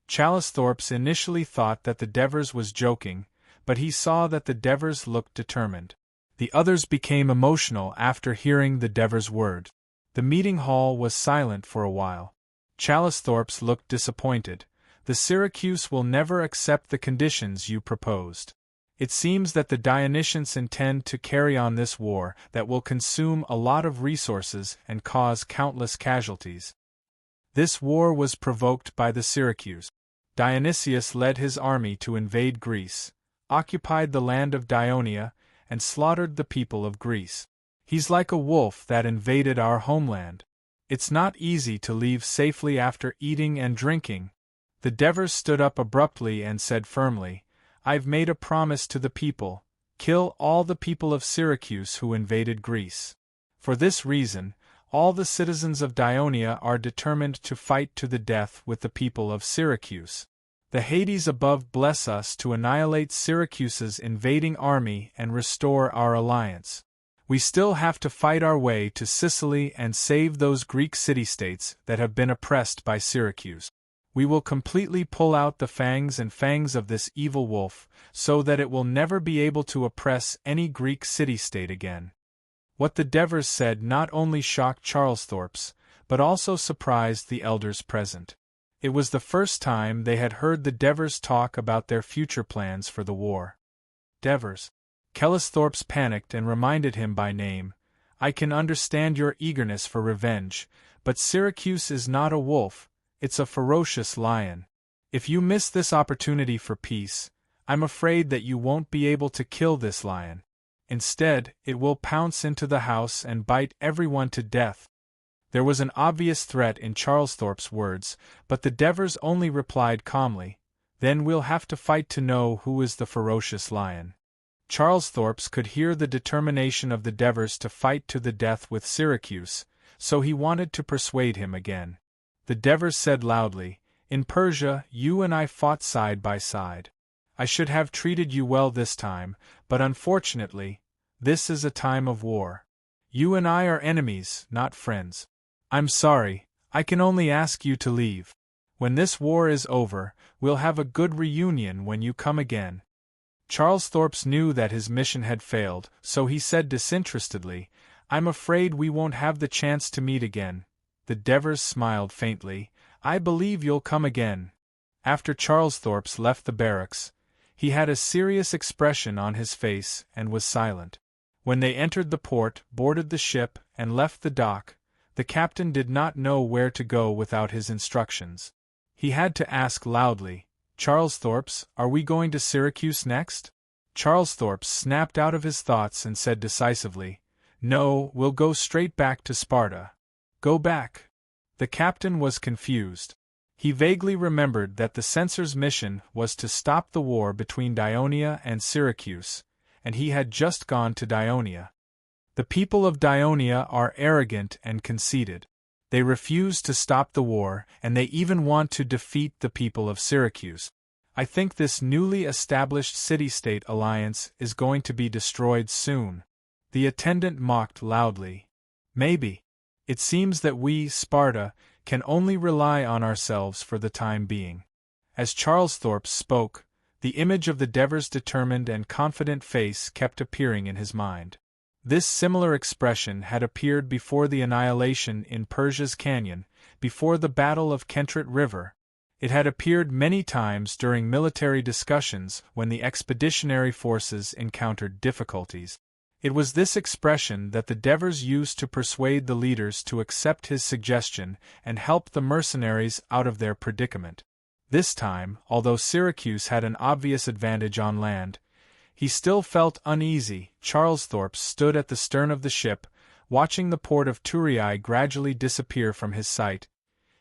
Challisthorpe initially thought that the Devers was joking, but he saw that the Devers looked determined. The others became emotional after hearing the Devers' word. The meeting hall was silent for a while. Challisthorpe looked disappointed. "The Syracuse will never accept the conditions you proposed. It seems that the Dionysians intend to carry on this war that will consume a lot of resources and cause countless casualties. This war was provoked by the Syracuse. Dionysius led his army to invade Greece, occupied the land of Dionia, and slaughtered the people of Greece. He's like a wolf that invaded our homeland. It's not easy to leave safely after eating and drinking." The Devers stood up abruptly and said firmly, "I've made a promise to the people: kill all the people of Syracuse who invaded Greece. For this reason, all the citizens of Dionia are determined to fight to the death with the people of Syracuse. The Hades above bless us to annihilate Syracuse's invading army and restore our alliance. We still have to fight our way to Sicily and save those Greek city-states that have been oppressed by Syracuse. We will completely pull out the fangs of this evil wolf, so that it will never be able to oppress any Greek city-state again. What the Devers said not only shocked Charlesthorpe's, but also surprised the elders present. It was the first time they had heard the Devers talk about their future plans for the war. Devers. Kellisthorpe's panicked and reminded him by name. I can understand your eagerness for revenge, but Syracuse is not a wolf, it's a ferocious lion. If you miss this opportunity for peace, I'm afraid that you won't be able to kill this lion. Instead, it will pounce into the house and bite everyone to death. There was an obvious threat in Charlesthorpe's words, but the Devers only replied calmly, Then we'll have to fight to know who is the ferocious lion. Charlesthorpe's could hear the determination of the Devers to fight to the death with Syracuse, so he wanted to persuade him again. The Devers said loudly, In Persia, you and I fought side by side. I should have treated you well this time, but unfortunately, this is a time of war. You and I are enemies, not friends. I'm sorry, I can only ask you to leave. When this war is over, we'll have a good reunion when you come again. Charlesthorpe knew that his mission had failed, so he said disinterestedly, I'm afraid we won't have the chance to meet again. The Devers smiled faintly, I believe you'll come again. After Charlesthorpe left the barracks, he had a serious expression on his face and was silent. When they entered the port, boarded the ship, and left the dock, the captain did not know where to go without his instructions. He had to ask loudly, Charlesthorpe, are we going to Syracuse next? Charlesthorpe snapped out of his thoughts and said decisively, No, we'll go straight back to Sparta. Go back. The captain was confused. He vaguely remembered that the censor's mission was to stop the war between Dionia and Syracuse, and he had just gone to Dionia. The people of Dionia are arrogant and conceited. They refuse to stop the war, and they even want to defeat the people of Syracuse. I think this newly established city-state alliance is going to be destroyed soon. The attendant mocked loudly. Maybe. It seems that we, Sparta, can only rely on ourselves for the time being. As Charlesthorpe spoke, the image of the Devers' determined and confident face kept appearing in his mind. This similar expression had appeared before the annihilation in Persia's canyon, before the Battle of Kentrit River. It had appeared many times during military discussions when the expeditionary forces encountered difficulties. It was this expression that the Devers used to persuade the leaders to accept his suggestion and help the mercenaries out of their predicament. This time, although Syracuse had an obvious advantage on land, he still felt uneasy. Charlesthorpe stood at the stern of the ship, watching the port of Thurii gradually disappear from his sight.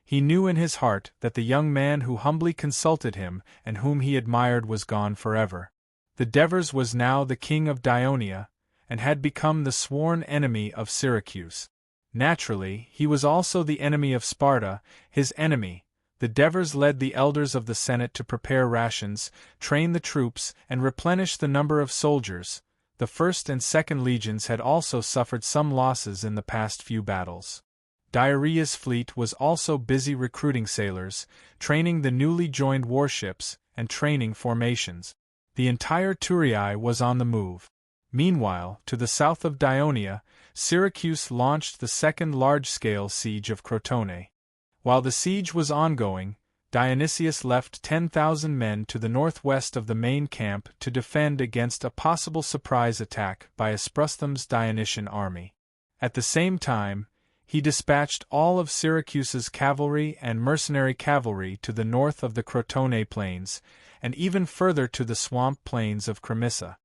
He knew in his heart that the young man who humbly consulted him and whom he admired was gone forever. The Devers was now the king of Dionia, and had become the sworn enemy of Syracuse. Naturally, he was also the enemy of Sparta, his enemy. The Devers led the elders of the Senate to prepare rations, train the troops, and replenish the number of soldiers. The 1st and 2nd legions had also suffered some losses in the past few battles. Diarrhea's fleet was also busy recruiting sailors, training the newly joined warships, and training formations. The entire Thurii was on the move. Meanwhile, to the south of Dionia, Syracuse launched the second large-scale siege of Crotone. While the siege was ongoing, Dionysius left 10,000 men to the northwest of the main camp to defend against a possible surprise attack by Asprutham's Dionysian army. At the same time, he dispatched all of Syracuse's cavalry and mercenary cavalry to the north of the Crotone plains, and even further to the swamp plains of Cremissa.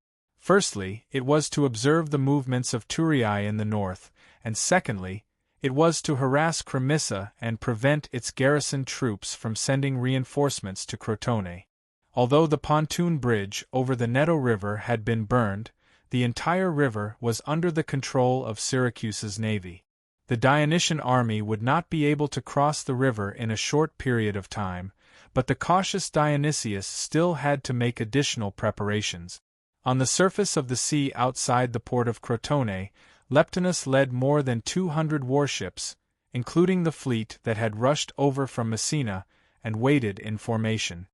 Firstly, it was to observe the movements of Thurii in the north, and secondly, it was to harass Cremissa and prevent its garrisoned troops from sending reinforcements to Crotone. Although the pontoon bridge over the Neto River had been burned, the entire river was under the control of Syracuse's navy. The Dionysian army would not be able to cross the river in a short period of time, but the cautious Dionysius still had to make additional preparations. On the surface of the sea outside the port of Crotone, Leptinus led more than 200 warships, including the fleet that had rushed over from Messina and waited in formation.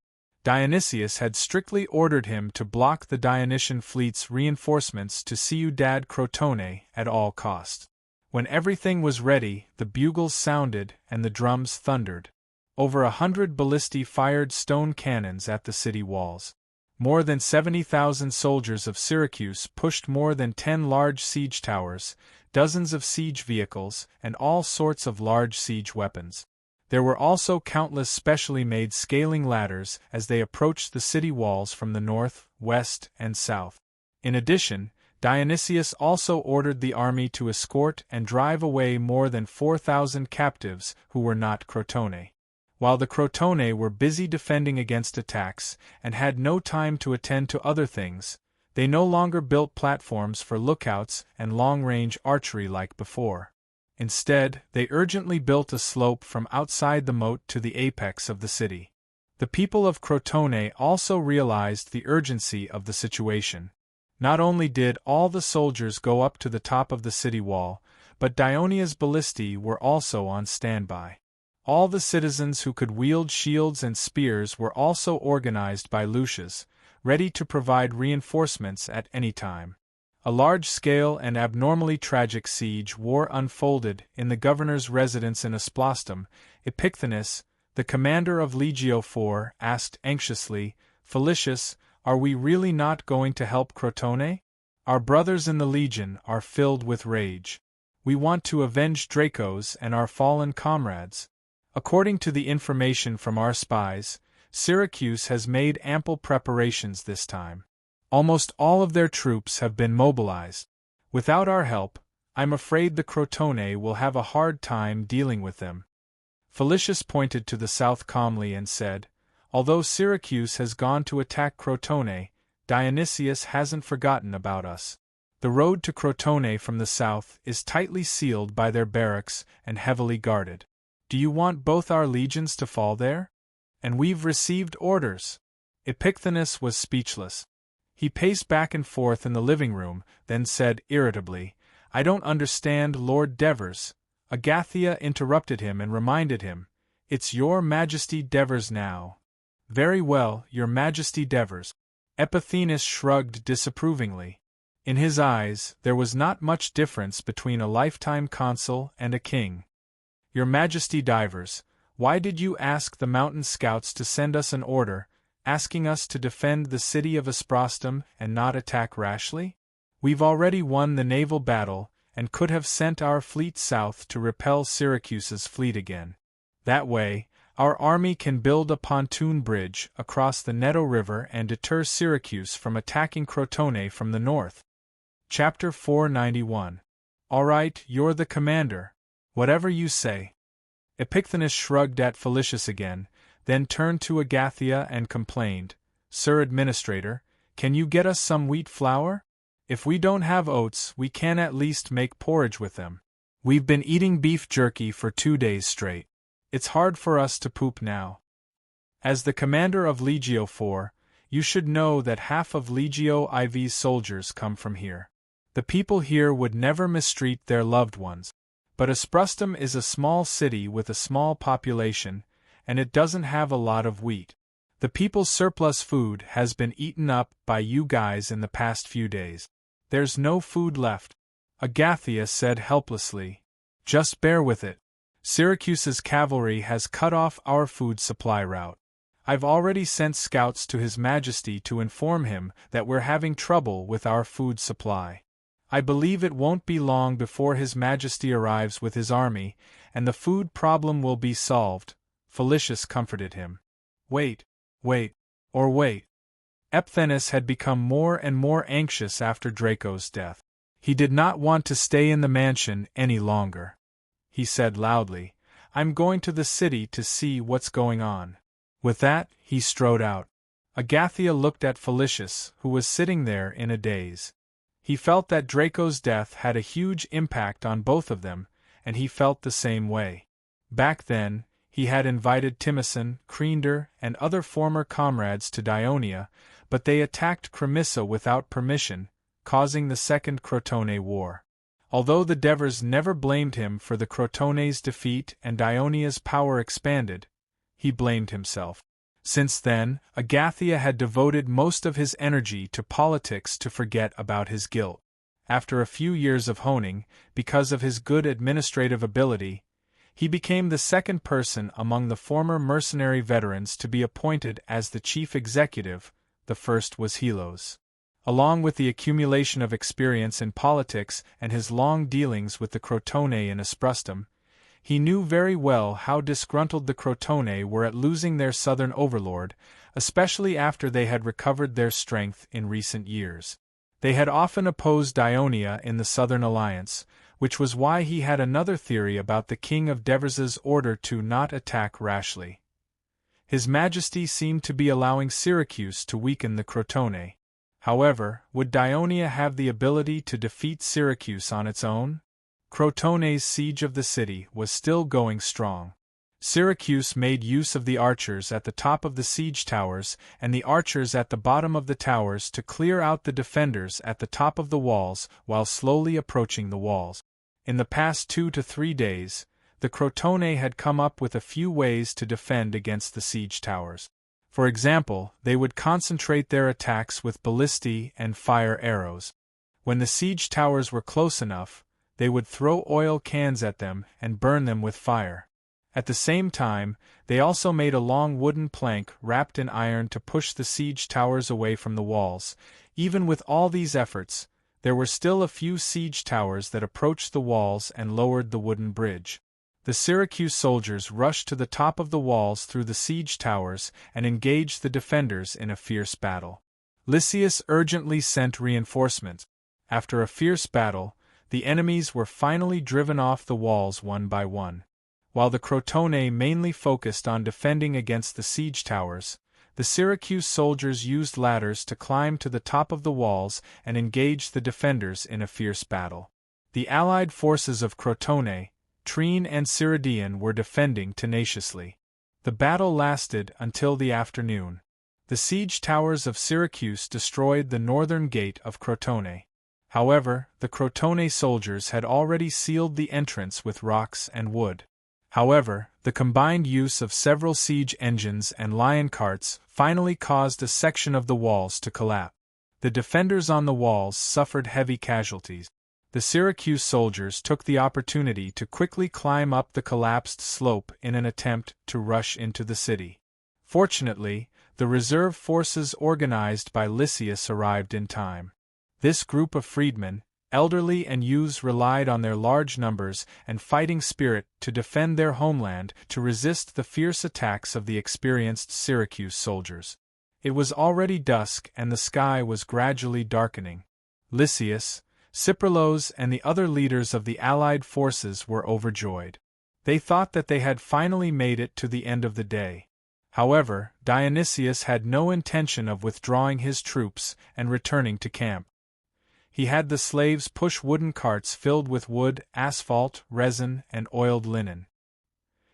Dionysius had strictly ordered him to block the Dionysian fleet's reinforcements to Ciudad Crotone at all costs. When everything was ready, the bugles sounded and the drums thundered. Over 100 ballistae fired stone cannons at the city walls. More than 70,000 soldiers of Syracuse pushed more than 10 large siege towers, dozens of siege vehicles, and all sorts of large siege weapons. There were also countless specially made scaling ladders as they approached the city walls from the north, west, and south. In addition, Dionysius also ordered the army to escort and drive away more than 4,000 captives who were not Crotone. While the Crotone were busy defending against attacks and had no time to attend to other things, they no longer built platforms for lookouts and long-range archery like before. Instead, they urgently built a slope from outside the moat to the apex of the city. The people of Crotone also realized the urgency of the situation. Not only did all the soldiers go up to the top of the city wall, but Dionia's ballistae were also on standby. All the citizens who could wield shields and spears were also organized by Lucius, ready to provide reinforcements at any time. A large-scale and abnormally tragic siege war unfolded in the governor's residence in Asplastum. Epicthenes, the commander of Legio IV, asked anxiously, "Felicius, are we really not going to help Crotone? Our brothers in the legion are filled with rage. We want to avenge Dracos and our fallen comrades." According to the information from our spies, Syracuse has made ample preparations this time. Almost all of their troops have been mobilized. Without our help, I'm afraid the Crotone will have a hard time dealing with them. Felicius pointed to the south calmly and said, "Although Syracuse has gone to attack Crotone, Dionysius hasn't forgotten about us. The road to Crotone from the south is tightly sealed by their barracks and heavily guarded. Do you want both our legions to fall there? And we've received orders." Epicthenes was speechless. He paced back and forth in the living room, then said irritably, "I don't understand, Lord Devers." Agathia interrupted him and reminded him, "It's your Majesty Devers now." "Very well, your Majesty Devers." Epicthenes shrugged disapprovingly. In his eyes, there was not much difference between a lifetime consul and a king. "Your Majesty Devers, why did you ask the mountain scouts to send us an order, asking us to defend the city of Asprostum and not attack rashly? We've already won the naval battle and could have sent our fleet south to repel Syracuse's fleet again. That way, our army can build a pontoon bridge across the Neto River and deter Syracuse from attacking Crotone from the north." Chapter 491. "All right, you're the commander. Whatever you say." Epicthenes shrugged at Felicius again, then turned to Agathia and complained, "Sir Administrator, can you get us some wheat flour? If we don't have oats, we can at least make porridge with them. We've been eating beef jerky for 2 days straight. It's hard for us to poop now." As the commander of Legio IV, you should know that half of Legio IV's soldiers come from here. The people here would never mistreat their loved ones. But Asprostum is a small city with a small population, and it doesn't have a lot of wheat. The people's surplus food has been eaten up by you guys in the past few days. There's no food left." Agathia said helplessly, "Just bear with it. Syracuse's cavalry has cut off our food supply route. I've already sent scouts to His Majesty to inform him that we're having trouble with our food supply. I believe it won't be long before His Majesty arrives with his army, and the food problem will be solved." Felicius comforted him. Wait. Epicthenes had become more and more anxious after Draco's death. He did not want to stay in the mansion any longer. He said loudly, "I'm going to the city to see what's going on." With that, he strode out. Agathia looked at Felicius, who was sitting there in a daze. He felt that Draco's death had a huge impact on both of them, and he felt the same way. Back then, he had invited Timicin, Creander, and other former comrades to Dionia, but they attacked Cremissa without permission, causing the Second Crotone War. Although the Devers never blamed him for the Crotones' defeat and Dionia's power expanded, he blamed himself. Since then, Agathia had devoted most of his energy to politics to forget about his guilt. After a few years of honing, because of his good administrative ability, he became the second person among the former mercenary veterans to be appointed as the chief executive. The first was Helos. Along with the accumulation of experience in politics and his long dealings with the Crotone in Asprustum, he knew very well how disgruntled the Crotone were at losing their southern overlord, especially after they had recovered their strength in recent years. They had often opposed Dionia in the Southern Alliance, which was why he had another theory about the King of Devers's order to not attack rashly. His Majesty seemed to be allowing Syracuse to weaken the Crotone. However, would Dionia have the ability to defeat Syracuse on its own? Crotone's siege of the city was still going strong. Syracuse made use of the archers at the top of the siege towers and the archers at the bottom of the towers to clear out the defenders at the top of the walls while slowly approaching the walls. In the past 2 to 3 days, the Crotone had come up with a few ways to defend against the siege towers. For example, they would concentrate their attacks with ballistae and fire arrows. When the siege towers were close enough, they would throw oil cans at them and burn them with fire. At the same time, they also made a long wooden plank wrapped in iron to push the siege towers away from the walls. Even with all these efforts, there were still a few siege towers that approached the walls and lowered the wooden bridge. The Syracuse soldiers rushed to the top of the walls through the siege towers and engaged the defenders in a fierce battle. Lysias urgently sent reinforcements. After a fierce battle, the enemies were finally driven off the walls one by one. While the Crotone mainly focused on defending against the siege towers, the Syracuse soldiers used ladders to climb to the top of the walls and engage the defenders in a fierce battle. The allied forces of Crotone, Trine and Cyrodian were defending tenaciously. The battle lasted until the afternoon. The siege towers of Syracuse destroyed the northern gate of Crotone. However, the Crotone soldiers had already sealed the entrance with rocks and wood. However, the combined use of several siege engines and lion carts finally caused a section of the walls to collapse. The defenders on the walls suffered heavy casualties. The Syracuse soldiers took the opportunity to quickly climb up the collapsed slope in an attempt to rush into the city. Fortunately, the reserve forces organized by Lysias arrived in time. This group of freedmen, elderly and youths, relied on their large numbers and fighting spirit to defend their homeland to resist the fierce attacks of the experienced Syracuse soldiers. It was already dusk and the sky was gradually darkening. Lysias, Cyprilos and the other leaders of the allied forces were overjoyed. They thought that they had finally made it to the end of the day. However, Dionysius had no intention of withdrawing his troops and returning to camp. He had the slaves push wooden carts filled with wood, asphalt, resin, and oiled linen.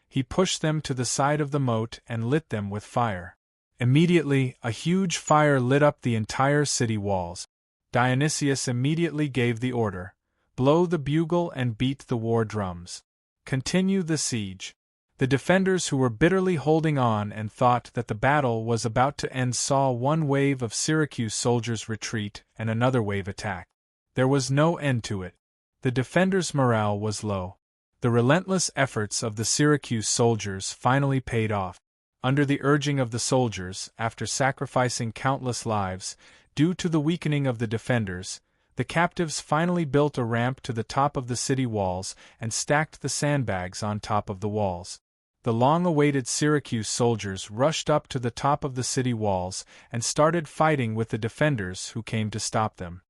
He pushed them to the side of the moat and lit them with fire. Immediately, a huge fire lit up the entire city walls. Dionysius immediately gave the order, "Blow the bugle and beat the war drums. Continue the siege." The defenders who were bitterly holding on and thought that the battle was about to end saw one wave of Syracuse soldiers retreat and another wave attack. There was no end to it. The defenders' morale was low. The relentless efforts of the Syracuse soldiers finally paid off. Under the urging of the soldiers, after sacrificing countless lives, due to the weakening of the defenders, the captives finally built a ramp to the top of the city walls and stacked the sandbags on top of the walls. The long-awaited Syracuse soldiers rushed up to the top of the city walls and started fighting with the defenders who came to stop them.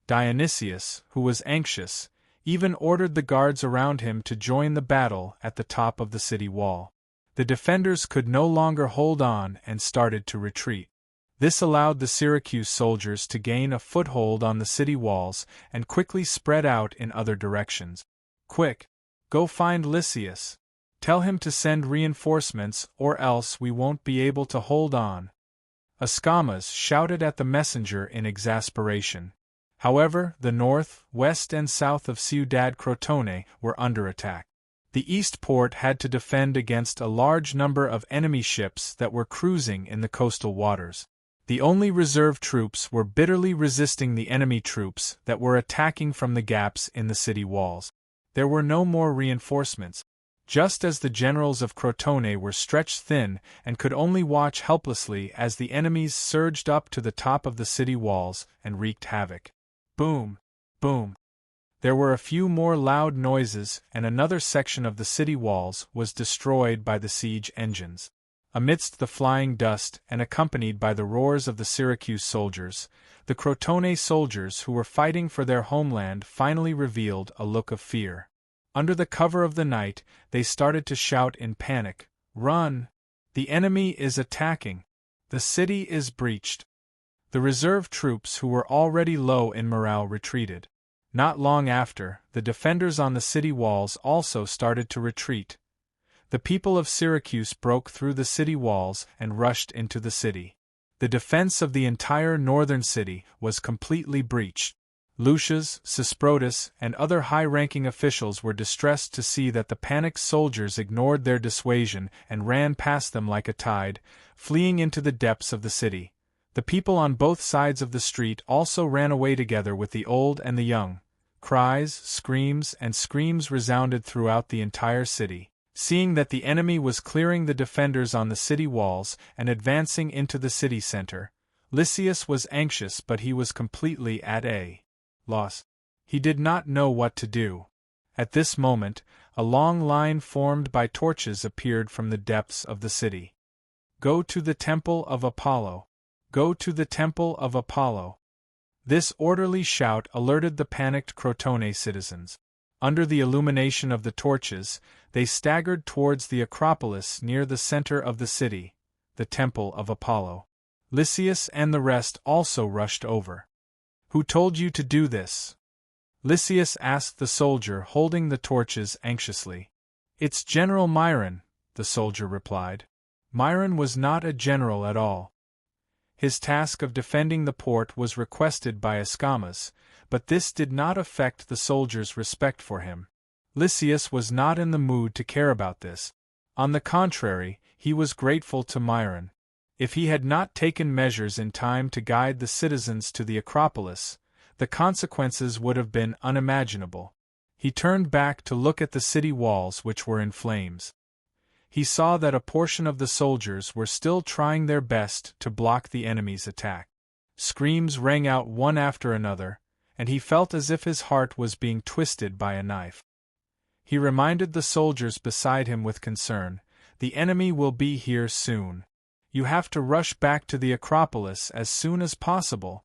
Dionysius, who was anxious, even ordered the guards around him to join the battle at the top of the city wall. The defenders could no longer hold on and started to retreat. This allowed the Syracuse soldiers to gain a foothold on the city walls and quickly spread out in other directions. "Quick! Go find Lysias. Tell him to send reinforcements or else we won't be able to hold on." Escamas shouted at the messenger in exasperation. However, the north, west and south of Ciudad Crotone were under attack. The east port had to defend against a large number of enemy ships that were cruising in the coastal waters. The only reserve troops were bitterly resisting the enemy troops that were attacking from the gaps in the city walls. There were no more reinforcements. Just as the generals of Crotone were stretched thin and could only watch helplessly as the enemies surged up to the top of the city walls and wreaked havoc. Boom! Boom! There were a few more loud noises, and another section of the city walls was destroyed by the siege engines. Amidst the flying dust and accompanied by the roars of the Syracuse soldiers, the Crotone soldiers who were fighting for their homeland finally revealed a look of fear. Under the cover of the night, they started to shout in panic, "Run! The enemy is attacking! The city is breached!" The reserve troops who were already low in morale retreated. Not long after, the defenders on the city walls also started to retreat. The people of Syracuse broke through the city walls and rushed into the city. The defense of the entire northern city was completely breached. Lucius, Sesprotus, and other high-ranking officials were distressed to see that the panicked soldiers ignored their dissuasion and ran past them like a tide, fleeing into the depths of the city. The people on both sides of the street also ran away together with the old and the young. Cries, screams, and screams resounded throughout the entire city. Seeing that the enemy was clearing the defenders on the city walls and advancing into the city center, Lysias was anxious, but he was completely at a loss. He did not know what to do. At this moment, a long line formed by torches appeared from the depths of the city. "Go to the temple of Apollo! Go to the temple of Apollo!" This orderly shout alerted the panicked Crotone citizens. Under the illumination of the torches, they staggered towards the Acropolis near the center of the city, the temple of Apollo. Lysias and the rest also rushed over. "Who told you to do this?" Lysias asked the soldier holding the torches anxiously. "It's General Myron," the soldier replied. Myron was not a general at all. His task of defending the port was requested by Escamas, but this did not affect the soldiers' respect for him. Lysias was not in the mood to care about this. On the contrary, he was grateful to Myron. If he had not taken measures in time to guide the citizens to the Acropolis, the consequences would have been unimaginable. He turned back to look at the city walls which were in flames. He saw that a portion of the soldiers were still trying their best to block the enemy's attack. Screams rang out one after another, and he felt as if his heart was being twisted by a knife. He reminded the soldiers beside him with concern, "The enemy will be here soon. You have to rush back to the Acropolis as soon as possible."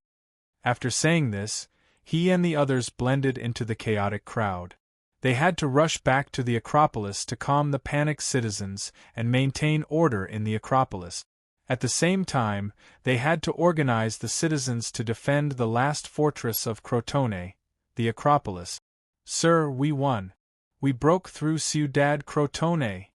After saying this, he and the others blended into the chaotic crowd. They had to rush back to the Acropolis to calm the panicked citizens and maintain order in the Acropolis. At the same time, they had to organize the citizens to defend the last fortress of Crotone, the Acropolis. "Sir, we won. We broke through Ciudad Crotone."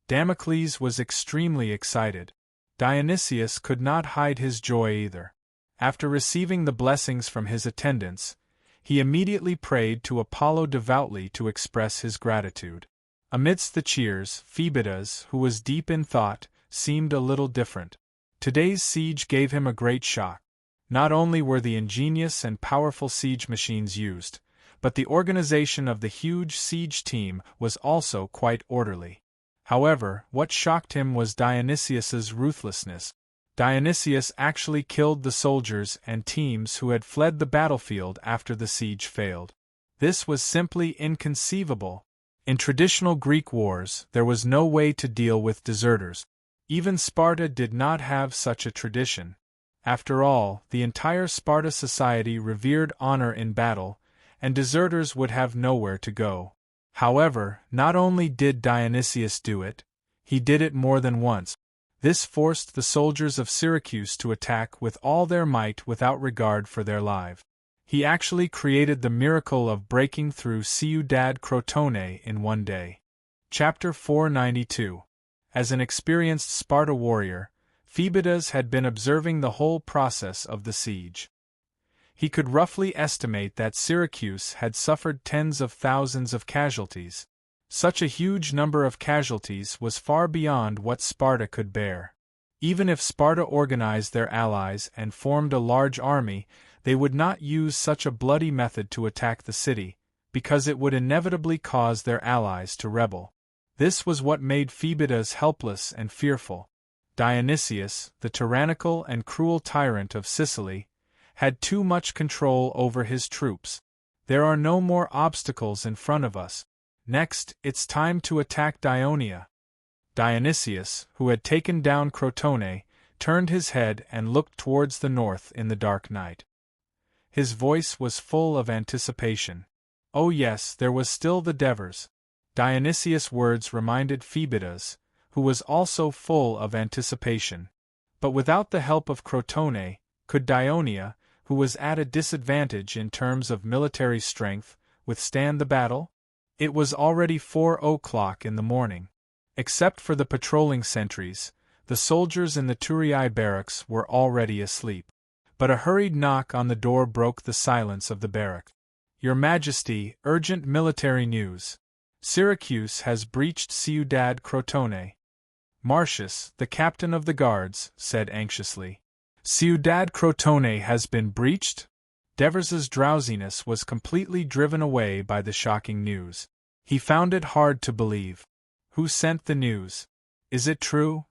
Damocles was extremely excited. Dionysius could not hide his joy either. After receiving the blessings from his attendants, he immediately prayed to Apollo devoutly to express his gratitude. Amidst the cheers, Phoebidas, who was deep in thought, seemed a little different. Today's siege gave him a great shock. Not only were the ingenious and powerful siege machines used, but the organization of the huge siege team was also quite orderly. However, what shocked him was Dionysius's ruthlessness. Dionysius actually killed the soldiers and teams who had fled the battlefield after the siege failed. This was simply inconceivable. In traditional Greek wars, there was no way to deal with deserters. Even Sparta did not have such a tradition. After all, the entire Sparta society revered honor in battle, and deserters would have nowhere to go. However, not only did Dionysius do it, he did it more than once. This forced the soldiers of Syracuse to attack with all their might without regard for their lives. He actually created the miracle of breaking through Ciudad Crotone in one day. Chapter 492. As an experienced Sparta warrior, Phoebidas had been observing the whole process of the siege. He could roughly estimate that Syracuse had suffered tens of thousands of casualties. Such a huge number of casualties was far beyond what Sparta could bear. Even if Sparta organized their allies and formed a large army, they would not use such a bloody method to attack the city, because it would inevitably cause their allies to rebel. This was what made Phoebidas helpless and fearful. Dionysius, the tyrannical and cruel tyrant of Sicily, had too much control over his troops. There are no more obstacles in front of us. Next, it's time to attack Ionia. Dionysius, who had taken down Crotone, turned his head and looked towards the north in the dark night. His voice was full of anticipation. Oh yes, there was still the Devers. Dionysius' words reminded Phoebidas, who was also full of anticipation. But without the help of Crotone, could Ionia, who was at a disadvantage in terms of military strength, withstand the battle? It was already 4 o'clock in the morning. Except for the patrolling sentries, the soldiers in the Turii barracks were already asleep. But a hurried knock on the door broke the silence of the barrack. Your Majesty, urgent military news. Syracuse has breached Ciudad Crotone. Marcius, the captain of the guards, said anxiously. Ciudad Crotone has been breached? Devers's drowsiness was completely driven away by the shocking news. He found it hard to believe. Who sent the news? Is it true?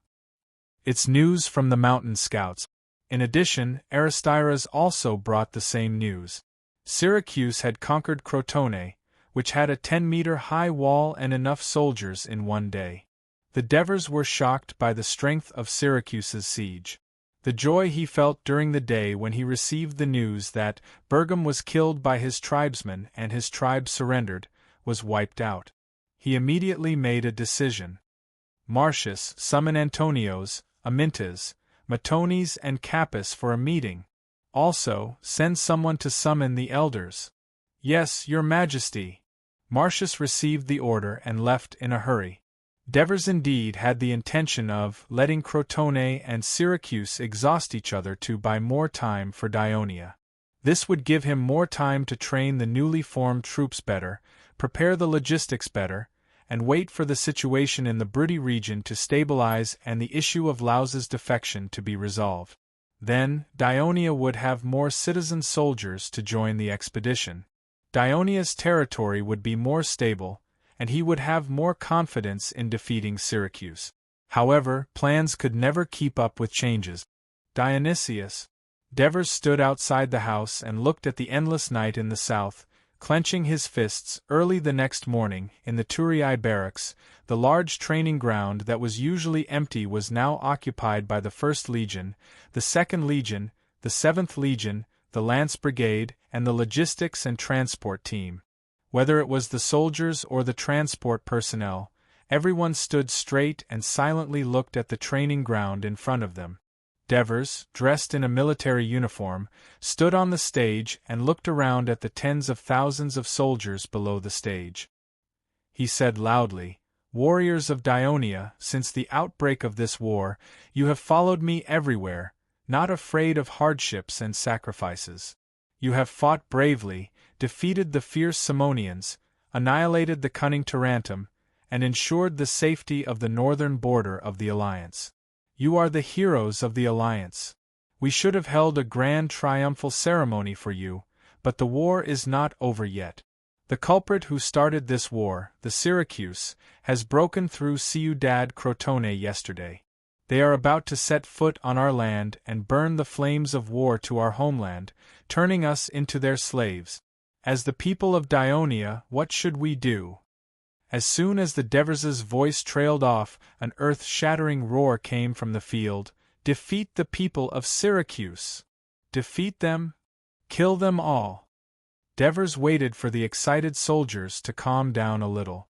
It's news from the mountain scouts. In addition, Aristiras also brought the same news. Syracuse had conquered Crotone, which had a 10-meter-high wall and enough soldiers in one day. The Devers were shocked by the strength of Syracuse's siege. The joy he felt during the day when he received the news that Bergam was killed by his tribesmen and his tribe surrendered, was wiped out. He immediately made a decision. Marcius, summon Antonios, Amintas, Matones and Capys for a meeting. Also, send someone to summon the elders. Yes, your Majesty. Marcius received the order and left in a hurry. Devers indeed had the intention of letting Crotone and Syracuse exhaust each other to buy more time for Ionia. This would give him more time to train the newly formed troops better, prepare the logistics better, and wait for the situation in the Bruttii region to stabilize and the issue of Laus's defection to be resolved. Then, Ionia would have more citizen soldiers to join the expedition. Ionia's territory would be more stable, and he would have more confidence in defeating Syracuse. However, plans could never keep up with changes. Dionysius. Devers stood outside the house and looked at the endless night in the south, clenching his fists. Early the next morning, in the Turii barracks, the large training ground that was usually empty was now occupied by the 1st Legion, the 2nd Legion, the 7th Legion, the Lance Brigade, and the logistics and transport team. Whether it was the soldiers or the transport personnel, everyone stood straight and silently looked at the training ground in front of them. Devers, dressed in a military uniform, stood on the stage and looked around at the tens of thousands of soldiers below the stage. He said loudly, "Warriors of Ionia, since the outbreak of this war, you have followed me everywhere, not afraid of hardships and sacrifices. You have fought bravely, defeated the fierce Simonians, annihilated the cunning Tarentum, and ensured the safety of the northern border of the alliance. You are the heroes of the alliance. We should have held a grand triumphal ceremony for you, but the war is not over yet. The culprit who started this war, the Syracuse, has broken through Ciudad Crotone yesterday. They are about to set foot on our land and burn the flames of war to our homeland, turning us into their slaves. As the people of Ionia, what should we do?" As soon as the Devers' voice trailed off, an earth-shattering roar came from the field. "Defeat the people of Syracuse! Defeat them! Kill them all!" Devers waited for the excited soldiers to calm down a little.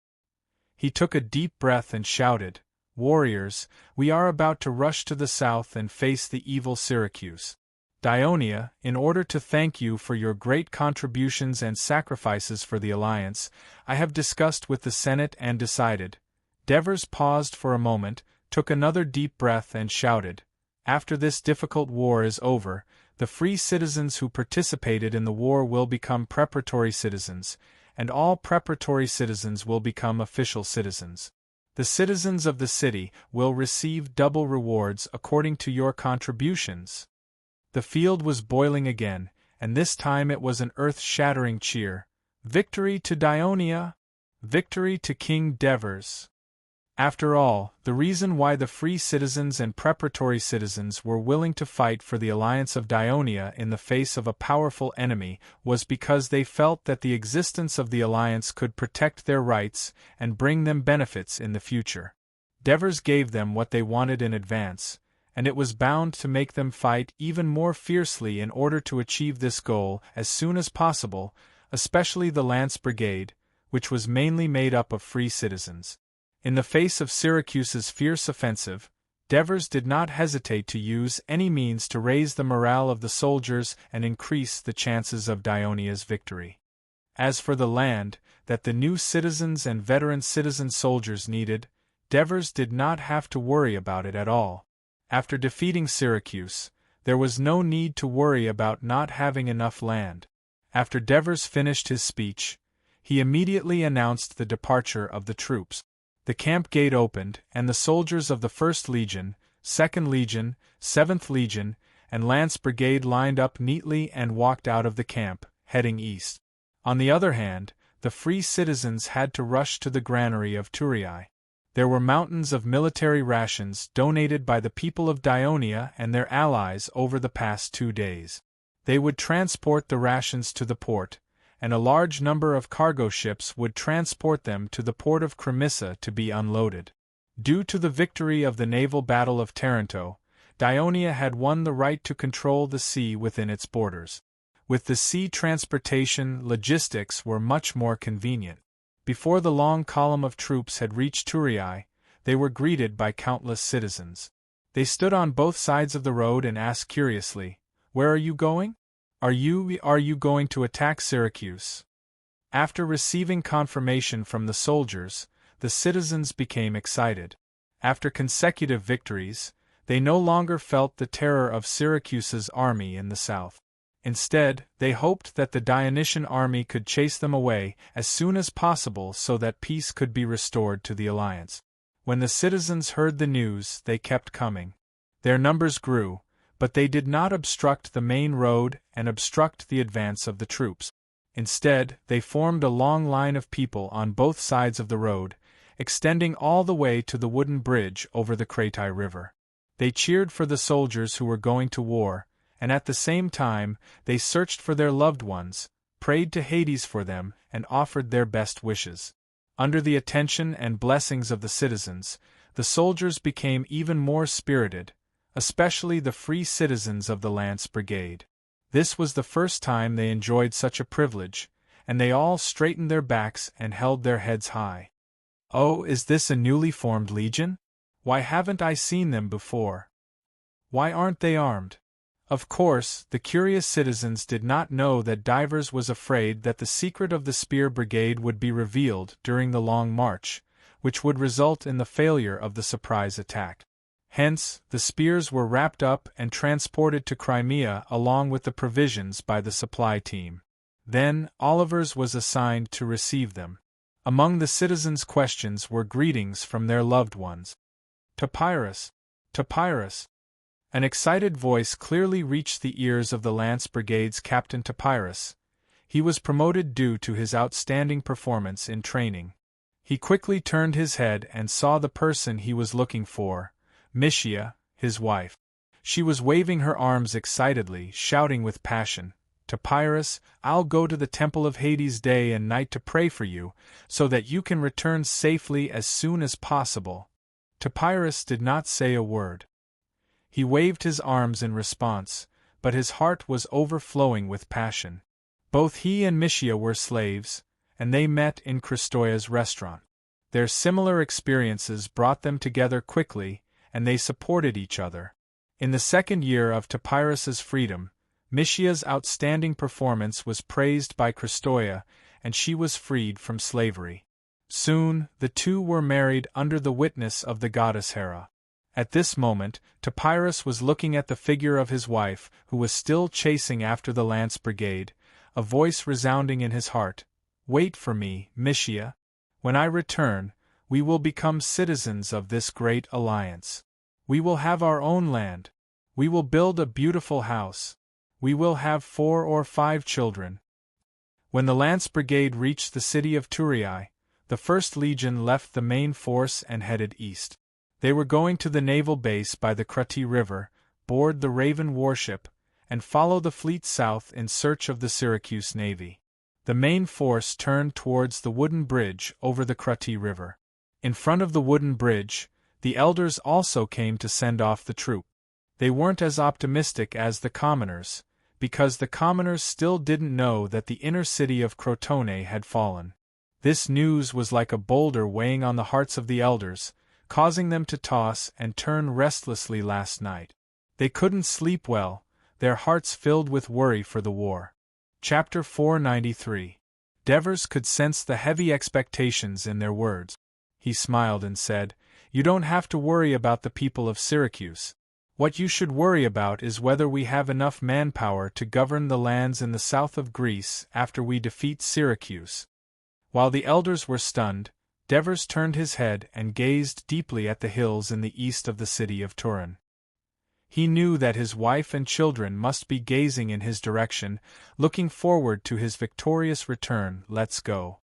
He took a deep breath and shouted, "Warriors, we are about to rush to the south and face the evil Syracuse. Dionia, in order to thank you for your great contributions and sacrifices for the Alliance, I have discussed with the Senate and decided. Devers paused for a moment, took another deep breath and shouted, "After this difficult war is over, the free citizens who participated in the war will become preparatory citizens, and all preparatory citizens will become official citizens. The citizens of the city will receive double rewards according to your contributions." The field was boiling again, and this time it was an earth-shattering cheer. Victory to Dionia! Victory to King Devers! After all, the reason why the free citizens and preparatory citizens were willing to fight for the alliance of Dionia in the face of a powerful enemy was because they felt that the existence of the alliance could protect their rights and bring them benefits in the future. Devers gave them what they wanted in advance, and it was bound to make them fight even more fiercely in order to achieve this goal as soon as possible, especially the Lance Brigade, which was mainly made up of free citizens. In the face of Syracuse's fierce offensive, Devers did not hesitate to use any means to raise the morale of the soldiers and increase the chances of Dionia's victory. As for the land that the new citizens and veteran citizen soldiers needed, Devers did not have to worry about it at all. After defeating Syracuse, there was no need to worry about not having enough land. After Devers finished his speech, he immediately announced the departure of the troops. The camp gate opened, and the soldiers of the 1st Legion, 2nd Legion, 7th Legion, and Lance Brigade lined up neatly and walked out of the camp, heading east. On the other hand, the free citizens had to rush to the granary of Turii. There were mountains of military rations donated by the people of Dionia and their allies over the past 2 days. They would transport the rations to the port, and a large number of cargo ships would transport them to the port of Cremissa to be unloaded. Due to the victory of the naval battle of Taranto, Dionia had won the right to control the sea within its borders. With the sea transportation, logistics were much more convenient. Before the long column of troops had reached Turii, they were greeted by countless citizens. They stood on both sides of the road and asked curiously, "Where are you going? Are you going to attack Syracuse?" After receiving confirmation from the soldiers, the citizens became excited. After consecutive victories, they no longer felt the terror of Syracuse's army in the south. Instead, they hoped that the Dionysian army could chase them away as soon as possible so that peace could be restored to the alliance. When the citizens heard the news, they kept coming. Their numbers grew, but they did not obstruct the main road and obstruct the advance of the troops. Instead, they formed a long line of people on both sides of the road, extending all the way to the wooden bridge over the Kratai River. They cheered for the soldiers who were going to war, and at the same time, they searched for their loved ones, prayed to Hades for them, and offered their best wishes. Under the attention and blessings of the citizens, the soldiers became even more spirited, especially the free citizens of the Lance Brigade. This was the first time they enjoyed such a privilege, and they all straightened their backs and held their heads high. "Oh, is this a newly formed legion? Why haven't I seen them before? Why aren't they armed?" Of course, the curious citizens did not know that Devers was afraid that the secret of the Spear Brigade would be revealed during the Long March, which would result in the failure of the surprise attack. Hence, the spears were wrapped up and transported to Crimea along with the provisions by the supply team. Then, Olivers was assigned to receive them. Among the citizens' questions were greetings from their loved ones. "Topyrus! Topyrus!" An excited voice clearly reached the ears of the Lance Brigade's Captain Topyrus. He was promoted due to his outstanding performance in training. He quickly turned his head and saw the person he was looking for, Mysia, his wife. She was waving her arms excitedly, shouting with passion, "Topyrus, I'll go to the Temple of Hades day and night to pray for you, so that you can return safely as soon as possible." Topyrus did not say a word. He waved his arms in response, but his heart was overflowing with passion. Both he and Mysia were slaves, and they met in Kristoya's restaurant. Their similar experiences brought them together quickly, and they supported each other. In the second year of Topyrus's freedom, Micia's outstanding performance was praised by Christoia, and she was freed from slavery. Soon, the two were married under the witness of the goddess Hera. At this moment, Topyrus was looking at the figure of his wife, who was still chasing after the lance brigade, a voice resounding in his heart. "Wait for me, Micia. When I return, we will become citizens of this great alliance. We will have our own land. We will build a beautiful house. We will have 4 or 5 children." When the lance brigade reached the city of Thurii, the First Legion left the main force and headed east. They were going to the naval base by the Crati River, board the Raven warship, and follow the fleet south in search of the Syracuse navy. The main force turned towards the wooden bridge over the Crati River. In front of the wooden bridge, the elders also came to send off the troop. They weren't as optimistic as the commoners, because the commoners still didn't know that the inner city of Crotone had fallen. This news was like a boulder weighing on the hearts of the elders, causing them to toss and turn restlessly last night. They couldn't sleep well, their hearts filled with worry for the war. Chapter 493. Devers could sense the heavy expectations in their words. He smiled and said, "You don't have to worry about the people of Syracuse. What you should worry about is whether we have enough manpower to govern the lands in the south of Greece after we defeat Syracuse." While the elders were stunned, Devers turned his head and gazed deeply at the hills in the east of the city of Turin. He knew that his wife and children must be gazing in his direction, looking forward to his victorious return. "Let's go."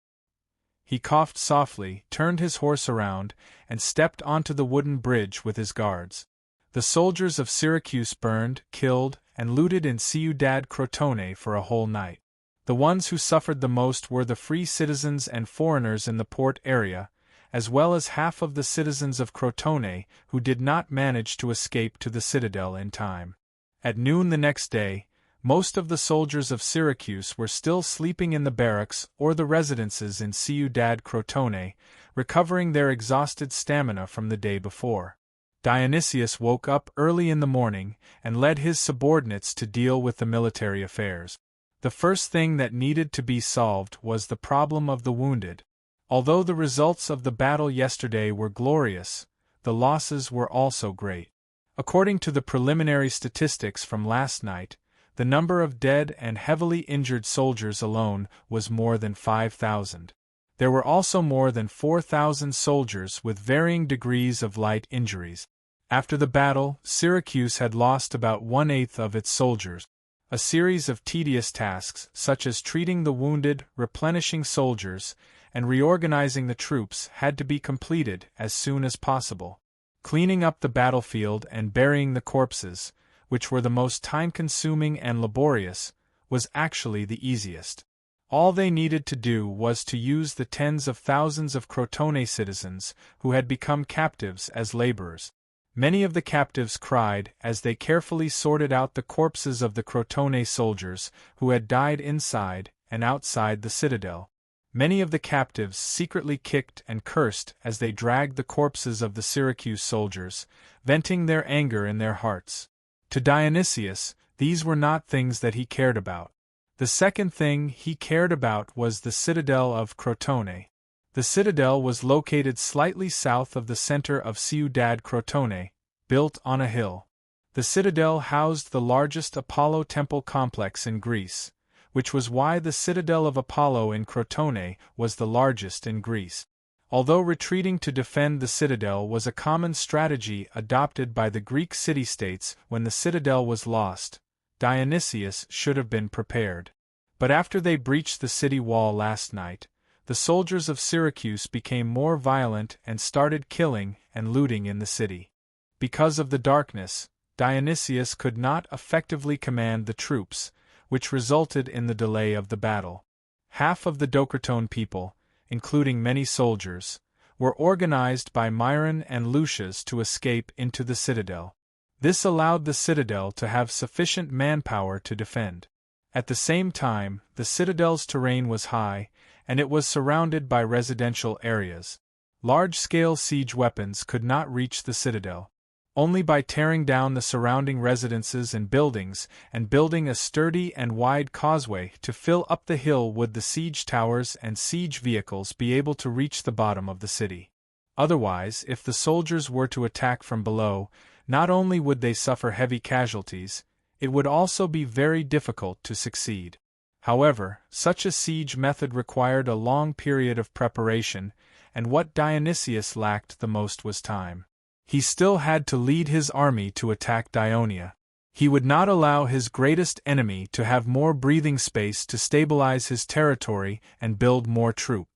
He coughed softly, turned his horse around, and stepped onto the wooden bridge with his guards. The soldiers of Syracuse burned, killed, and looted in Ciudad Crotone for a whole night. The ones who suffered the most were the free citizens and foreigners in the port area, as well as half of the citizens of Crotone who did not manage to escape to the citadel in time. At noon the next day, most of the soldiers of Syracuse were still sleeping in the barracks or the residences in Ciudad Crotone, recovering their exhausted stamina from the day before. Dionysius woke up early in the morning and led his subordinates to deal with the military affairs. The first thing that needed to be solved was the problem of the wounded. Although the results of the battle yesterday were glorious, the losses were also great. According to the preliminary statistics from last night, the number of dead and heavily injured soldiers alone was more than 5,000. There were also more than 4,000 soldiers with varying degrees of light injuries. After the battle, Syracuse had lost about 1/8 of its soldiers. A series of tedious tasks, such as treating the wounded, replenishing soldiers, and reorganizing the troops, had to be completed as soon as possible. Cleaning up the battlefield and burying the corpses, which were the most time-consuming and laborious, was actually the easiest. All they needed to do was to use the tens of thousands of Crotone citizens who had become captives as laborers. Many of the captives cried as they carefully sorted out the corpses of the Crotone soldiers who had died inside and outside the citadel. Many of the captives secretly kicked and cursed as they dragged the corpses of the Syracuse soldiers, venting their anger in their hearts. To Dionysius, these were not things that he cared about. The second thing he cared about was the citadel of Crotone. The citadel was located slightly south of the center of Ciudad Crotone, built on a hill. The citadel housed the largest Apollo temple complex in Greece, which was why the citadel of Apollo in Crotone was the largest in Greece. Although retreating to defend the citadel was a common strategy adopted by the Greek city-states when the citadel was lost, Dionysius should have been prepared. But after they breached the city wall last night, the soldiers of Syracuse became more violent and started killing and looting in the city. Because of the darkness, Dionysius could not effectively command the troops, which resulted in the delay of the battle. Half of the Docretone people, including many soldiers, were organized by Myron and Lucius to escape into the citadel. This allowed the citadel to have sufficient manpower to defend. At the same time, the citadel's terrain was high, and it was surrounded by residential areas. Large-scale siege weapons could not reach the citadel. Only by tearing down the surrounding residences and buildings, and building a sturdy and wide causeway to fill up the hill would the siege towers and siege vehicles be able to reach the bottom of the city. Otherwise, if the soldiers were to attack from below, not only would they suffer heavy casualties, it would also be very difficult to succeed. However, such a siege method required a long period of preparation, and what Dionysius lacked the most was time. He still had to lead his army to attack Dionia. He would not allow his greatest enemy to have more breathing space to stabilize his territory and build more troops.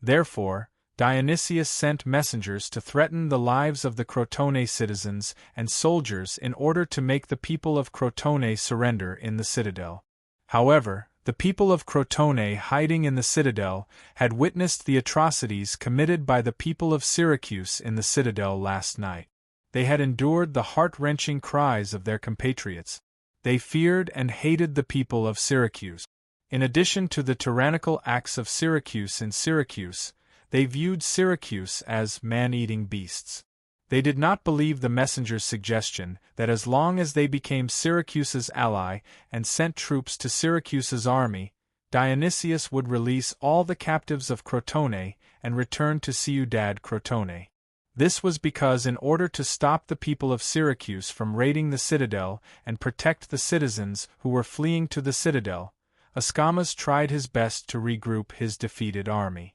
Therefore, Dionysius sent messengers to threaten the lives of the Crotone citizens and soldiers in order to make the people of Crotone surrender in the citadel. However, the people of Crotone hiding in the citadel had witnessed the atrocities committed by the people of Syracuse in the citadel last night. They had endured the heart-wrenching cries of their compatriots. They feared and hated the people of Syracuse. In addition to the tyrannical acts of Syracuse in Syracuse, they viewed Syracuse as man-eating beasts. They did not believe the messenger's suggestion that as long as they became Syracuse's ally and sent troops to Syracuse's army, Dionysius would release all the captives of Crotone and return to Ciudad Crotone. This was because in order to stop the people of Syracuse from raiding the citadel and protect the citizens who were fleeing to the citadel, Ascamas tried his best to regroup his defeated army.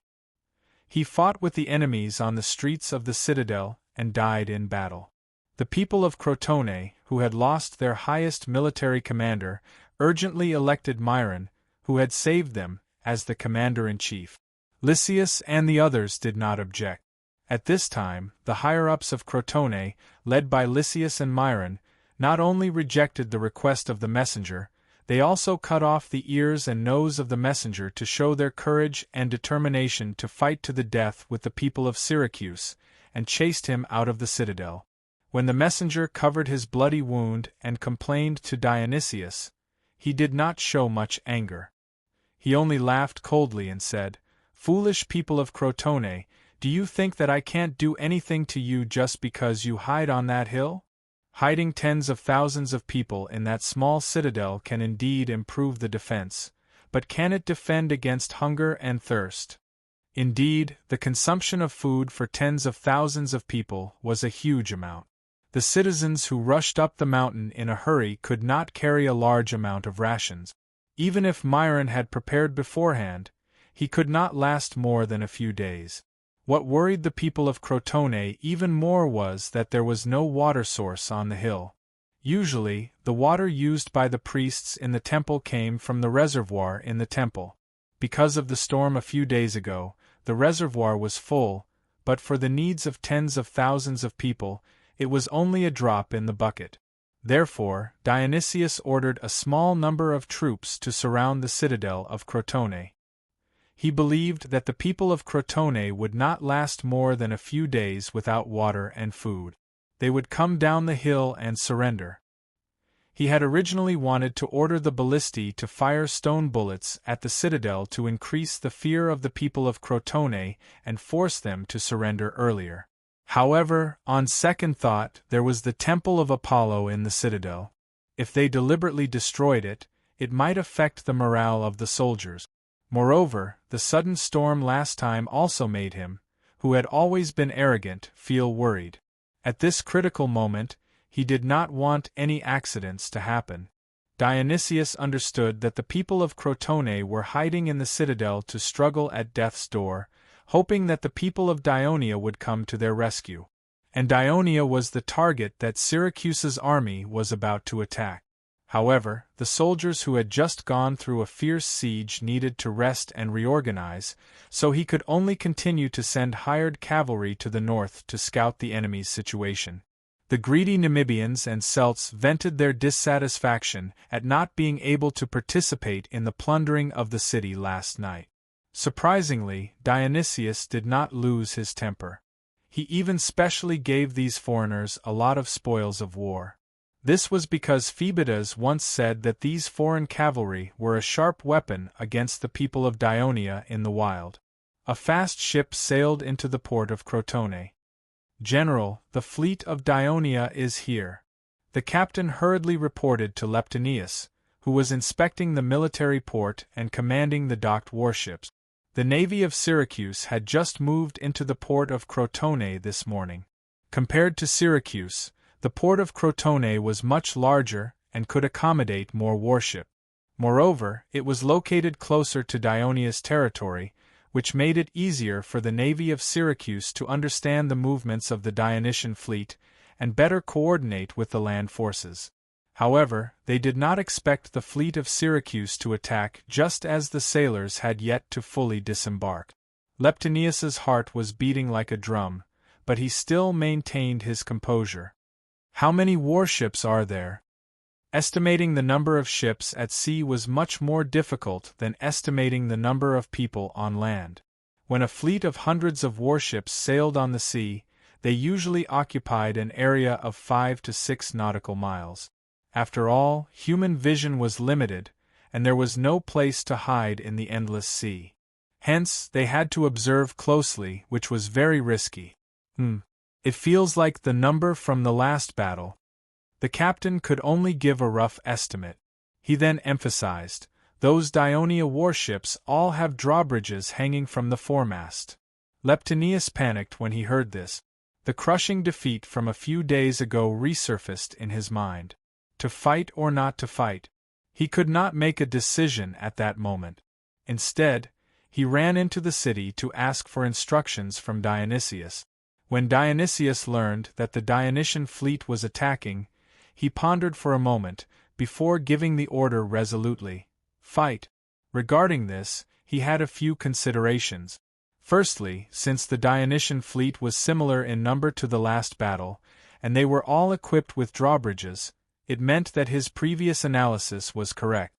He fought with the enemies on the streets of the citadel and died in battle. The people of Crotone, who had lost their highest military commander, urgently elected Myron, who had saved them, as the commander-in-chief. Lysias and the others did not object. At this time, the higher-ups of Crotone, led by Lysias and Myron, not only rejected the request of the messenger, they also cut off the ears and nose of the messenger to show their courage and determination to fight to the death with the people of Syracuse, and chased him out of the citadel. When the messenger covered his bloody wound and complained to Dionysius, he did not show much anger. He only laughed coldly and said, "Foolish people of Crotone, do you think that I can't do anything to you just because you hide on that hill? Hiding tens of thousands of people in that small citadel can indeed improve the defense, but can it defend against hunger and thirst?" Indeed, the consumption of food for tens of thousands of people was a huge amount. The citizens who rushed up the mountain in a hurry could not carry a large amount of rations. Even if Myron had prepared beforehand, he could not last more than a few days. What worried the people of Crotone even more was that there was no water source on the hill. Usually, the water used by the priests in the temple came from the reservoir in the temple. Because of the storm a few days ago, the reservoir was full, but for the needs of tens of thousands of people, it was only a drop in the bucket. Therefore, Dionysius ordered a small number of troops to surround the citadel of Crotone. He believed that the people of Crotone would not last more than a few days without water and food. They would come down the hill and surrender. He had originally wanted to order the ballistae to fire stone bullets at the citadel to increase the fear of the people of Crotone and force them to surrender earlier. However, on second thought, there was the temple of Apollo in the citadel. If they deliberately destroyed it, it might affect the morale of the soldiers. Moreover, the sudden storm last time also made him, who had always been arrogant, feel worried. At this critical moment, he did not want any accidents to happen. Dionysius understood that the people of Crotone were hiding in the citadel to struggle at death's door, hoping that the people of Dionia would come to their rescue. And Dionia was the target that Syracuse's army was about to attack. However, the soldiers who had just gone through a fierce siege needed to rest and reorganize, so he could only continue to send hired cavalry to the north to scout the enemy's situation. The greedy Namibians and Celts vented their dissatisfaction at not being able to participate in the plundering of the city last night. Surprisingly, Dionysius did not lose his temper. He even specially gave these foreigners a lot of spoils of war. This was because Phoebidas once said that these foreign cavalry were a sharp weapon against the people of Dionia in the wild. A fast ship sailed into the port of Crotone. "General, the fleet of Dionia is here." The captain hurriedly reported to Leptinius, who was inspecting the military port and commanding the docked warships. The navy of Syracuse had just moved into the port of Crotone this morning. Compared to Syracuse, the port of Crotone was much larger and could accommodate more warship. Moreover, it was located closer to Dionia's territory, which made it easier for the navy of Syracuse to understand the movements of the Dionysian fleet and better coordinate with the land forces. However, they did not expect the fleet of Syracuse to attack just as the sailors had yet to fully disembark. Leptinius's heart was beating like a drum, but he still maintained his composure. "How many warships are there?" Estimating the number of ships at sea was much more difficult than estimating the number of people on land. When a fleet of hundreds of warships sailed on the sea, they usually occupied an area of 5 to 6 nautical miles. After all, human vision was limited, and there was no place to hide in the endless sea. Hence, they had to observe closely, which was very risky. It feels like the number from the last battle." The captain could only give a rough estimate. He then emphasized, "Those Dionia warships all have drawbridges hanging from the foremast." Leptinius panicked when he heard this. The crushing defeat from a few days ago resurfaced in his mind. To fight or not to fight? He could not make a decision at that moment. Instead, he ran into the city to ask for instructions from Dionysius. When Dionysius learned that the Dionysian fleet was attacking, he pondered for a moment, before giving the order resolutely, "Fight." Regarding this, he had a few considerations. Firstly, since the Dionysian fleet was similar in number to the last battle, and they were all equipped with drawbridges, it meant that his previous analysis was correct.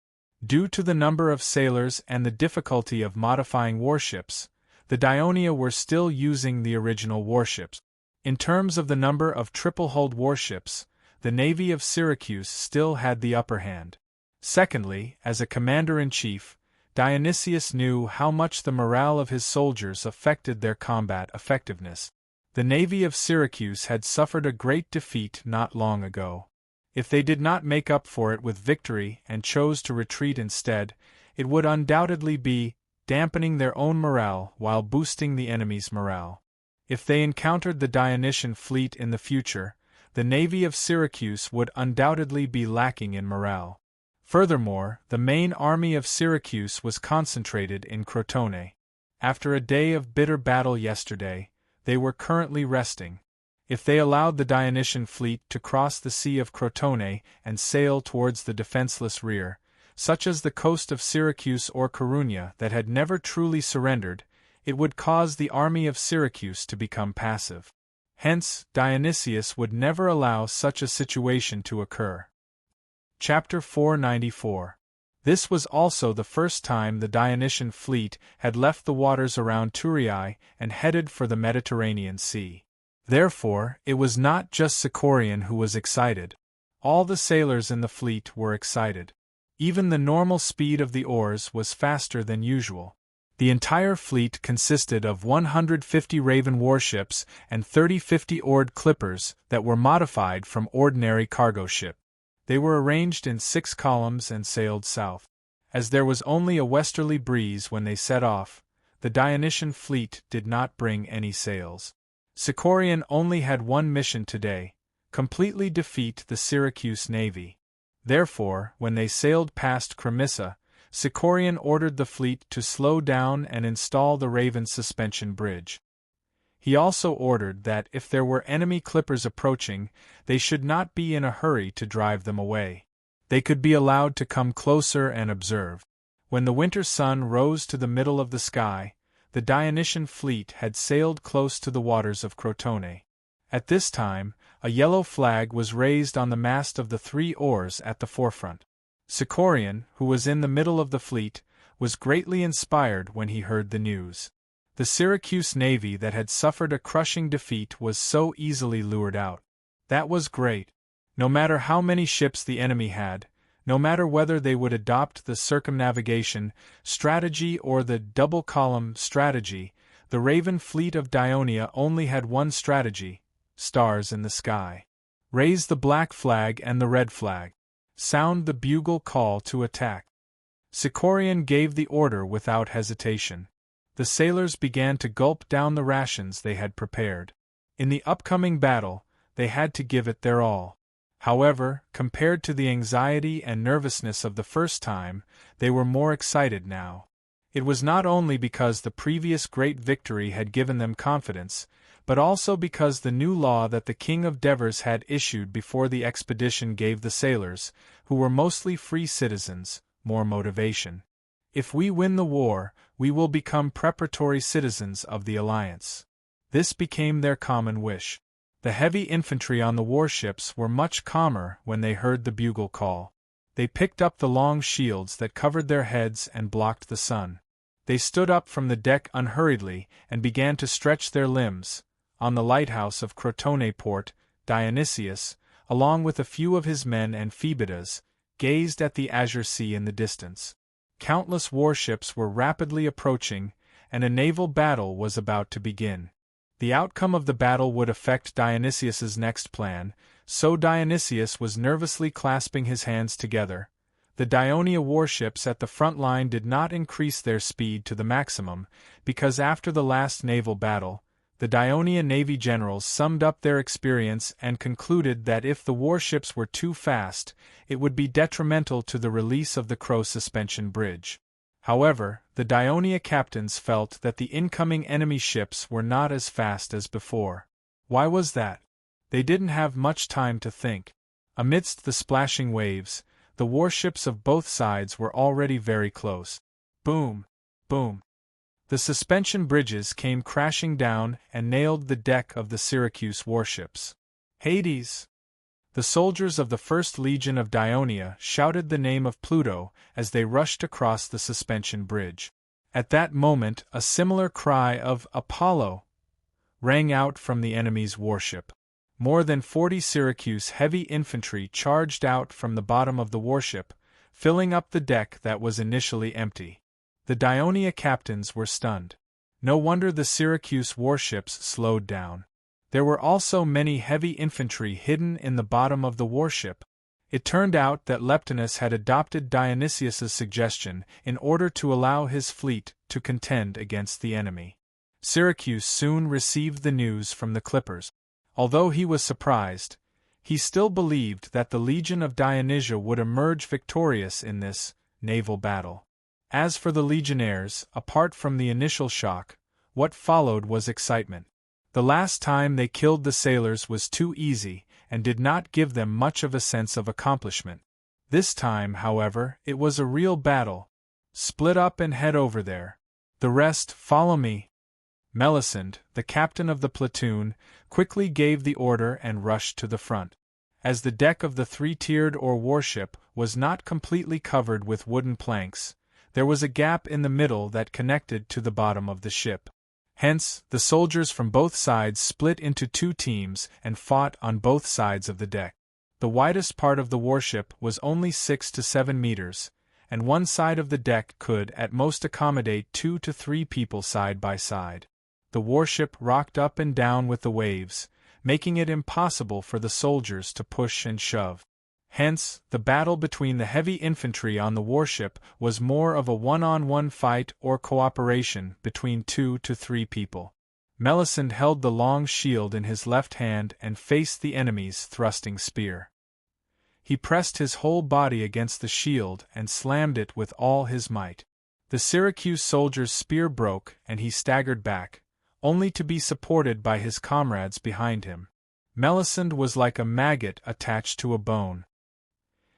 Due to the number of sailors and the difficulty of modifying warships, the Dionia were still using the original warships. In terms of the number of triple-hulled warships, the navy of Syracuse still had the upper hand. Secondly, as a commander-in-chief, Dionysius knew how much the morale of his soldiers affected their combat effectiveness. The navy of Syracuse had suffered a great defeat not long ago. If they did not make up for it with victory and chose to retreat instead, it would undoubtedly be dampening their own morale while boosting the enemy's morale. If they encountered the Dionysian fleet in the future, the navy of Syracuse would undoubtedly be lacking in morale. Furthermore, the main army of Syracuse was concentrated in Crotone. After a day of bitter battle yesterday, they were currently resting. If they allowed the Dionysian fleet to cross the Sea of Crotone and sail towards the defenseless rear, such as the coast of Syracuse or Coruña that had never truly surrendered, it would cause the army of Syracuse to become passive. Hence, Dionysius would never allow such a situation to occur. Chapter 494. This was also the first time the Dionysian fleet had left the waters around Thurii and headed for the Mediterranean Sea. Therefore, it was not just Sicorian who was excited. All the sailors in the fleet were excited. Even the normal speed of the oars was faster than usual. The entire fleet consisted of 150 Raven warships and 30 50-oared clippers that were modified from ordinary cargo ship. They were arranged in 6 columns and sailed south. As there was only a westerly breeze when they set off, the Dionysian fleet did not bring any sails. Sicorian only had one mission today: completely defeat the Syracuse navy. Therefore, when they sailed past Cremissa, Sicorian ordered the fleet to slow down and install the Raven suspension bridge. He also ordered that if there were enemy clippers approaching, they should not be in a hurry to drive them away. They could be allowed to come closer and observe. When the winter sun rose to the middle of the sky, the Dionysian fleet had sailed close to the waters of Crotone. At this time, a yellow flag was raised on the mast of the 3 oars at the forefront. Sicorian, who was in the middle of the fleet, was greatly inspired when he heard the news. The Syracuse navy that had suffered a crushing defeat was so easily lured out. That was great. No matter how many ships the enemy had, no matter whether they would adopt the circumnavigation strategy or the double-column strategy, the Raven fleet of Dionia only had one strategy: stars in the sky. Raise the black flag and the red flag. Sound the bugle call to attack. Sicorian gave the order without hesitation. The sailors began to gulp down the rations they had prepared. In the upcoming battle, they had to give it their all. However, compared to the anxiety and nervousness of the first time, they were more excited now. It was not only because the previous great victory had given them confidence, but also because the new law that the King of Devers had issued before the expedition gave the sailors, who were mostly free citizens, more motivation. If we win the war, we will become preparatory citizens of the Alliance. This became their common wish. The heavy infantry on the warships were much calmer when they heard the bugle call. They picked up the long shields that covered their heads and blocked the sun. They stood up from the deck unhurriedly and began to stretch their limbs. On the lighthouse of Crotone Port, Dionysius, along with a few of his men and Phoebidas, gazed at the azure sea in the distance. Countless warships were rapidly approaching, and a naval battle was about to begin. The outcome of the battle would affect Dionysius's next plan, so Dionysius was nervously clasping his hands together. The Dionia warships at the front line did not increase their speed to the maximum, because after the last naval battle, the Dionia Navy generals summed up their experience and concluded that if the warships were too fast, it would be detrimental to the release of the Crow suspension bridge. However, the Dionia captains felt that the incoming enemy ships were not as fast as before. Why was that? They didn't have much time to think. Amidst the splashing waves, the warships of both sides were already very close. Boom! Boom! The suspension bridges came crashing down and nailed the deck of the Syracuse warships. Hades! The soldiers of the 1st Legion of Dionia shouted the name of Pluto as they rushed across the suspension bridge. At that moment, a similar cry of Apollo rang out from the enemy's warship. More than 40 Syracuse heavy infantry charged out from the bottom of the warship, filling up the deck that was initially empty. The Dionia captains were stunned. No wonder the Syracuse warships slowed down. There were also many heavy infantry hidden in the bottom of the warship. It turned out that Leptinus had adopted Dionysius's suggestion in order to allow his fleet to contend against the enemy. Syracuse soon received the news from the clippers. Although he was surprised, he still believed that the Legion of Dionysia would emerge victorious in this naval battle. As for the legionnaires, apart from the initial shock, what followed was excitement. The last time they killed the sailors was too easy and did not give them much of a sense of accomplishment. This time, however, it was a real battle. Split up and head over there. The rest, follow me. Melisande, the captain of the platoon, quickly gave the order and rushed to the front. As the deck of the three-tiered or warship was not completely covered with wooden planks, there was a gap in the middle that connected to the bottom of the ship. Hence, the soldiers from both sides split into two teams and fought on both sides of the deck. The widest part of the warship was only 6 to 7 meters, and one side of the deck could at most accommodate 2 to 3 people side by side. The warship rocked up and down with the waves, making it impossible for the soldiers to push and shove. Hence, the battle between the heavy infantry on the warship was more of a one-on-one fight or cooperation between 2 to 3 people. Melisande held the long shield in his left hand and faced the enemy's thrusting spear. He pressed his whole body against the shield and slammed it with all his might. The Syracuse soldier's spear broke and he staggered back, only to be supported by his comrades behind him. Melisande was like a maggot attached to a bone.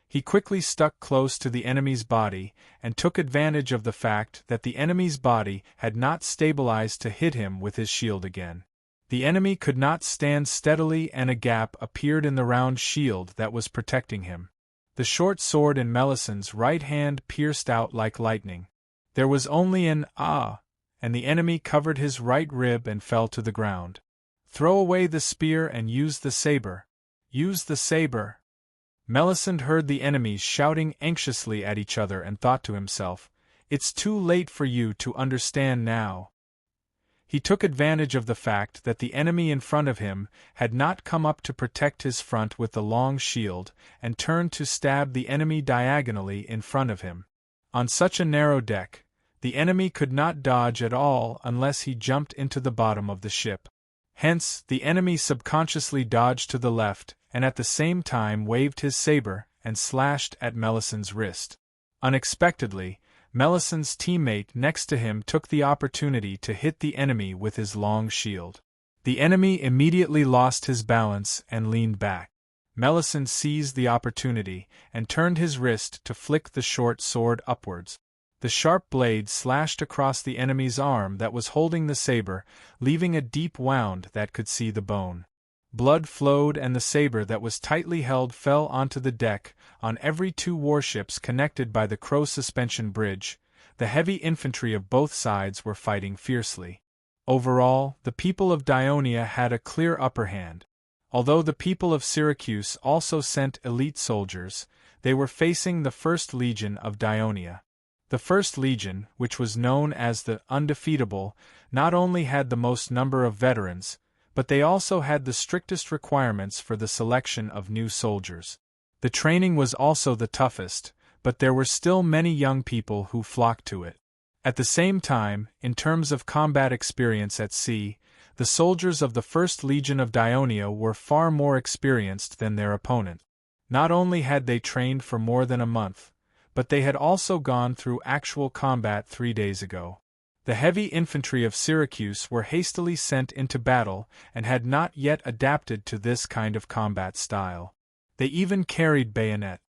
He quickly stuck close to the enemy's body and took advantage of the fact that the enemy's body had not stabilized to hit him with his shield again. The enemy could not stand steadily and a gap appeared in the round shield that was protecting him. The short sword in Melisande's right hand pierced out like lightning. There was only an "ah," and the enemy covered his right rib and fell to the ground. Throw away the spear and use the saber. Use the saber. Melisande heard the enemies shouting anxiously at each other and thought to himself, "It's too late for you to understand now." He took advantage of the fact that the enemy in front of him had not come up to protect his front with the long shield, and turned to stab the enemy diagonally in front of him. On such a narrow deck, the enemy could not dodge at all unless he jumped into the bottom of the ship. Hence, the enemy subconsciously dodged to the left, and at the same time waved his saber and slashed at Melisand's wrist. Unexpectedly, Melisand's teammate next to him took the opportunity to hit the enemy with his long shield. The enemy immediately lost his balance and leaned back. Melisand seized the opportunity and turned his wrist to flick the short sword upwards. The sharp blade slashed across the enemy's arm that was holding the saber, leaving a deep wound that could see the bone. Blood flowed and the saber that was tightly held fell onto the deck. On every two warships connected by the Crow suspension bridge, the heavy infantry of both sides were fighting fiercely. Overall, the people of Dionia had a clear upper hand. Although the people of Syracuse also sent elite soldiers, they were facing the 1st Legion of Dionia. The 1st Legion, which was known as the Undefeatable, not only had the most number of veterans, but they also had the strictest requirements for the selection of new soldiers. The training was also the toughest, but there were still many young people who flocked to it. At the same time, in terms of combat experience at sea, the soldiers of the 1st Legion of Dionia were far more experienced than their opponent. Not only had they trained for more than a month, but they had also gone through actual combat 3 days ago. The heavy infantry of Syracuse were hastily sent into battle and had not yet adapted to this kind of combat style. They even carried bayonet.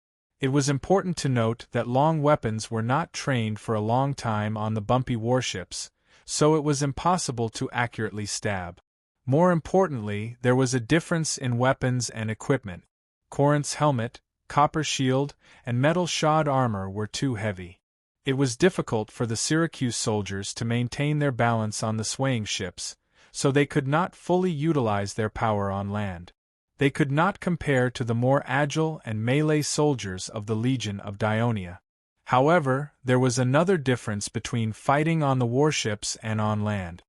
It was important to note that long weapons were not trained for a long time on the bumpy warships, so it was impossible to accurately stab. More importantly, there was a difference in weapons and equipment. Corinth's helmet, copper shield, and metal shod armor were too heavy. It was difficult for the Syracuse soldiers to maintain their balance on the swaying ships, so they could not fully utilize their power on land. They could not compare to the more agile and melee soldiers of the Legion of Dionia. However, there was another difference between fighting on the warships and on land.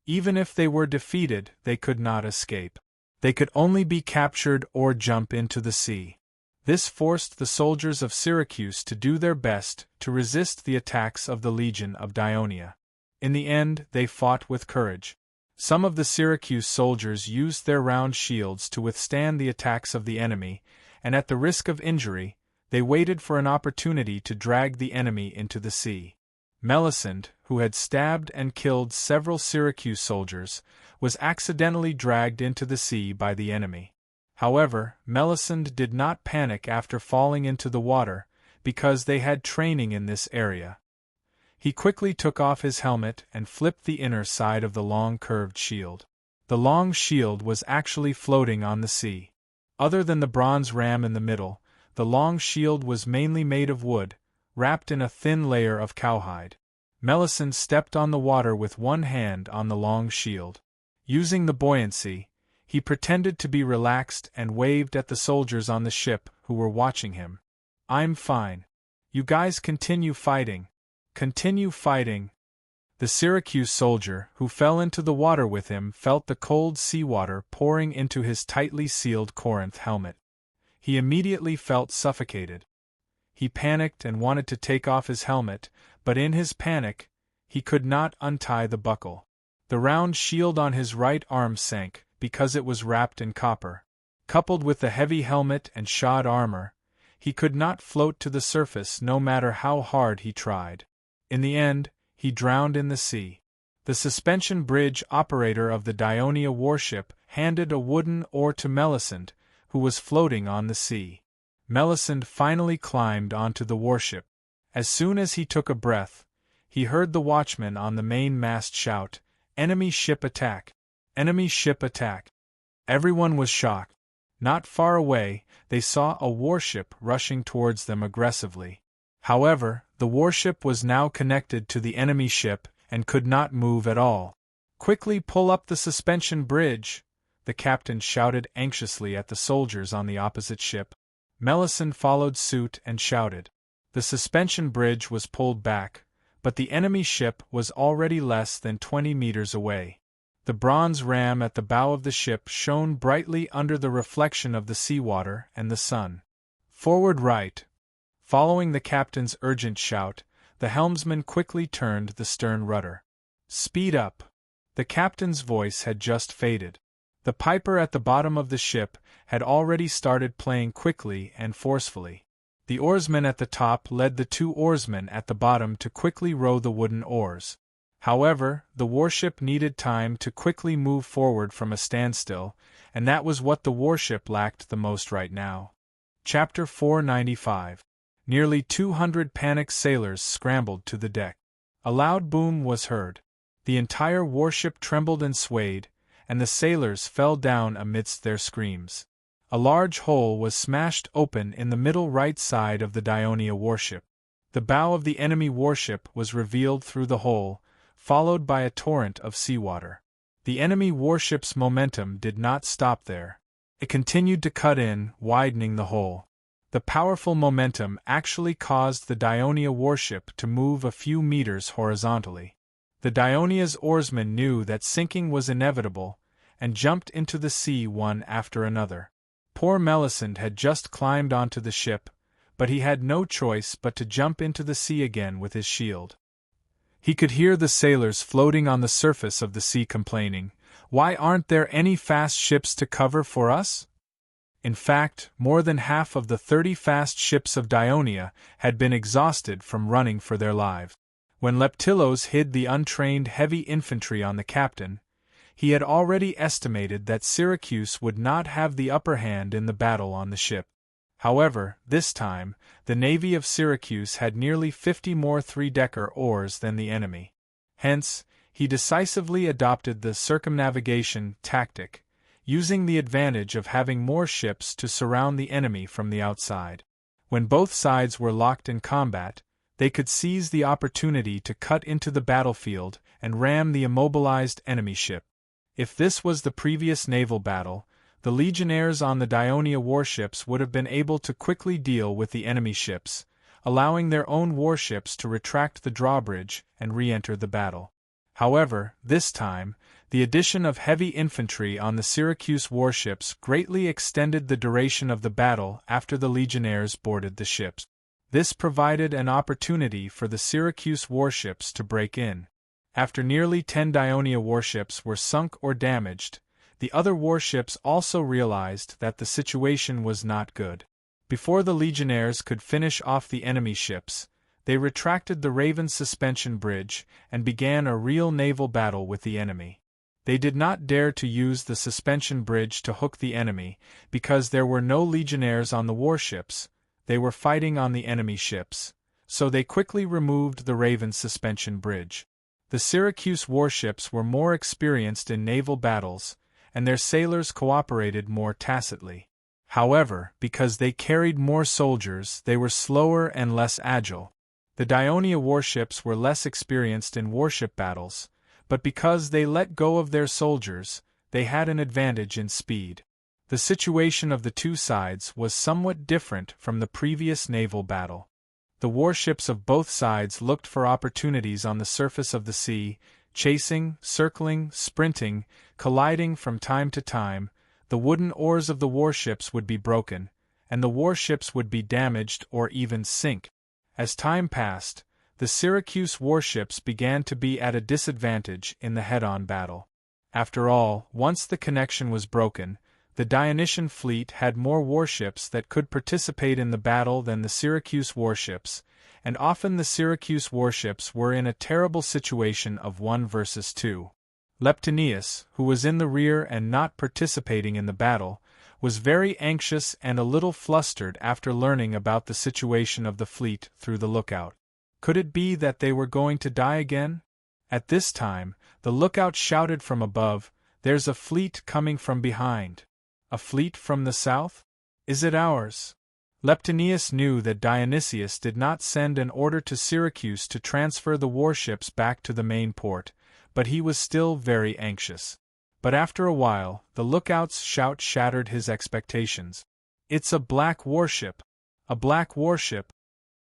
Even if they were defeated, they could not escape. They could only be captured or jump into the sea. This forced the soldiers of Syracuse to do their best to resist the attacks of the Legion of Dionia. In the end, they fought with courage. Some of the Syracuse soldiers used their round shields to withstand the attacks of the enemy, and at the risk of injury, they waited for an opportunity to drag the enemy into the sea. Melisand, who had stabbed and killed several Syracuse soldiers, was accidentally dragged into the sea by the enemy. However, Melisand did not panic after falling into the water, because they had training in this area. He quickly took off his helmet and flipped the inner side of the long curved shield. The long shield was actually floating on the sea. Other than the bronze ram in the middle, the long shield was mainly made of wood, wrapped in a thin layer of cowhide. Melisand stepped on the water with one hand on the long shield. Using the buoyancy, he pretended to be relaxed and waved at the soldiers on the ship who were watching him. "I'm fine. You guys continue fighting. Continue fighting." The Syracuse soldier, who fell into the water with him, felt the cold seawater pouring into his tightly sealed Corinth helmet. He immediately felt suffocated. He panicked and wanted to take off his helmet, but in his panic, he could not untie the buckle. The round shield on his right arm sank, because it was wrapped in copper. Coupled with the heavy helmet and shod armor, he could not float to the surface no matter how hard he tried. In the end, he drowned in the sea. The suspension bridge operator of the Dionia warship handed a wooden oar to Melisand, who was floating on the sea. Melisand finally climbed onto the warship. As soon as he took a breath, he heard the watchman on the main mast shout, "Enemy ship attack! Enemy ship attack!" Everyone was shocked. Not far away, they saw a warship rushing towards them aggressively. However, the warship was now connected to the enemy ship and could not move at all. "Quickly pull up the suspension bridge!" the captain shouted anxiously at the soldiers on the opposite ship. Melisand followed suit and shouted. The suspension bridge was pulled back, but the enemy ship was already less than 20 meters away. The bronze ram at the bow of the ship shone brightly under the reflection of the seawater and the sun. "Forward right!" Following the captain's urgent shout, the helmsman quickly turned the stern rudder. "Speed up!" The captain's voice had just faded. The piper at the bottom of the ship had already started playing quickly and forcefully. The oarsman at the top led the two oarsmen at the bottom to quickly row the wooden oars. However, the warship needed time to quickly move forward from a standstill, and that was what the warship lacked the most right now. Chapter 495. Nearly 200 panicked sailors scrambled to the deck. A loud boom was heard. The entire warship trembled and swayed, and the sailors fell down amidst their screams. A large hole was smashed open in the middle right side of the Dionia warship. The bow of the enemy warship was revealed through the hole, followed by a torrent of seawater. The enemy warship's momentum did not stop there. It continued to cut in, widening the hole. The powerful momentum actually caused the Dionia warship to move a few meters horizontally. The Dionia's oarsmen knew that sinking was inevitable, and jumped into the sea one after another. Poor Melisande had just climbed onto the ship, but he had no choice but to jump into the sea again with his shield. He could hear the sailors floating on the surface of the sea complaining, "Why aren't there any fast ships to cover for us?" In fact, more than half of the 30 fast ships of Dionia had been exhausted from running for their lives. When Leptilos hid the untrained heavy infantry on the captain, he had already estimated that Syracuse would not have the upper hand in the battle on the ship. However, this time, the navy of Syracuse had nearly 50 more three-decker oars than the enemy. Hence, he decisively adopted the circumnavigation tactic, using the advantage of having more ships to surround the enemy from the outside. When both sides were locked in combat, they could seize the opportunity to cut into the battlefield and ram the immobilized enemy ship. If this was the previous naval battle, the legionnaires on the Dionia warships would have been able to quickly deal with the enemy ships, allowing their own warships to retract the drawbridge and re-enter the battle. However, this time, the addition of heavy infantry on the Syracuse warships greatly extended the duration of the battle after the legionnaires boarded the ships. This provided an opportunity for the Syracuse warships to break in. After nearly 10 Dionia warships were sunk or damaged, the other warships also realized that the situation was not good. Before the legionnaires could finish off the enemy ships, they retracted the Raven suspension bridge and began a real naval battle with the enemy. They did not dare to use the suspension bridge to hook the enemy, because there were no legionnaires on the warships. They were fighting on the enemy ships, so they quickly removed the Raven suspension bridge. The Syracuse warships were more experienced in naval battles, and their sailors cooperated more tacitly. However, because they carried more soldiers, they were slower and less agile. The Dionia warships were less experienced in warship battles, but because they let go of their soldiers, they had an advantage in speed. The situation of the two sides was somewhat different from the previous naval battle. The warships of both sides looked for opportunities on the surface of the sea, chasing, circling, sprinting, colliding from time to time. The wooden oars of the warships would be broken, and the warships would be damaged or even sink. As time passed, the Syracuse warships began to be at a disadvantage in the head-on battle. After all, once the connection was broken, the Dionysian fleet had more warships that could participate in the battle than the Syracuse warships, and often the Syracuse warships were in a terrible situation of 1 versus 2. Leptinius, who was in the rear and not participating in the battle, was very anxious and a little flustered after learning about the situation of the fleet through the lookout. Could it be that they were going to die again? At this time, the lookout shouted from above, "There's a fleet coming from behind." A fleet from the south? Is it ours? Leptinius knew that Dionysius did not send an order to Syracuse to transfer the warships back to the main port, but he was still very anxious. But after a while, the lookout's shout shattered his expectations. "It's a black warship! A black warship!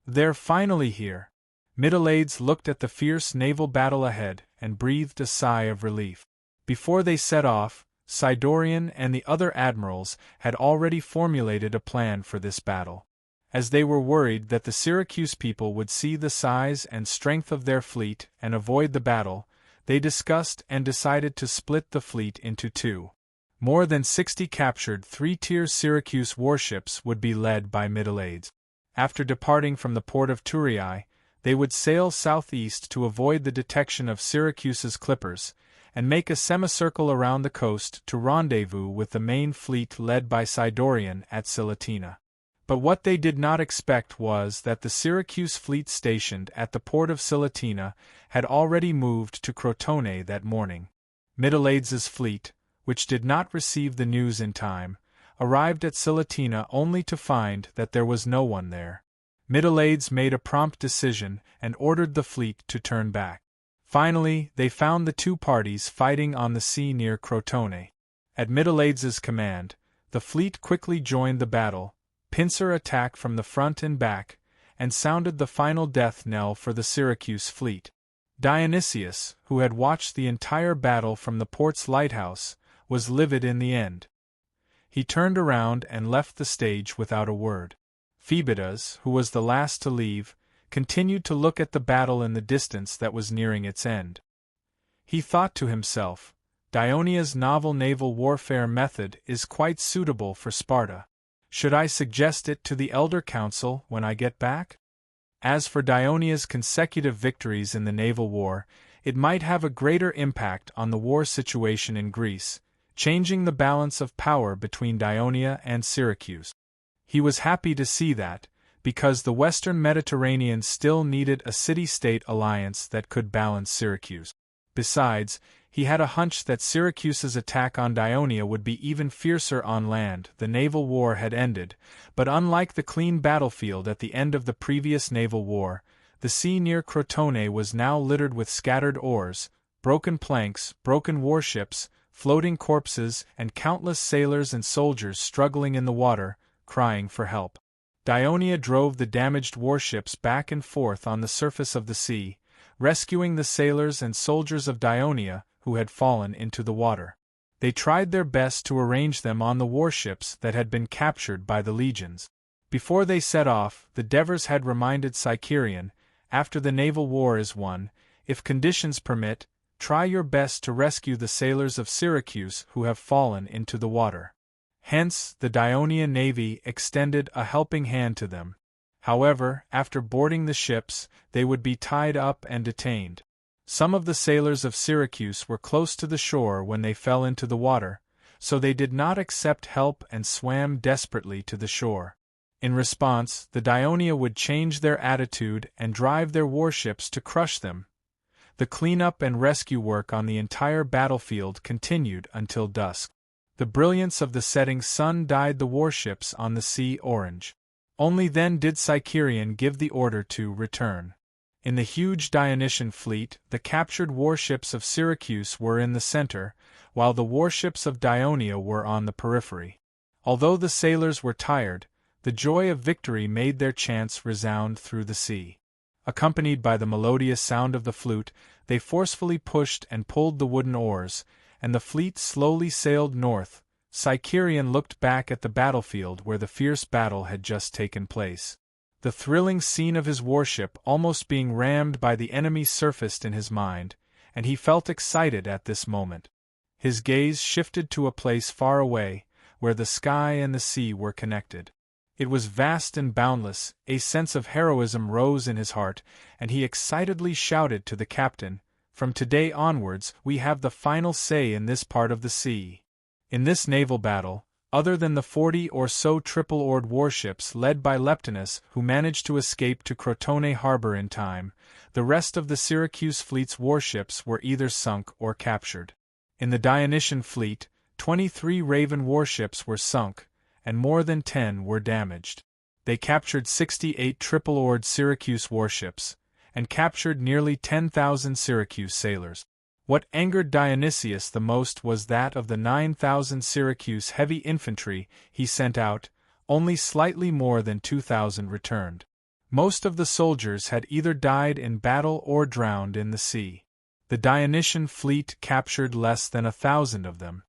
They're finally here!" Middleades looked at the fierce naval battle ahead and breathed a sigh of relief. Before they set off, Sidorian and the other admirals had already formulated a plan for this battle. As they were worried that the Syracuse people would see the size and strength of their fleet and avoid the battle, they discussed and decided to split the fleet into two. More than 60 captured three-tier Syracuse warships would be led by Middleades. After departing from the port of Thurii, they would sail southeast to avoid the detection of Syracuse's clippers, and make a semicircle around the coast to rendezvous with the main fleet led by Sidorian at Silatina. But what they did not expect was that the Syracuse fleet stationed at the port of Silatina had already moved to Crotone that morning. Middleades' fleet, which did not receive the news in time, arrived at Silatina only to find that there was no one there. Middleades made a prompt decision and ordered the fleet to turn back. Finally, they found the two parties fighting on the sea near Crotone. At Middleades' command, the fleet quickly joined the battle, pincer attack from the front and back, and sounded the final death knell for the Syracuse fleet. Dionysius, who had watched the entire battle from the port's lighthouse, was livid in the end. He turned around and left the stage without a word. Phoebidas, who was the last to leave, continued to look at the battle in the distance that was nearing its end. He thought to himself, Dionia's novel naval warfare method is quite suitable for Sparta. Should I suggest it to the Elder Council when I get back? As for Dionia's consecutive victories in the naval war, it might have a greater impact on the war situation in Greece, changing the balance of power between Dionia and Syracuse. He was happy to see that, because the Western Mediterranean still needed a city-state alliance that could balance Syracuse. Besides, he had a hunch that Syracuse's attack on Dionia would be even fiercer on land. The naval war had ended, but unlike the clean battlefield at the end of the previous naval war, the sea near Crotone was now littered with scattered oars, broken planks, broken warships, floating corpses, and countless sailors and soldiers struggling in the water, crying for help. Dionia drove the damaged warships back and forth on the surface of the sea, rescuing the sailors and soldiers of Dionia who had fallen into the water. They tried their best to arrange them on the warships that had been captured by the legions. Before they set off, the Devers had reminded Sicerian, after the naval war is won, if conditions permit, try your best to rescue the sailors of Syracuse who have fallen into the water. Hence, the Dionian navy extended a helping hand to them. However, after boarding the ships, they would be tied up and detained. Some of the sailors of Syracuse were close to the shore when they fell into the water, so they did not accept help and swam desperately to the shore. In response, the Dionia would change their attitude and drive their warships to crush them. The cleanup and rescue work on the entire battlefield continued until dusk. The brilliance of the setting sun dyed the warships on the sea orange. Only then did Sicerian give the order to return. In the huge Dionysian fleet, the captured warships of Syracuse were in the center, while the warships of Dionia were on the periphery. Although the sailors were tired, the joy of victory made their chants resound through the sea. Accompanied by the melodious sound of the flute, they forcefully pushed and pulled the wooden oars, and the fleet slowly sailed north. Sicerian looked back at the battlefield where the fierce battle had just taken place. The thrilling scene of his warship almost being rammed by the enemy surfaced in his mind, and he felt excited at this moment. His gaze shifted to a place far away, where the sky and the sea were connected. It was vast and boundless. A sense of heroism rose in his heart, and he excitedly shouted to the captain, "From today onwards, we have the final say in this part of the sea." In this naval battle, other than the 40 or so triple-oared warships led by Leptinus who managed to escape to Crotone harbor in time, the rest of the Syracuse fleet's warships were either sunk or captured. In the Dionysian fleet, 23 Raven warships were sunk, and more than 10 were damaged. They captured 68 triple-oared Syracuse warships, and captured nearly 10,000 Syracuse sailors. What angered Dionysius the most was that of the 9,000 Syracuse heavy infantry he sent out, only slightly more than 2,000 returned. Most of the soldiers had either died in battle or drowned in the sea. The Dionysian fleet captured less than 1,000 of them.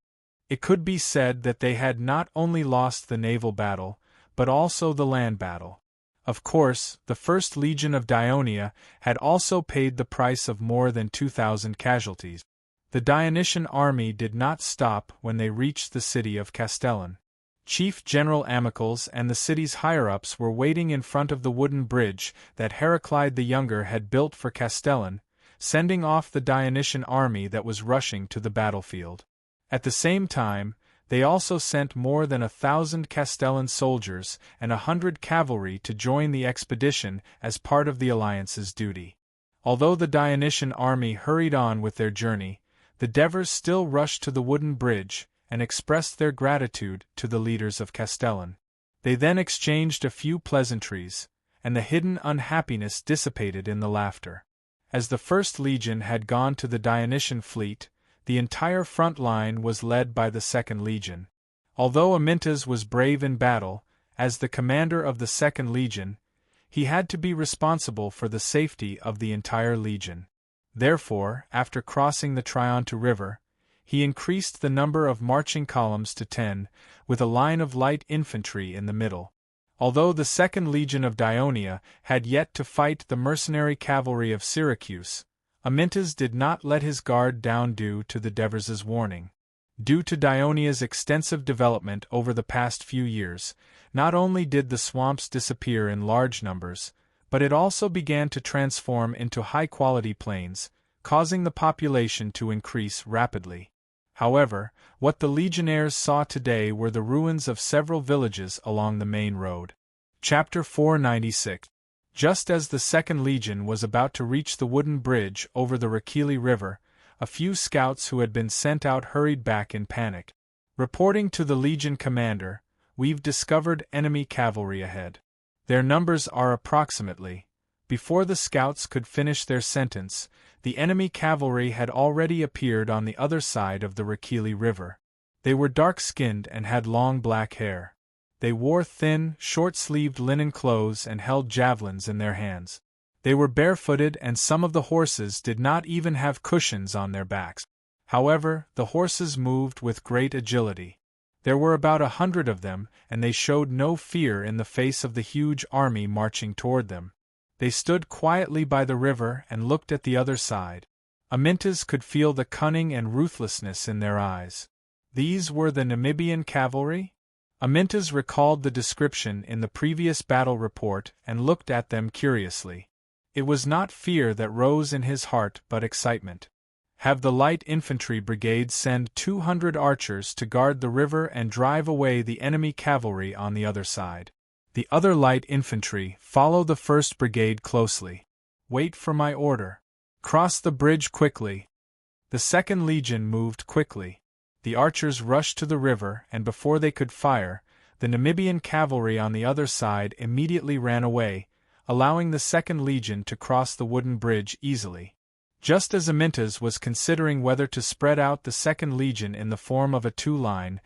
It could be said that they had not only lost the naval battle, but also the land battle. Of course, the First Legion of Dionia had also paid the price of more than 2,000 casualties. The Dionysian army did not stop when they reached the city of Castellon. Chief General Amicles and the city's higher-ups were waiting in front of the wooden bridge that Heraclide the Younger had built for Castellon, sending off the Dionysian army that was rushing to the battlefield. At the same time, they also sent more than 1,000 Castellan soldiers and 100 cavalry to join the expedition as part of the alliance's duty. Although the Dionysian army hurried on with their journey, the Devers still rushed to the wooden bridge and expressed their gratitude to the leaders of Castellon. They then exchanged a few pleasantries, and the hidden unhappiness dissipated in the laughter. As the First Legion had gone to the Dionysian fleet, the entire front line was led by the Second Legion. Although Amyntas was brave in battle, as the commander of the Second Legion, he had to be responsible for the safety of the entire legion. Therefore, after crossing the Trionto River, he increased the number of marching columns to 10, with a line of light infantry in the middle. Although the Second Legion of Dionia had yet to fight the mercenary cavalry of Syracuse, Amyntas did not let his guard down due to the Devers' warning. Due to Dionia's extensive development over the past few years, not only did the swamps disappear in large numbers, but it also began to transform into high-quality plains, causing the population to increase rapidly. However, what the legionnaires saw today were the ruins of several villages along the main road. Chapter 496. Just as the Second Legion was about to reach the wooden bridge over the Rakili River, a few scouts who had been sent out hurried back in panic. Reporting to the Legion commander, "We've discovered enemy cavalry ahead. Their numbers are approximately..." Before the scouts could finish their sentence, the enemy cavalry had already appeared on the other side of the Rakili River. They were dark-skinned and had long black hair. They wore thin, short-sleeved linen clothes and held javelins in their hands. They were barefooted and some of the horses did not even have cushions on their backs. However, the horses moved with great agility. There were about 100 of them, and they showed no fear in the face of the huge army marching toward them. They stood quietly by the river and looked at the other side. Amyntas could feel the cunning and ruthlessness in their eyes. These were the Namibian cavalry? Amyntas recalled the description in the previous battle report and looked at them curiously. It was not fear that rose in his heart but excitement. Have the light infantry brigade send 200 archers to guard the river and drive away the enemy cavalry on the other side. The other light infantry follow the first brigade closely. Wait for my order. Cross the bridge quickly. The Second Legion moved quickly. The archers rushed to the river, and before they could fire, the Namibian cavalry on the other side immediately ran away, allowing the Second Legion to cross the wooden bridge easily. Just as Amyntas was considering whether to spread out the Second Legion in the form of a two-line,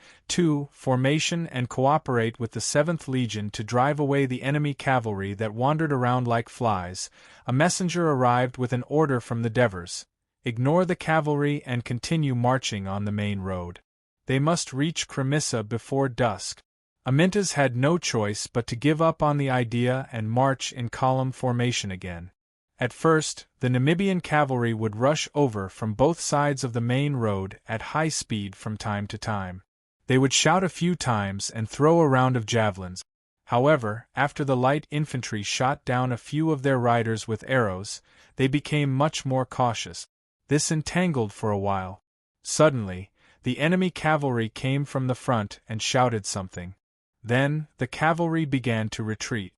formation and cooperate with the Seventh Legion to drive away the enemy cavalry that wandered around like flies, a messenger arrived with an order from the Devers. Ignore the cavalry and continue marching on the main road. They must reach Cremissa before dusk. Amyntas had no choice but to give up on the idea and march in column formation again. At first, the Namibian cavalry would rush over from both sides of the main road at high speed from time to time. They would shout a few times and throw a round of javelins. However, after the light infantry shot down a few of their riders with arrows, they became much more cautious. This entangled for a while. Suddenly, the enemy cavalry came from the front and shouted something. Then, the cavalry began to retreat.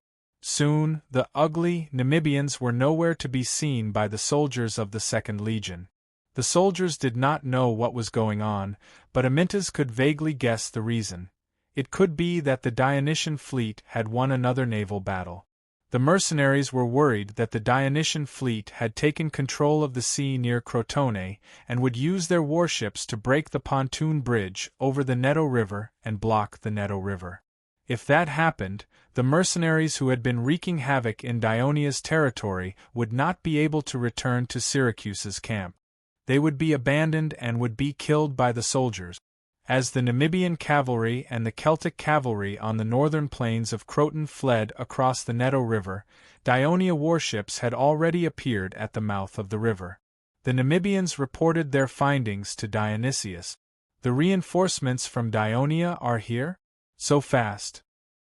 Soon, the ugly Namibians were nowhere to be seen by the soldiers of the Second Legion. The soldiers did not know what was going on, but Amyntas could vaguely guess the reason. It could be that the Dionysian fleet had won another naval battle. The mercenaries were worried that the Dionysian fleet had taken control of the sea near Crotone and would use their warships to break the pontoon bridge over the Neto River and block the Neto River. If that happened, the mercenaries who had been wreaking havoc in Dionia's territory would not be able to return to Syracuse's camp. They would be abandoned and would be killed by the soldiers. As the Namibian cavalry and the Celtic cavalry on the northern plains of Croton fled across the Neto River, Dionia warships had already appeared at the mouth of the river. The Namibians reported their findings to Dionysius. "The reinforcements from Dionia are here? So fast?"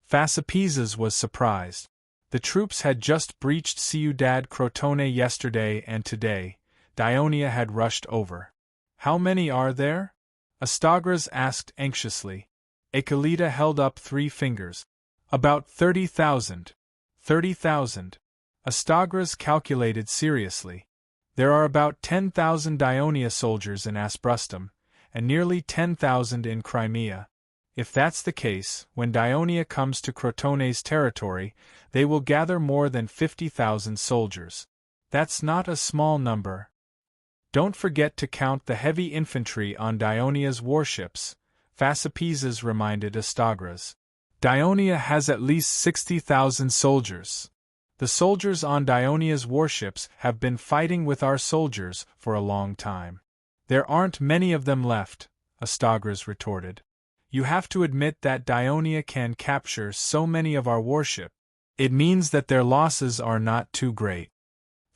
Phasapeses was surprised. The troops had just breached Ciudad Crotone yesterday, and today, Dionia had rushed over. "How many are there?" Astagras asked anxiously. Akelita held up 3 fingers. "About 30,000. 30,000. Astagras calculated seriously. "There are about 10,000 Dionia soldiers in Asbrustum, and nearly 10,000 in Crimea. If that's the case, when Dionia comes to Crotone's territory, they will gather more than 50,000 soldiers. That's not a small number. Don't forget to count the heavy infantry on Dionia's warships," Phasapeses reminded Astagras. "Dionia has at least 60,000 soldiers. The soldiers on Dionia's warships have been fighting with our soldiers for a long time." "There aren't many of them left," Astagras retorted. "You have to admit that Dionia can capture so many of our warships. It means that their losses are not too great."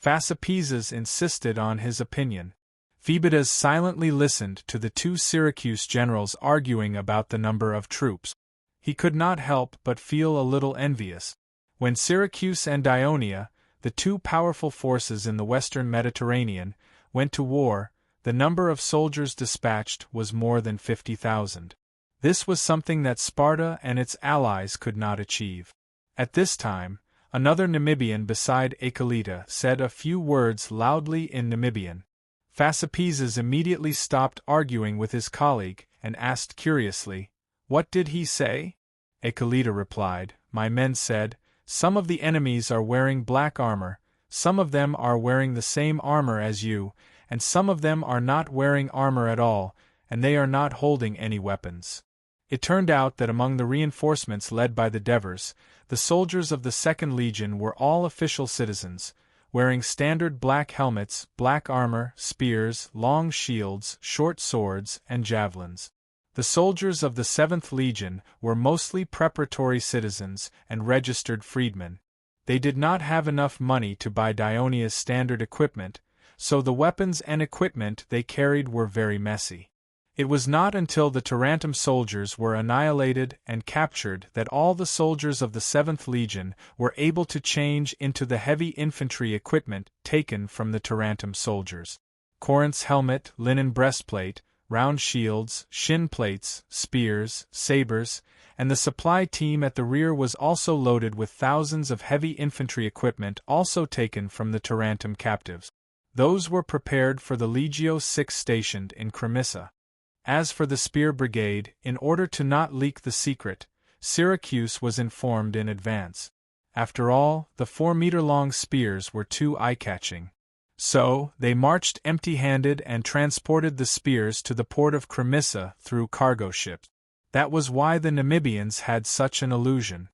Phasapeses insisted on his opinion. Phoebidas silently listened to the 2 Syracuse generals arguing about the number of troops. He could not help but feel a little envious. When Syracuse and Dionia, the 2 powerful forces in the western Mediterranean, went to war, the number of soldiers dispatched was more than 50,000. This was something that Sparta and its allies could not achieve. At this time, another Namibian beside Akelita said a few words loudly in Namibian. Phasapeses immediately stopped arguing with his colleague and asked curiously, "What did he say?" Akelita replied, "My men said, some of the enemies are wearing black armor, some of them are wearing the same armor as you, and some of them are not wearing armor at all, and they are not holding any weapons." It turned out that among the reinforcements led by the Devers, the soldiers of the 2nd Legion were all official citizens, wearing standard black helmets, black armor, spears, long shields, short swords, and javelins. The soldiers of the 7th Legion were mostly preparatory citizens and registered freedmen. They did not have enough money to buy Dionia's standard equipment, so the weapons and equipment they carried were very messy. It was not until the Tarentum soldiers were annihilated and captured that all the soldiers of the 7th Legion were able to change into the heavy infantry equipment taken from the Tarentum soldiers. Corinth's helmet, linen breastplate, round shields, shin plates, spears, sabers, and the supply team at the rear was also loaded with thousands of heavy infantry equipment also taken from the Tarentum captives. Those were prepared for the Legio VI stationed in Crimissa. As for the spear brigade, in order to not leak the secret, Syracuse was informed in advance. After all, the 4-meter-long spears were too eye-catching. So, they marched empty-handed and transported the spears to the port of Crimissa through cargo ships. That was why the Namibians had such an illusion.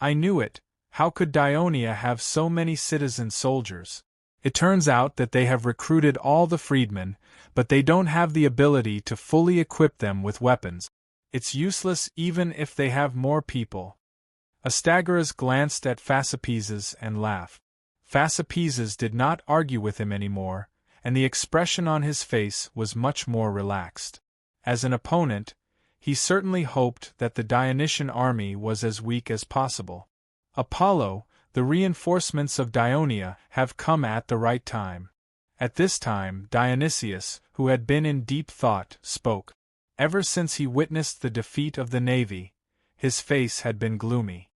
"I knew it. How could Dionia have so many citizen soldiers? It turns out that they have recruited all the freedmen, but they don't have the ability to fully equip them with weapons. It's useless even if they have more people." Astagras glanced at Phasapeses and laughed. Phasapeses did not argue with him anymore, and the expression on his face was much more relaxed. As an opponent, he certainly hoped that the Dionysian army was as weak as possible. "Apollo, the reinforcements of Dionia have come at the right time." At this time Dionysius, who had been in deep thought, spoke. Ever since he witnessed the defeat of the navy, his face had been gloomy.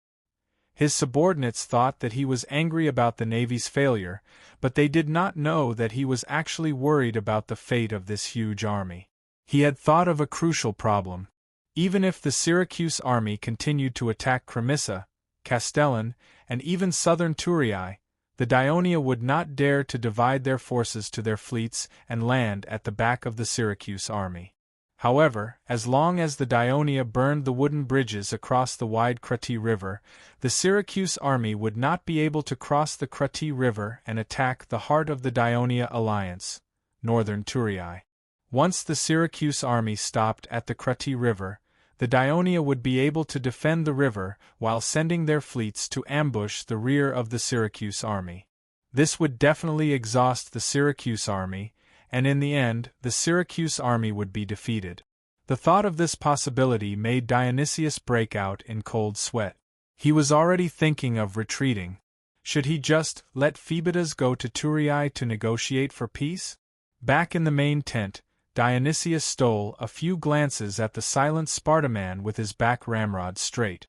His subordinates thought that he was angry about the navy's failure, but they did not know that he was actually worried about the fate of this huge army. He had thought of a crucial problem. Even if the Syracuse army continued to attack Crimissa, Castellan, and even southern Turiae, the Dionia would not dare to divide their forces to their fleets and land at the back of the Syracuse army. However, as long as the Dionia burned the wooden bridges across the wide Crati River, the Syracuse army would not be able to cross the Crati River and attack the heart of the Dionia alliance, northern Thurii. Once the Syracuse army stopped at the Crati River, the Dionia would be able to defend the river while sending their fleets to ambush the rear of the Syracuse army. This would definitely exhaust the Syracuse army, and in the end, the Syracuse army would be defeated. The thought of this possibility made Dionysius break out in cold sweat. He was already thinking of retreating. Should he just let Phoebidas go to Thurii to negotiate for peace? Back in the main tent, Dionysius stole a few glances at the silent Sparta man with his back ramrod straight.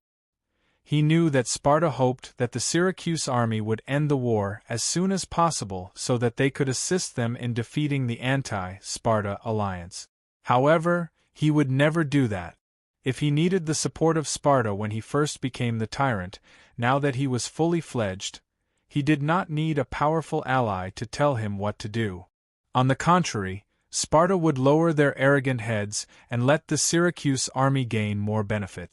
He knew that Sparta hoped that the Syracuse army would end the war as soon as possible so that they could assist them in defeating the anti-Sparta alliance. However, he would never do that. If he needed the support of Sparta when he first became the tyrant, now that he was fully fledged, he did not need a powerful ally to tell him what to do. On the contrary, Sparta would lower their arrogant heads and let the Syracuse army gain more benefit.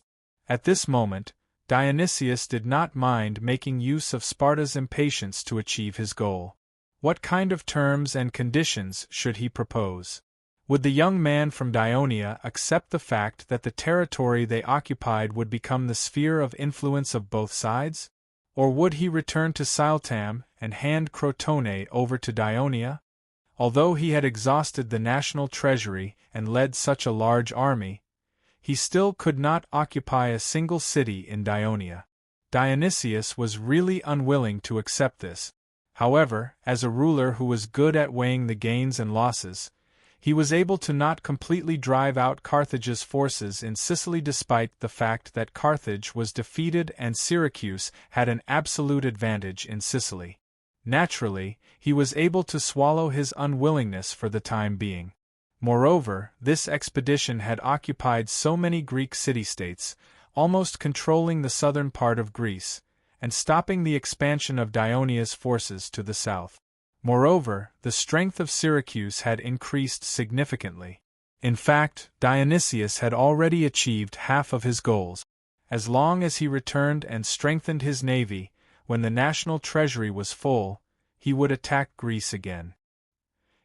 At this moment, Dionysius did not mind making use of Sparta's impatience to achieve his goal. What kind of terms and conditions should he propose? Would the young man from Dionia accept the fact that the territory they occupied would become the sphere of influence of both sides? Or would he return to Siltam and hand Crotone over to Dionia? Although he had exhausted the national treasury and led such a large army, he still could not occupy a single city in Dionia. Dionysius was really unwilling to accept this. However, as a ruler who was good at weighing the gains and losses, he was able to not completely drive out Carthage's forces in Sicily despite the fact that Carthage was defeated and Syracuse had an absolute advantage in Sicily. Naturally, he was able to swallow his unwillingness for the time being. Moreover, this expedition had occupied so many Greek city-states, almost controlling the southern part of Greece, and stopping the expansion of Dionia's forces to the south. Moreover, the strength of Syracuse had increased significantly. In fact, Dionysius had already achieved half of his goals. As long as he returned and strengthened his navy, when the national treasury was full, he would attack Greece again.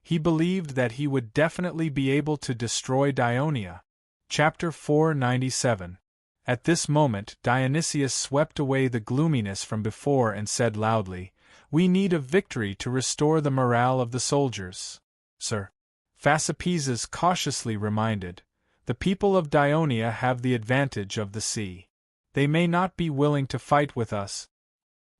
He believed that he would definitely be able to destroy Dionia. Chapter 497. At this moment Dionysius swept away the gloominess from before and said loudly, "We need a victory to restore the morale of the soldiers, sir." Phasapeses cautiously reminded, "The people of Dionia have the advantage of the sea. They may not be willing to fight with us."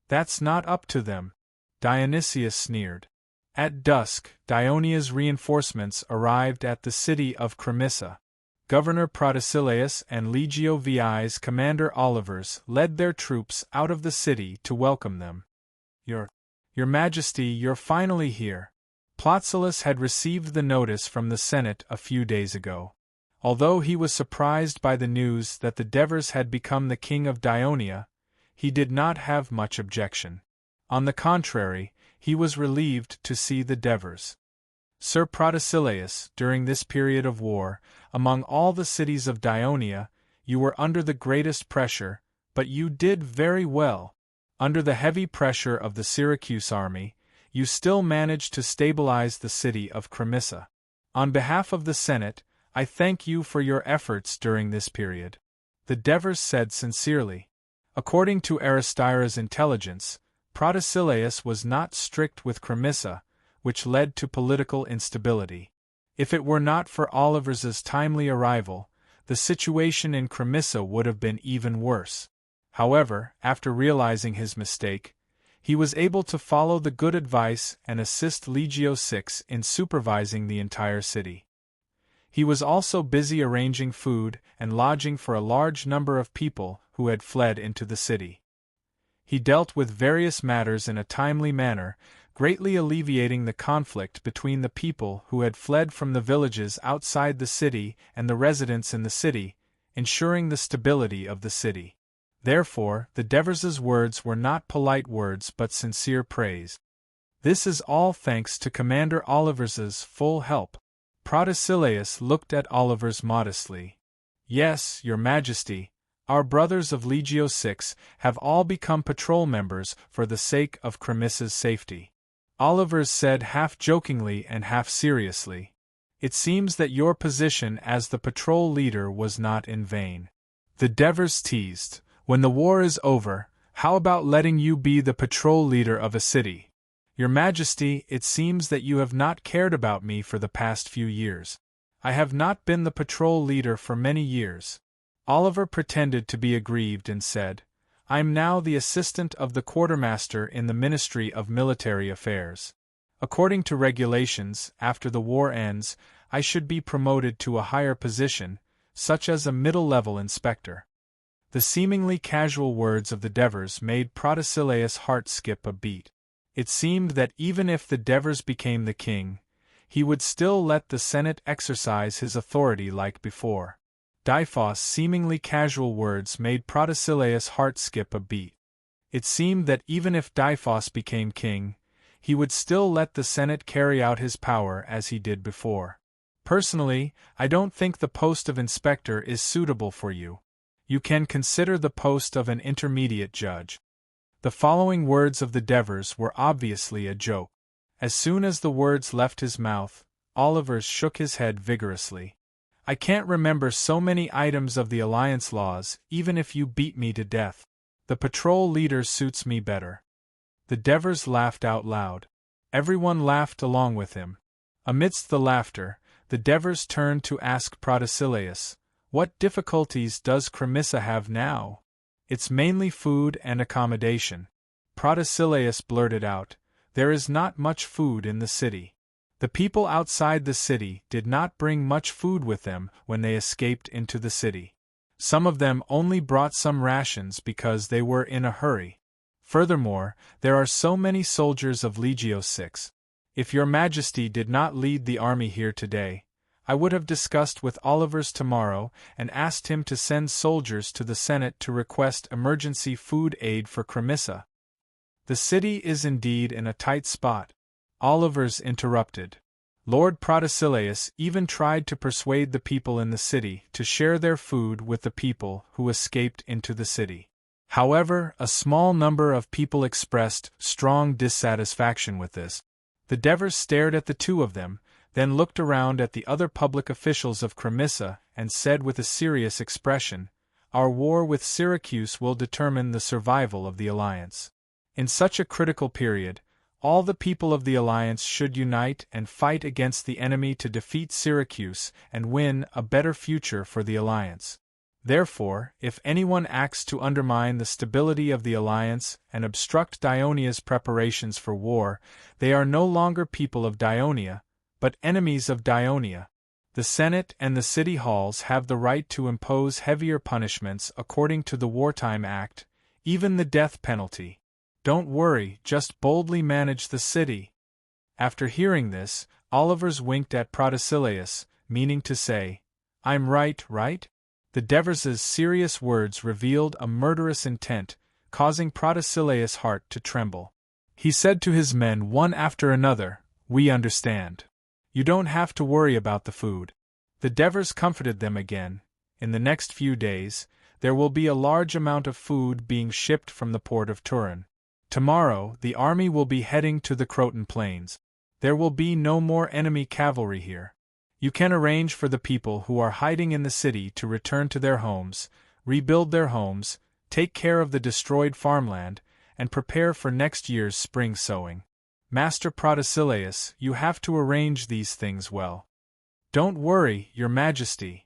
"That's not up to them," Dionysius sneered. At dusk, Dionia's reinforcements arrived at the city of Cremissa. Governor Protesilaus and Legio VI's commander Olivers led their troops out of the city to welcome them. Your Majesty, you're finally here." Plotsilus had received the notice from the Senate a few days ago. Although he was surprised by the news that the Devers had become the king of Dionia, he did not have much objection. On the contrary, he was relieved to see the Devers. "Sir Protesilaus, during this period of war, among all the cities of Dionia, you were under the greatest pressure, but you did very well. Under the heavy pressure of the Syracuse army, you still managed to stabilize the city of Cremissa. On behalf of the Senate, I thank you for your efforts during this period," the Devers said sincerely. According to Aristyra's intelligence, Protesilaus was not strict with Cremissa, which led to political instability. If it were not for Olivers's timely arrival, the situation in Cremissa would have been even worse. However, after realizing his mistake, he was able to follow the good advice and assist Legio VI in supervising the entire city. He was also busy arranging food and lodging for a large number of people who had fled into the city. He dealt with various matters in a timely manner, greatly alleviating the conflict between the people who had fled from the villages outside the city and the residents in the city, ensuring the stability of the city. Therefore, the Devers' words were not polite words but sincere praise. "This is all thanks to Commander Olivers's full help." Protesilaus looked at Olivers modestly. "Yes, Your Majesty, our brothers of Legio VI have all become patrol members for the sake of Cremissa's safety." Oliver said half jokingly and half seriously. It seems that your position as the patrol leader was not in vain. The Devers teased, when the war is over, how about letting you be the patrol leader of a city? Your Majesty, it seems that you have not cared about me for the past few years. I have not been the patrol leader for many years. Oliver pretended to be aggrieved and said, I am now the assistant of the quartermaster in the Ministry of Military Affairs. According to regulations, after the war ends, I should be promoted to a higher position, such as a middle-level inspector. The seemingly casual words of the Devers made Protesilaus' heart skip a beat. It seemed that even if the Devers became the king, he would still let the Senate exercise his authority like before. Diphos' seemingly casual words made Protesilaus' heart skip a beat. It seemed that even if Diphos became king, he would still let the Senate carry out his power as he did before. Personally, I don't think the post of inspector is suitable for you. You can consider the post of an intermediate judge. The following words of the Devers were obviously a joke. As soon as the words left his mouth, Oliver shook his head vigorously. I can't remember so many items of the Alliance laws, even if you beat me to death. The patrol leader suits me better. The Devers laughed out loud. Everyone laughed along with him. Amidst the laughter, the Devers turned to ask Protesilaus, what difficulties does Cremissa have now? It's mainly food and accommodation. Protesilaus blurted out, there is not much food in the city. The people outside the city did not bring much food with them when they escaped into the city. Some of them only brought some rations because they were in a hurry. Furthermore, there are so many soldiers of Legio 6. If your Majesty did not lead the army here today, I would have discussed with Olivers tomorrow and asked him to send soldiers to the Senate to request emergency food aid for Cremissa. The city is indeed in a tight spot. Olivers interrupted. Lord Protesilaus even tried to persuade the people in the city to share their food with the people who escaped into the city. However, a small number of people expressed strong dissatisfaction with this. The Devers stared at the two of them, then looked around at the other public officials of Cremissa and said with a serious expression, Our war with Syracuse will determine the survival of the Alliance. In such a critical period, all the people of the Alliance should unite and fight against the enemy to defeat Syracuse and win a better future for the Alliance. Therefore, if anyone acts to undermine the stability of the Alliance and obstruct Dionia's preparations for war, they are no longer people of Dionia, but enemies of Dionia. The Senate and the city halls have the right to impose heavier punishments according to the Wartime Act, even the death penalty. Don't worry, just boldly manage the city. After hearing this, Olivers winked at Protesilaus, meaning to say, I'm right, right? The Devers' serious words revealed a murderous intent, causing Protesilaus' heart to tremble. He said to his men one after another, We understand. You don't have to worry about the food. The Devers comforted them again. In the next few days, there will be a large amount of food being shipped from the port of Turin. Tomorrow, the army will be heading to the Croton Plains. There will be no more enemy cavalry here. You can arrange for the people who are hiding in the city to return to their homes, rebuild their homes, take care of the destroyed farmland, and prepare for next year's spring sowing. Master Protesilaus, you have to arrange these things well. Don't worry, Your Majesty.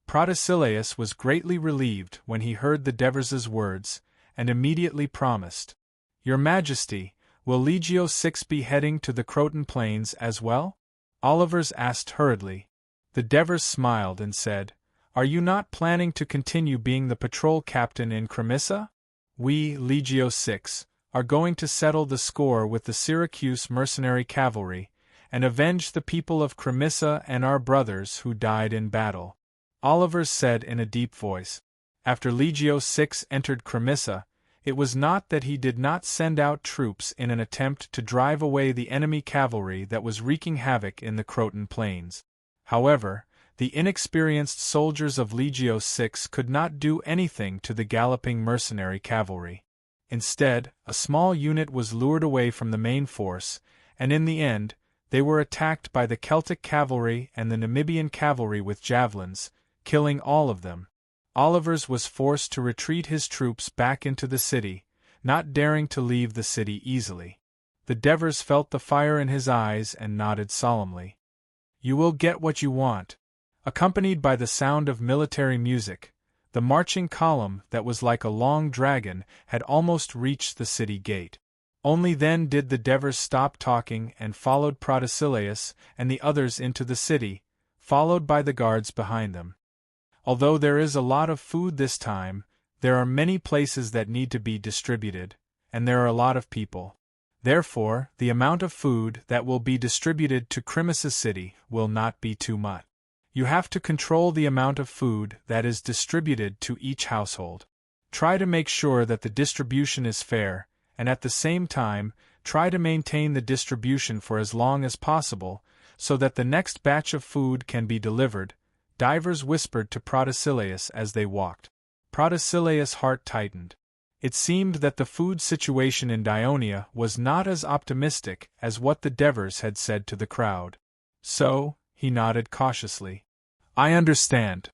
Protesilaus was greatly relieved when he heard the Devers' words, and immediately promised. Your Majesty, will Legio 6 be heading to the Croton Plains as well? Olivers asked hurriedly. The Devers smiled and said, Are you not planning to continue being the patrol captain in Cremissa? We, Legio 6, are going to settle the score with the Syracuse mercenary cavalry, and avenge the people of Cremissa and our brothers who died in battle. Olivers said in a deep voice. After Legio 6 entered Cremissa, it was not that he did not send out troops in an attempt to drive away the enemy cavalry that was wreaking havoc in the Croton Plains. However, the inexperienced soldiers of Legio 6 could not do anything to the galloping mercenary cavalry. Instead, a small unit was lured away from the main force, and in the end, they were attacked by the Celtic cavalry and the Namibian cavalry with javelins, killing all of them. Olivers was forced to retreat his troops back into the city, not daring to leave the city easily. The Devers felt the fire in his eyes and nodded solemnly. "You will get what you want." Accompanied by the sound of military music, the marching column that was like a long dragon had almost reached the city gate. Only then did the Devers stop talking and followed Protesilaus and the others into the city, followed by the guards behind them. Although there is a lot of food this time, there are many places that need to be distributed, and there are a lot of people. Therefore, the amount of food that will be distributed to Crimis's city will not be too much. You have to control the amount of food that is distributed to each household. Try to make sure that the distribution is fair, and at the same time, try to maintain the distribution for as long as possible, so that the next batch of food can be delivered, Divers whispered to Protesilaus as they walked. Protesilaus' heart tightened. It seemed that the food situation in Dionia was not as optimistic as what the Devers had said to the crowd. "So," he nodded cautiously. "I understand.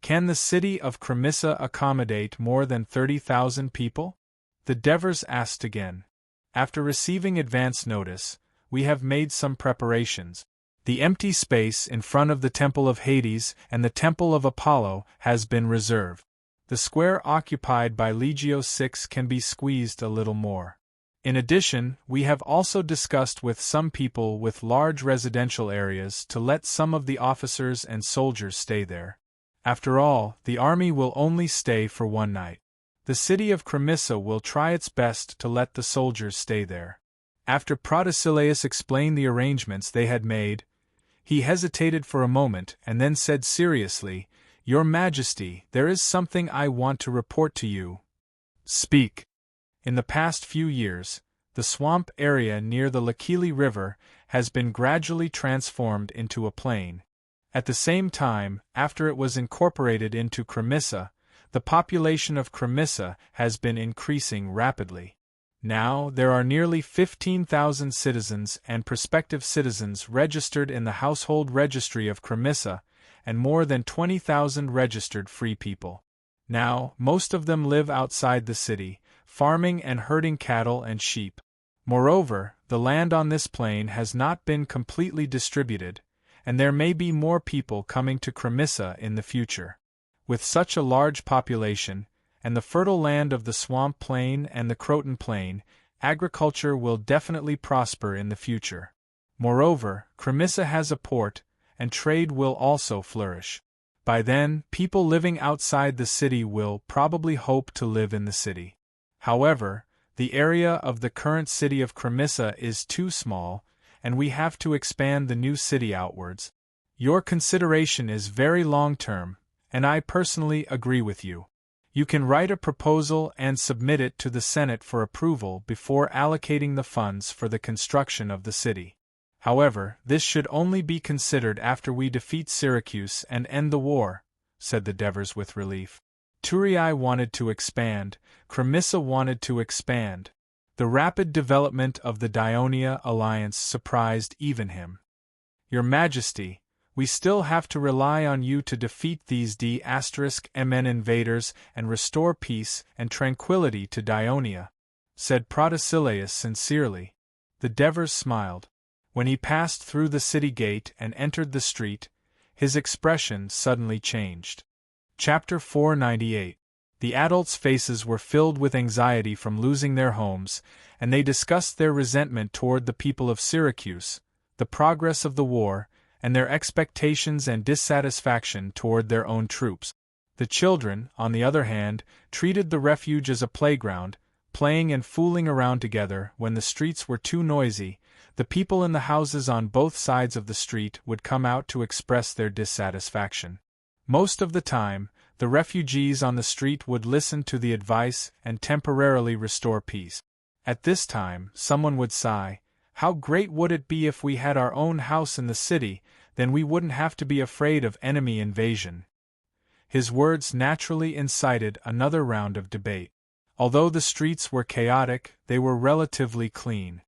Can the city of Crimissa accommodate more than 30,000 people?" The Devers asked again. "After receiving advance notice, we have made some preparations. The empty space in front of the Temple of Hades and the Temple of Apollo has been reserved. The square occupied by Legio VI can be squeezed a little more. In addition, we have also discussed with some people with large residential areas to let some of the officers and soldiers stay there. After all, the army will only stay for one night. The city of Crimissa will try its best to let the soldiers stay there." After Protesilaus explained the arrangements they had made, he hesitated for a moment and then said seriously, "Your Majesty, there is something I want to report to you." "Speak." In the past few years, the swamp area near the Lakili River has been gradually transformed into a plain. At the same time, after it was incorporated into Crimissa, the population of Crimissa has been increasing rapidly. Now, there are nearly 15,000 citizens and prospective citizens registered in the household registry of Crimissa, and more than 20,000 registered free people. Now, most of them live outside the city, farming and herding cattle and sheep. Moreover, the land on this plain has not been completely distributed, and there may be more people coming to Crimissa in the future. With such a large population, and the fertile land of the Swamp Plain and the Croton Plain, agriculture will definitely prosper in the future. Moreover, Crimissa has a port, and trade will also flourish. By then, people living outside the city will probably hope to live in the city. However, the area of the current city of Crimissa is too small, and we have to expand the new city outwards. Your consideration is very long-term, and I personally agree with you. You can write a proposal and submit it to the Senate for approval before allocating the funds for the construction of the city. However, this should only be considered after we defeat Syracuse and end the war," said the Devers with relief. Turii wanted to expand, Crimissa wanted to expand. The rapid development of the Dionia alliance surprised even him. "Your Majesty, we still have to rely on you to defeat these D*MN invaders and restore peace and tranquility to Dionia," said Protesilaus sincerely. The Devers smiled. When he passed through the city gate and entered the street, his expression suddenly changed. Chapter 498. The adults' faces were filled with anxiety from losing their homes, and they discussed their resentment toward the people of Syracuse, the progress of the war, and their expectations and dissatisfaction toward their own troops. The children, on the other hand, treated the refuge as a playground, playing and fooling around together. When the streets were too noisy, the people in the houses on both sides of the street would come out to express their dissatisfaction. Most of the time, the refugees on the street would listen to the advice and temporarily restore peace. At this time, someone would sigh, "How great would it be if we had our own house in the city, then we wouldn't have to be afraid of enemy invasion." His words naturally incited another round of debate. Although the streets were chaotic, they were relatively clean.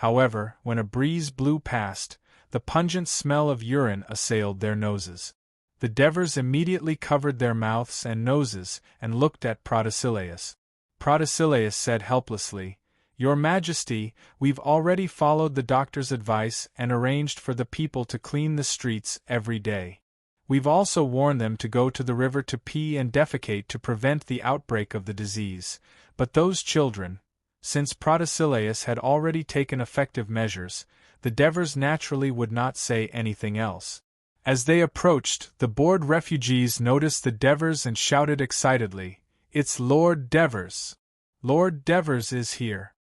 However, when a breeze blew past, the pungent smell of urine assailed their noses. The Devers immediately covered their mouths and noses and looked at Protesilaus. Protesilaus said helplessly, "Your Majesty, we've already followed the doctor's advice and arranged for the people to clean the streets every day. We've also warned them to go to the river to pee and defecate to prevent the outbreak of the disease, but those children..." Since Protesilaus had already taken effective measures, the Devers naturally would not say anything else. As they approached, the bored refugees noticed the Devers and shouted excitedly, "It's Lord Devers! Lord Devers is here!"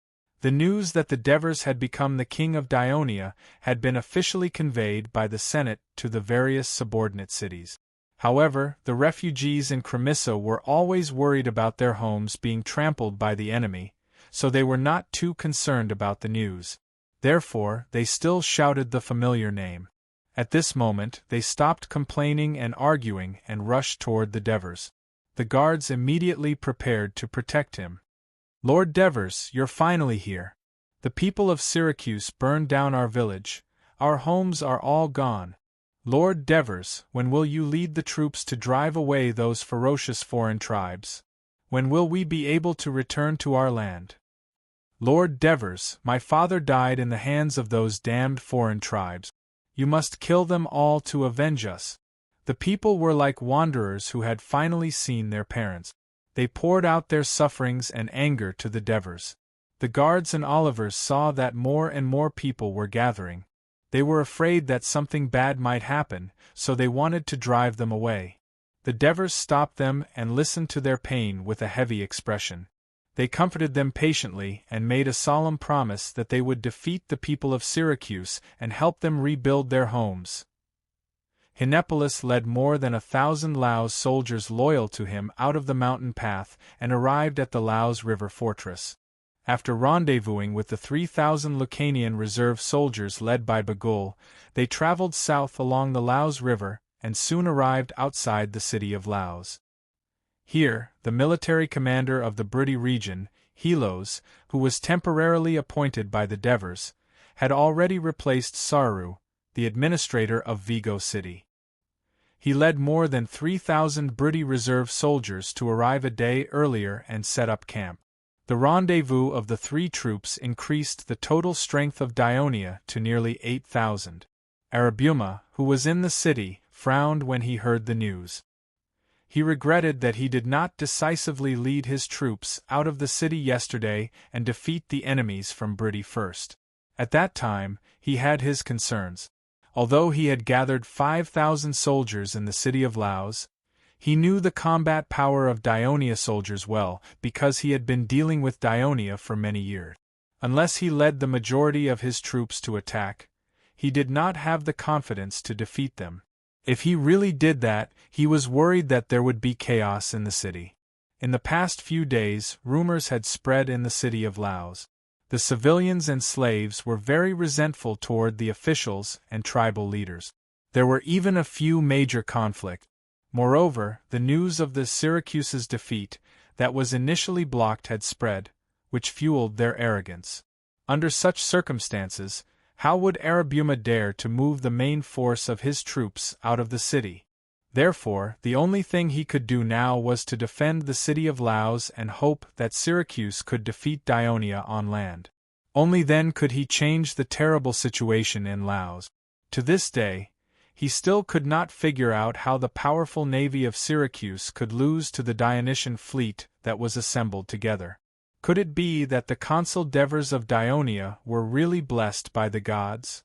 The news that the Devers had become the king of Dionia had been officially conveyed by the Senate to the various subordinate cities. However, the refugees in Cremissa were always worried about their homes being trampled by the enemy, so they were not too concerned about the news. Therefore, they still shouted the familiar name. At this moment, they stopped complaining and arguing and rushed toward the Devers. The guards immediately prepared to protect him. "Lord Devers, you're finally here. The people of Syracuse burned down our village. Our homes are all gone. Lord Devers, when will you lead the troops to drive away those ferocious foreign tribes? When will we be able to return to our land? Lord Devers, my father died in the hands of those damned foreign tribes. You must kill them all to avenge us." The people were like wanderers who had finally seen their parents. They poured out their sufferings and anger to the Devers. The guards and Olivers saw that more and more people were gathering. They were afraid that something bad might happen, so they wanted to drive them away. The Devers stopped them and listened to their pain with a heavy expression. They comforted them patiently and made a solemn promise that they would defeat the people of Syracuse and help them rebuild their homes. Hinepolis led more than 1,000 Laus soldiers loyal to him out of the mountain path and arrived at the Laus River fortress. After rendezvousing with the 3,000 Lucanian reserve soldiers led by Bagul, they traveled south along the Laus River and soon arrived outside the city of Laus. Here, the military commander of the Bruttii region, Helos, who was temporarily appointed by the Devers, had already replaced Saru, the administrator of Vigo city. He led more than 3,000 Bruttii reserve soldiers to arrive a day earlier and set up camp. The rendezvous of the three troops increased the total strength of Dionia to nearly 8,000. Arabuma, who was in the city, frowned when he heard the news. He regretted that he did not decisively lead his troops out of the city yesterday and defeat the enemies from Bruttii first. At that time, he had his concerns. Although he had gathered 5,000 soldiers in the city of Laus, he knew the combat power of Dionia soldiers well because he had been dealing with Dionia for many years. Unless he led the majority of his troops to attack, he did not have the confidence to defeat them. If he really did that, he was worried that there would be chaos in the city. In the past few days, rumors had spread in the city of Laus. The civilians and slaves were very resentful toward the officials and tribal leaders. There were even a few major conflicts. Moreover, the news of the Syracuse's defeat, that was initially blocked, had spread, which fueled their arrogance. Under such circumstances, how would Arabuma dare to move the main force of his troops out of the city? Therefore, the only thing he could do now was to defend the city of Laus and hope that Syracuse could defeat Dionia on land. Only then could he change the terrible situation in Laus. To this day, he still could not figure out how the powerful navy of Syracuse could lose to the Dionysian fleet that was assembled together. Could it be that the consul Devers of Dionia were really blessed by the gods?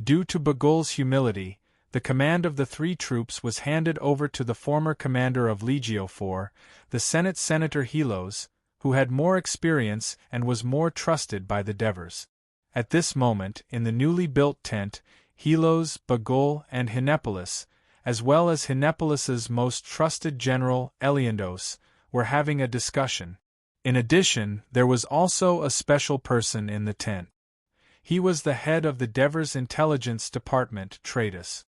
Due to Bagul's humility, the command of the three troops was handed over to the former commander of Legio IV, the Senate Senator Helos, who had more experience and was more trusted by the Devers. At this moment, in the newly built tent, Helos, Bagul, and Hinepolis, as well as Hinepolis's most trusted general, Eliandos, were having a discussion. In addition, there was also a special person in the tent. He was the head of the Devers intelligence department, Tratus.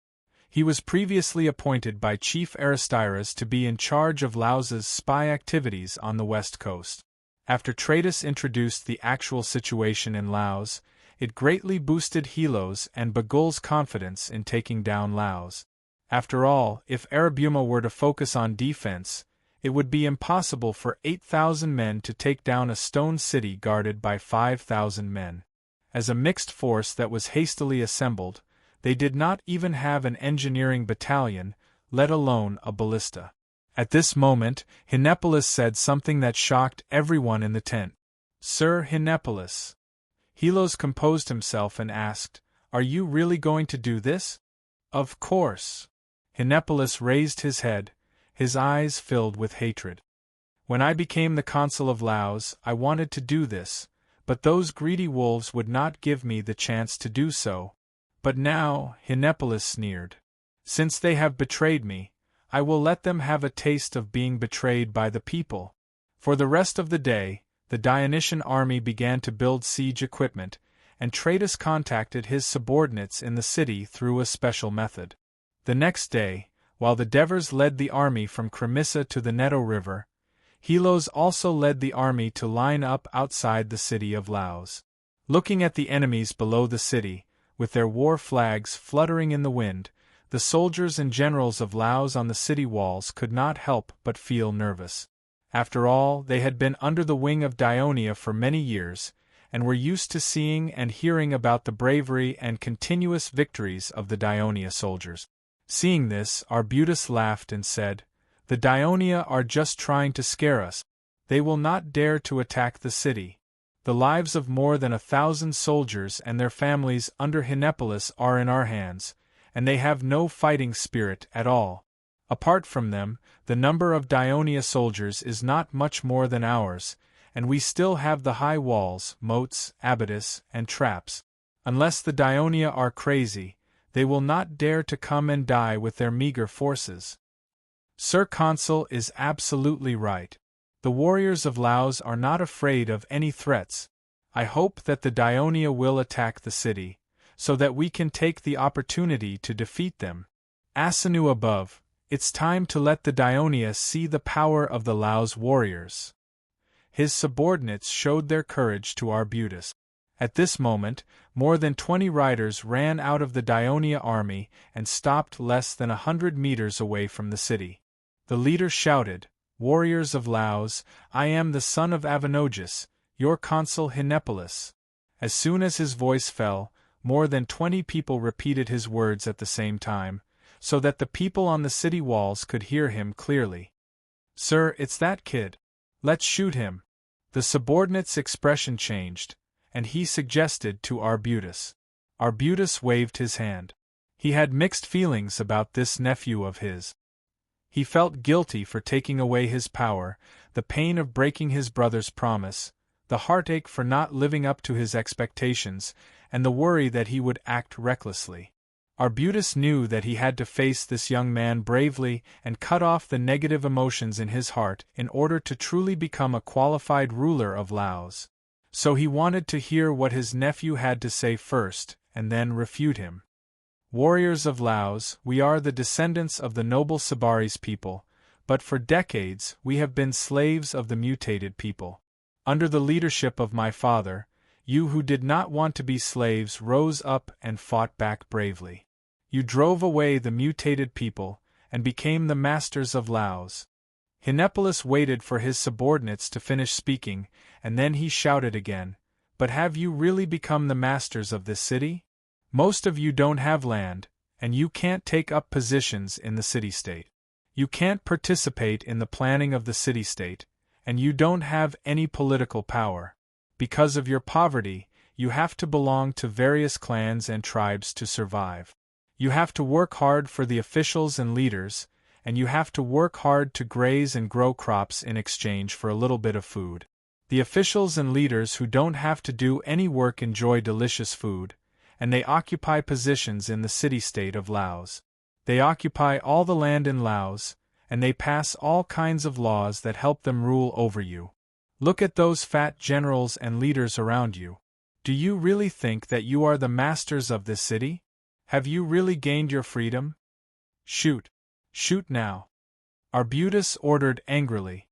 He was previously appointed by Chief Aristyras to be in charge of Laus's spy activities on the west coast. After Tratus introduced the actual situation in Laus, It greatly boosted Hilo's and Bagul's confidence in taking down Laos. After all, if Arabuma were to focus on defense, it would be impossible for 8,000 men to take down a stone city guarded by 5,000 men. As a mixed force that was hastily assembled, they did not even have an engineering battalion, let alone a ballista. At this moment, Hinepolis said something that shocked everyone in the tent. "Sir Hinepolis." Hilos composed himself and asked, "Are you really going to do this?" "Of course." Hinepolis raised his head, his eyes filled with hatred. "When I became the consul of Laos, I wanted to do this, but those greedy wolves would not give me the chance to do so. But now," Hinepolis sneered, "since they have betrayed me, I will let them have a taste of being betrayed by the people." For the rest of the day, the Dionysian army began to build siege equipment, and Tratus contacted his subordinates in the city through a special method. The next day, while the Devers led the army from Cremissa to the Neto River, Hilos also led the army to line up outside the city of Laos. Looking at the enemies below the city, with their war flags fluttering in the wind, the soldiers and generals of Laos on the city walls could not help but feel nervous. After all, they had been under the wing of Dionia for many years, and were used to seeing and hearing about the bravery and continuous victories of the Dionia soldiers. Seeing this, Arbutus laughed and said, "The Dionia are just trying to scare us. They will not dare to attack the city. The lives of more than 1,000 soldiers and their families under Hinepolis are in our hands, and they have no fighting spirit at all. Apart from them, the number of Dionia soldiers is not much more than ours, and we still have the high walls, moats, abatis, and traps. Unless the Dionia are crazy, they will not dare to come and die with their meager forces." Sir Consul is absolutely right. The warriors of Laos are not afraid of any threats. I hope that the Dionia will attack the city, so that we can take the opportunity to defeat them. Asanu above, it's time to let the Dionia see the power of the Laos warriors. His subordinates showed their courage to Arbutus. At this moment, more than 20 riders ran out of the Dionia army and stopped less than 100 meters away from the city. The leader shouted, "Warriors of Laos, I am the son of Avanogus, your consul Hinepolis." As soon as his voice fell, more than 20 people repeated his words at the same time, so that the people on the city walls could hear him clearly. "Sir, it's that kid. Let's shoot him." The subordinate's expression changed, and he suggested to Arbutus. Arbutus waved his hand. He had mixed feelings about this nephew of his. He felt guilty for taking away his power, the pain of breaking his brother's promise, the heartache for not living up to his expectations, and the worry that he would act recklessly. Arbutus knew that he had to face this young man bravely and cut off the negative emotions in his heart in order to truly become a qualified ruler of Laos. So he wanted to hear what his nephew had to say first, and then refute him. "Warriors of Laos, we are the descendants of the noble Sabaris people, but for decades we have been slaves of the mutated people. Under the leadership of my father, you who did not want to be slaves rose up and fought back bravely. You drove away the mutated people, and became the masters of Laos." Hinepolis waited for his subordinates to finish speaking, and then he shouted again, "But have you really become the masters of this city? Most of you don't have land, and you can't take up positions in the city-state. You can't participate in the planning of the city-state, and you don't have any political power. Because of your poverty, you have to belong to various clans and tribes to survive. You have to work hard for the officials and leaders, and you have to work hard to graze and grow crops in exchange for a little bit of food. The officials and leaders who don't have to do any work enjoy delicious food, and they occupy positions in the city-state of Laos. They occupy all the land in Laos, and they pass all kinds of laws that help them rule over you. Look at those fat generals and leaders around you. Do you really think that you are the masters of this city? Have you really gained your freedom? Shoot. Shoot now." Arbutus ordered angrily.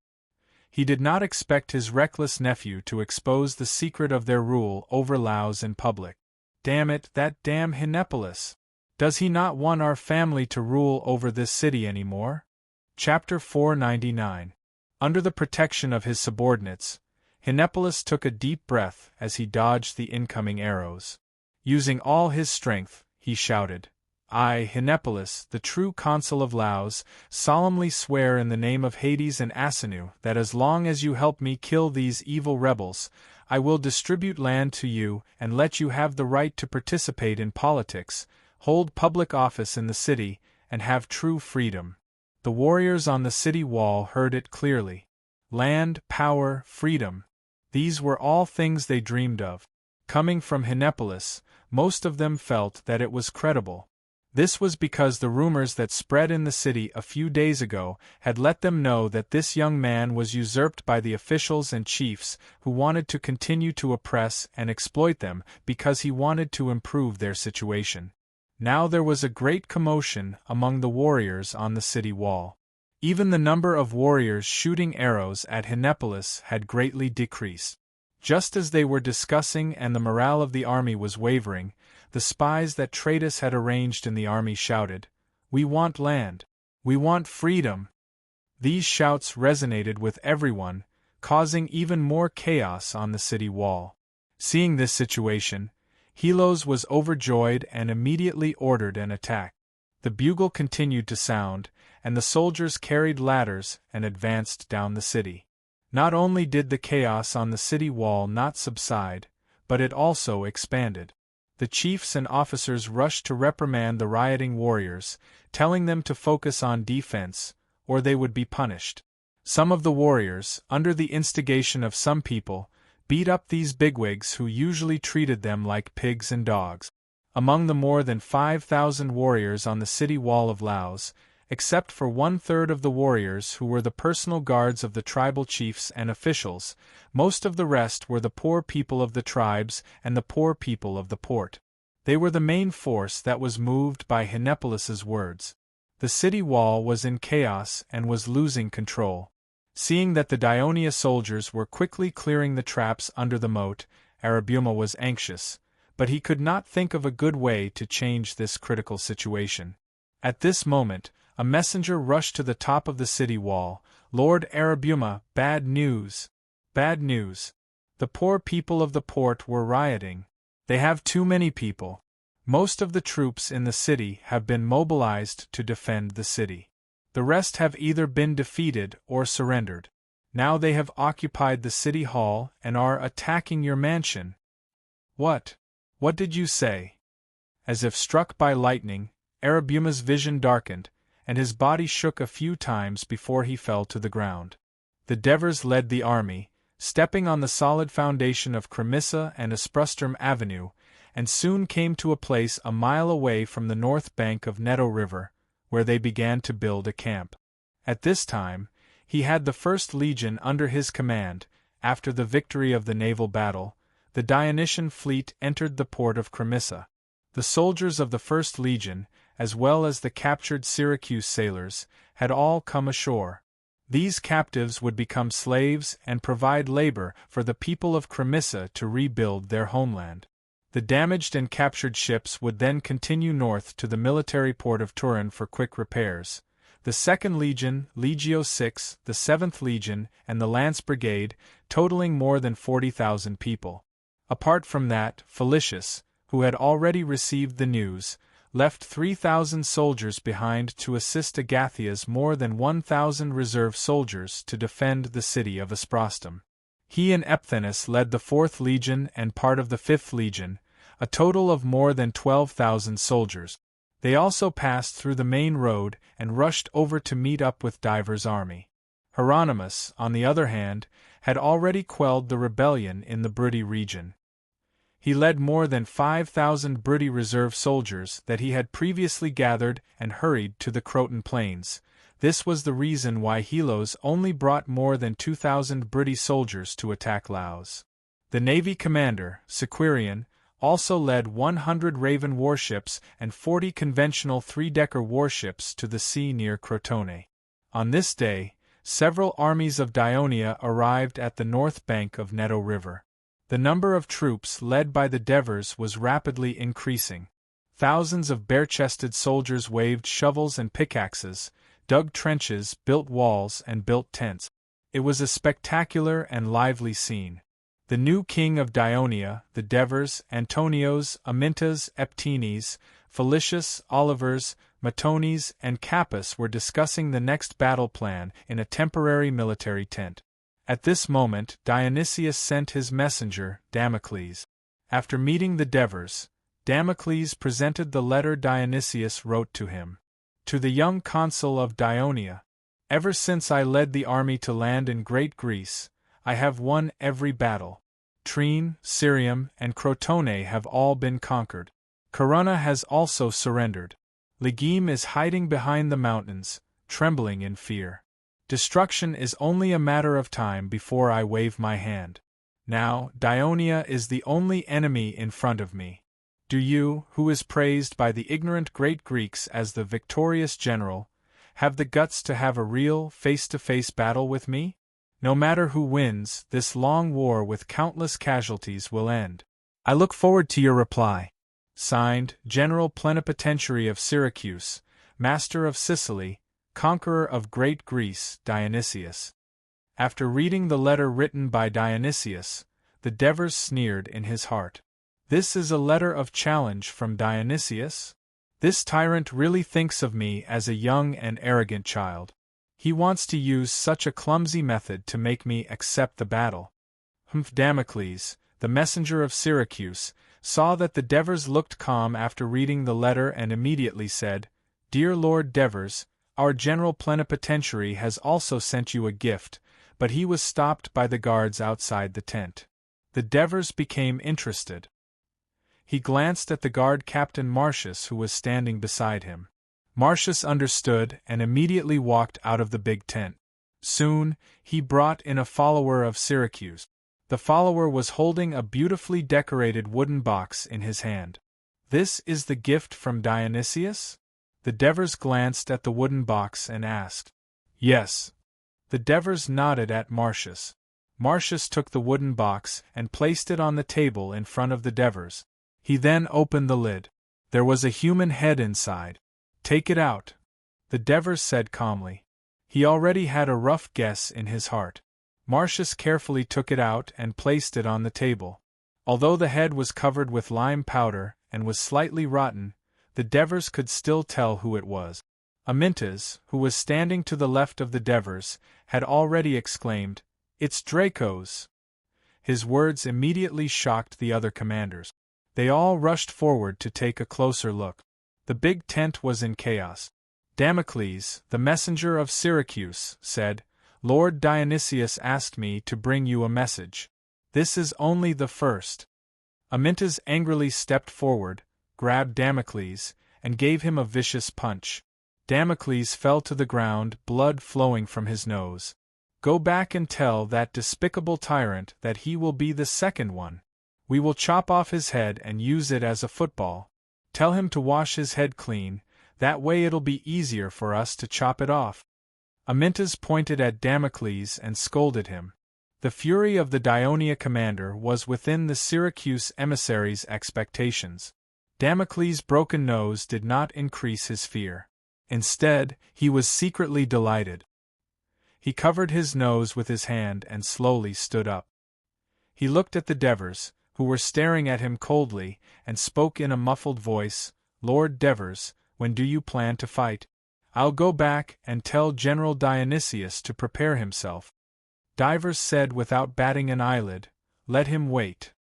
He did not expect his reckless nephew to expose the secret of their rule over Laos in public. Damn it, that damn Hinepolis! Does he not want our family to rule over this city anymore? Chapter 499. Under the protection of his subordinates, Hinepolis took a deep breath as he dodged the incoming arrows. Using all his strength, he shouted, "I, Hinepolis, the true consul of Laos, solemnly swear in the name of Hades and Asinu that as long as you help me kill these evil rebels, I will distribute land to you and let you have the right to participate in politics, hold public office in the city, and have true freedom." The warriors on the city wall heard it clearly. Land, power, freedom. These were all things they dreamed of. Coming from Hinepolis, most of them felt that it was credible. This was because the rumors that spread in the city a few days ago had let them know that this young man was usurped by the officials and chiefs who wanted to continue to oppress and exploit them because he wanted to improve their situation. Now there was a great commotion among the warriors on the city wall. Even the number of warriors shooting arrows at Hinepolis had greatly decreased. Just as they were discussing and the morale of the army was wavering, the spies that Tratus had arranged in the army shouted, "We want land! We want freedom!" These shouts resonated with everyone, causing even more chaos on the city wall. Seeing this situation, Helos was overjoyed and immediately ordered an attack. The bugle continued to sound, and the soldiers carried ladders and advanced down the city. Not only did the chaos on the city wall not subside, but it also expanded. The chiefs and officers rushed to reprimand the rioting warriors, telling them to focus on defense, or they would be punished. Some of the warriors, under the instigation of some people, beat up these bigwigs who usually treated them like pigs and dogs. Among the more than 5,000 warriors on the city wall of Laos, except for 1/3 of the warriors who were the personal guards of the tribal chiefs and officials, most of the rest were the poor people of the tribes and the poor people of the port. They were the main force that was moved by Hinepolis's words. The city wall was in chaos and was losing control. Seeing that the Dionia soldiers were quickly clearing the traps under the moat, Arabuma was anxious, but he could not think of a good way to change this critical situation. At this moment, a messenger rushed to the top of the city wall. "Lord Arabuma, bad news! Bad news! The poor people of the port were rioting. They have too many people. Most of the troops in the city have been mobilized to defend the city. The rest have either been defeated or surrendered. Now they have occupied the city hall and are attacking your mansion." "What? What did you say?" As if struck by lightning, Arabuma's vision darkened, and his body shook a few times before he fell to the ground. The Devers led the army, stepping on the solid foundation of Cremissa and Asprustrum Avenue, and soon came to a place a mile away from the north bank of Neto River, where they began to build a camp. At this time, he had the 1st Legion under his command. After the victory of the naval battle, the Dionysian fleet entered the port of Cremissa. The soldiers of the 1st Legion, as well as the captured Syracuse sailors, had all come ashore. These captives would become slaves and provide labor for the people of Cremissa to rebuild their homeland. The damaged and captured ships would then continue north to the military port of Turin for quick repairs. The 2nd Legion, Legio VI, the 7th Legion, and the Lance Brigade, totaling more than 40,000 people. Apart from that, Felicius, who had already received the news, left 3,000 soldiers behind to assist Agathia's more than 1,000 reserve soldiers to defend the city of Asprostum. He and Epthenus led the 4th Legion and part of the 5th Legion, a total of more than 12,000 soldiers. They also passed through the main road and rushed over to meet up with Diver's army. Hieronymus, on the other hand, had already quelled the rebellion in the Bruttii region. He led more than 5,000 Bruttii reserve soldiers that he had previously gathered and hurried to the Croton plains. This was the reason why Helos only brought more than 2,000 Bruttii soldiers to attack Laos. The navy commander, Sequirian, also led 100 Raven warships and 40 conventional 3-decker warships to the sea near Crotone. On this day, several armies of Dionia arrived at the north bank of Neto River. The number of troops led by the Devers was rapidly increasing. Thousands of bare-chested soldiers waved shovels and pickaxes, dug trenches, built walls, and built tents. It was a spectacular and lively scene. The new king of Dionia, the Devers, Antonios, Amintas, Eptines, Felicius, Olivers, Matones, and Capus were discussing the next battle plan in a temporary military tent. At this moment, Dionysius sent his messenger, Damocles. After meeting the Devers, Damocles presented the letter Dionysius wrote to him. To the young consul of Dionia, ever since I led the army to land in Great Greece, I have won every battle. Trine, Cirium, and Crotone have all been conquered. Corunna has also surrendered. Legeme is hiding behind the mountains, trembling in fear. Destruction is only a matter of time before I wave my hand. Now, Dionia is the only enemy in front of me. Do you, who is praised by the ignorant great Greeks as the victorious general, have the guts to have a real, face-to-face battle with me? No matter who wins, this long war with countless casualties will end. I look forward to your reply. Signed, General Plenipotentiary of Syracuse, Master of Sicily, Conqueror of Great Greece, Dionysius. After reading the letter written by Dionysius, the Devers sneered in his heart. This is a letter of challenge from Dionysius? This tyrant really thinks of me as a young and arrogant child. He wants to use such a clumsy method to make me accept the battle. Damocles, the messenger of Syracuse, saw that the Devers looked calm after reading the letter and immediately said, Dear Lord Devers, our General Plenipotentiary has also sent you a gift, but he was stopped by the guards outside the tent. The Devers became interested. He glanced at the guard captain Marcius who was standing beside him. Marcius understood and immediately walked out of the big tent. Soon, he brought in a follower of Syracuse. The follower was holding a beautifully decorated wooden box in his hand. This is the gift from Dionysius? The Devers glanced at the wooden box and asked. Yes. The Devers nodded at Marcius. Marcius took the wooden box and placed it on the table in front of the Devers. He then opened the lid. There was a human head inside. Take it out, the Devers said calmly. He already had a rough guess in his heart. Marcius carefully took it out and placed it on the table. Although the head was covered with lime powder and was slightly rotten, the Devers could still tell who it was. Amintas, who was standing to the left of the Devers, had already exclaimed, It's Draco's! His words immediately shocked the other commanders. They all rushed forward to take a closer look. The big tent was in chaos. Damocles, the messenger of Syracuse, said, Lord Dionysius asked me to bring you a message. This is only the first. Amintas angrily stepped forward, grabbed Damocles, and gave him a vicious punch. Damocles fell to the ground, blood flowing from his nose. Go back and tell that despicable tyrant that he will be the second one. We will chop off his head and use it as a football. Tell him to wash his head clean, that way it'll be easier for us to chop it off. Amintas pointed at Damocles and scolded him. The fury of the Dionia commander was within the Syracuse emissary's expectations. Damocles' broken nose did not increase his fear. Instead, he was secretly delighted. He covered his nose with his hand and slowly stood up. He looked at the Devers, who were staring at him coldly, and spoke in a muffled voice, Lord Devers, when do you plan to fight? I'll go back and tell General Dionysius to prepare himself. Devers said without batting an eyelid, Let him wait.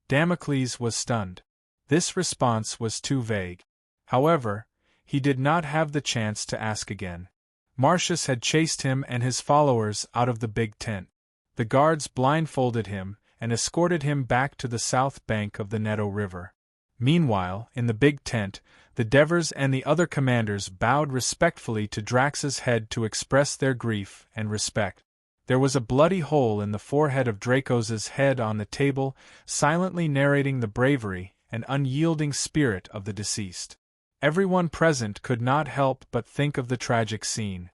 Damocles was stunned. This response was too vague. However, he did not have the chance to ask again. Marcius had chased him and his followers out of the big tent. The guards blindfolded him and escorted him back to the south bank of the Neto River. Meanwhile, in the big tent, the Devers and the other commanders bowed respectfully to Drax's head to express their grief and respect. There was a bloody hole in the forehead of Dracos's head on the table, silently narrating the bravery and unyielding spirit of the deceased. Everyone present could not help but think of the tragic scene.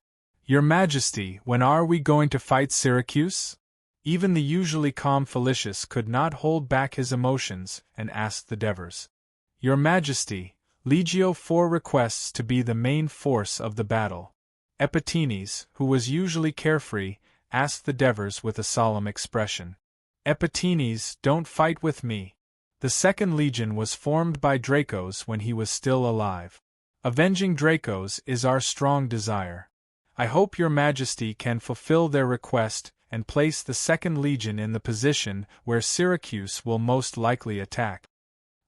Your Majesty, when are we going to fight Syracuse? Even the usually calm Felicius could not hold back his emotions and asked the Devers. Your Majesty, Legio 4 requests to be the main force of the battle. Epitines, who was usually carefree, asked the Devers with a solemn expression. Epitines, don't fight with me. The Second Legion was formed by Dracos when he was still alive. Avenging Dracos is our strong desire. I hope your Majesty can fulfill their request and place the Second Legion in the position where Syracuse will most likely attack.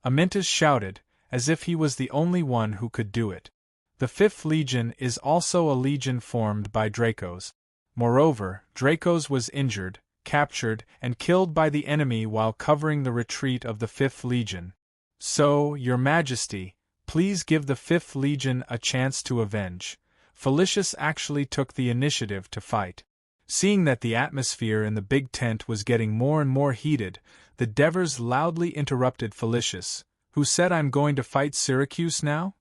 Amyntas shouted, as if he was the only one who could do it. The Fifth Legion is also a legion formed by Dracos. Moreover, Dracos was injured, captured, and killed by the enemy while covering the retreat of the Fifth Legion. So, your Majesty, please give the Fifth Legion a chance to avenge. Felicius actually took the initiative to fight. Seeing that the atmosphere in the big tent was getting more and more heated, the Devers loudly interrupted Felicius, who said, I'm going to fight Syracuse now?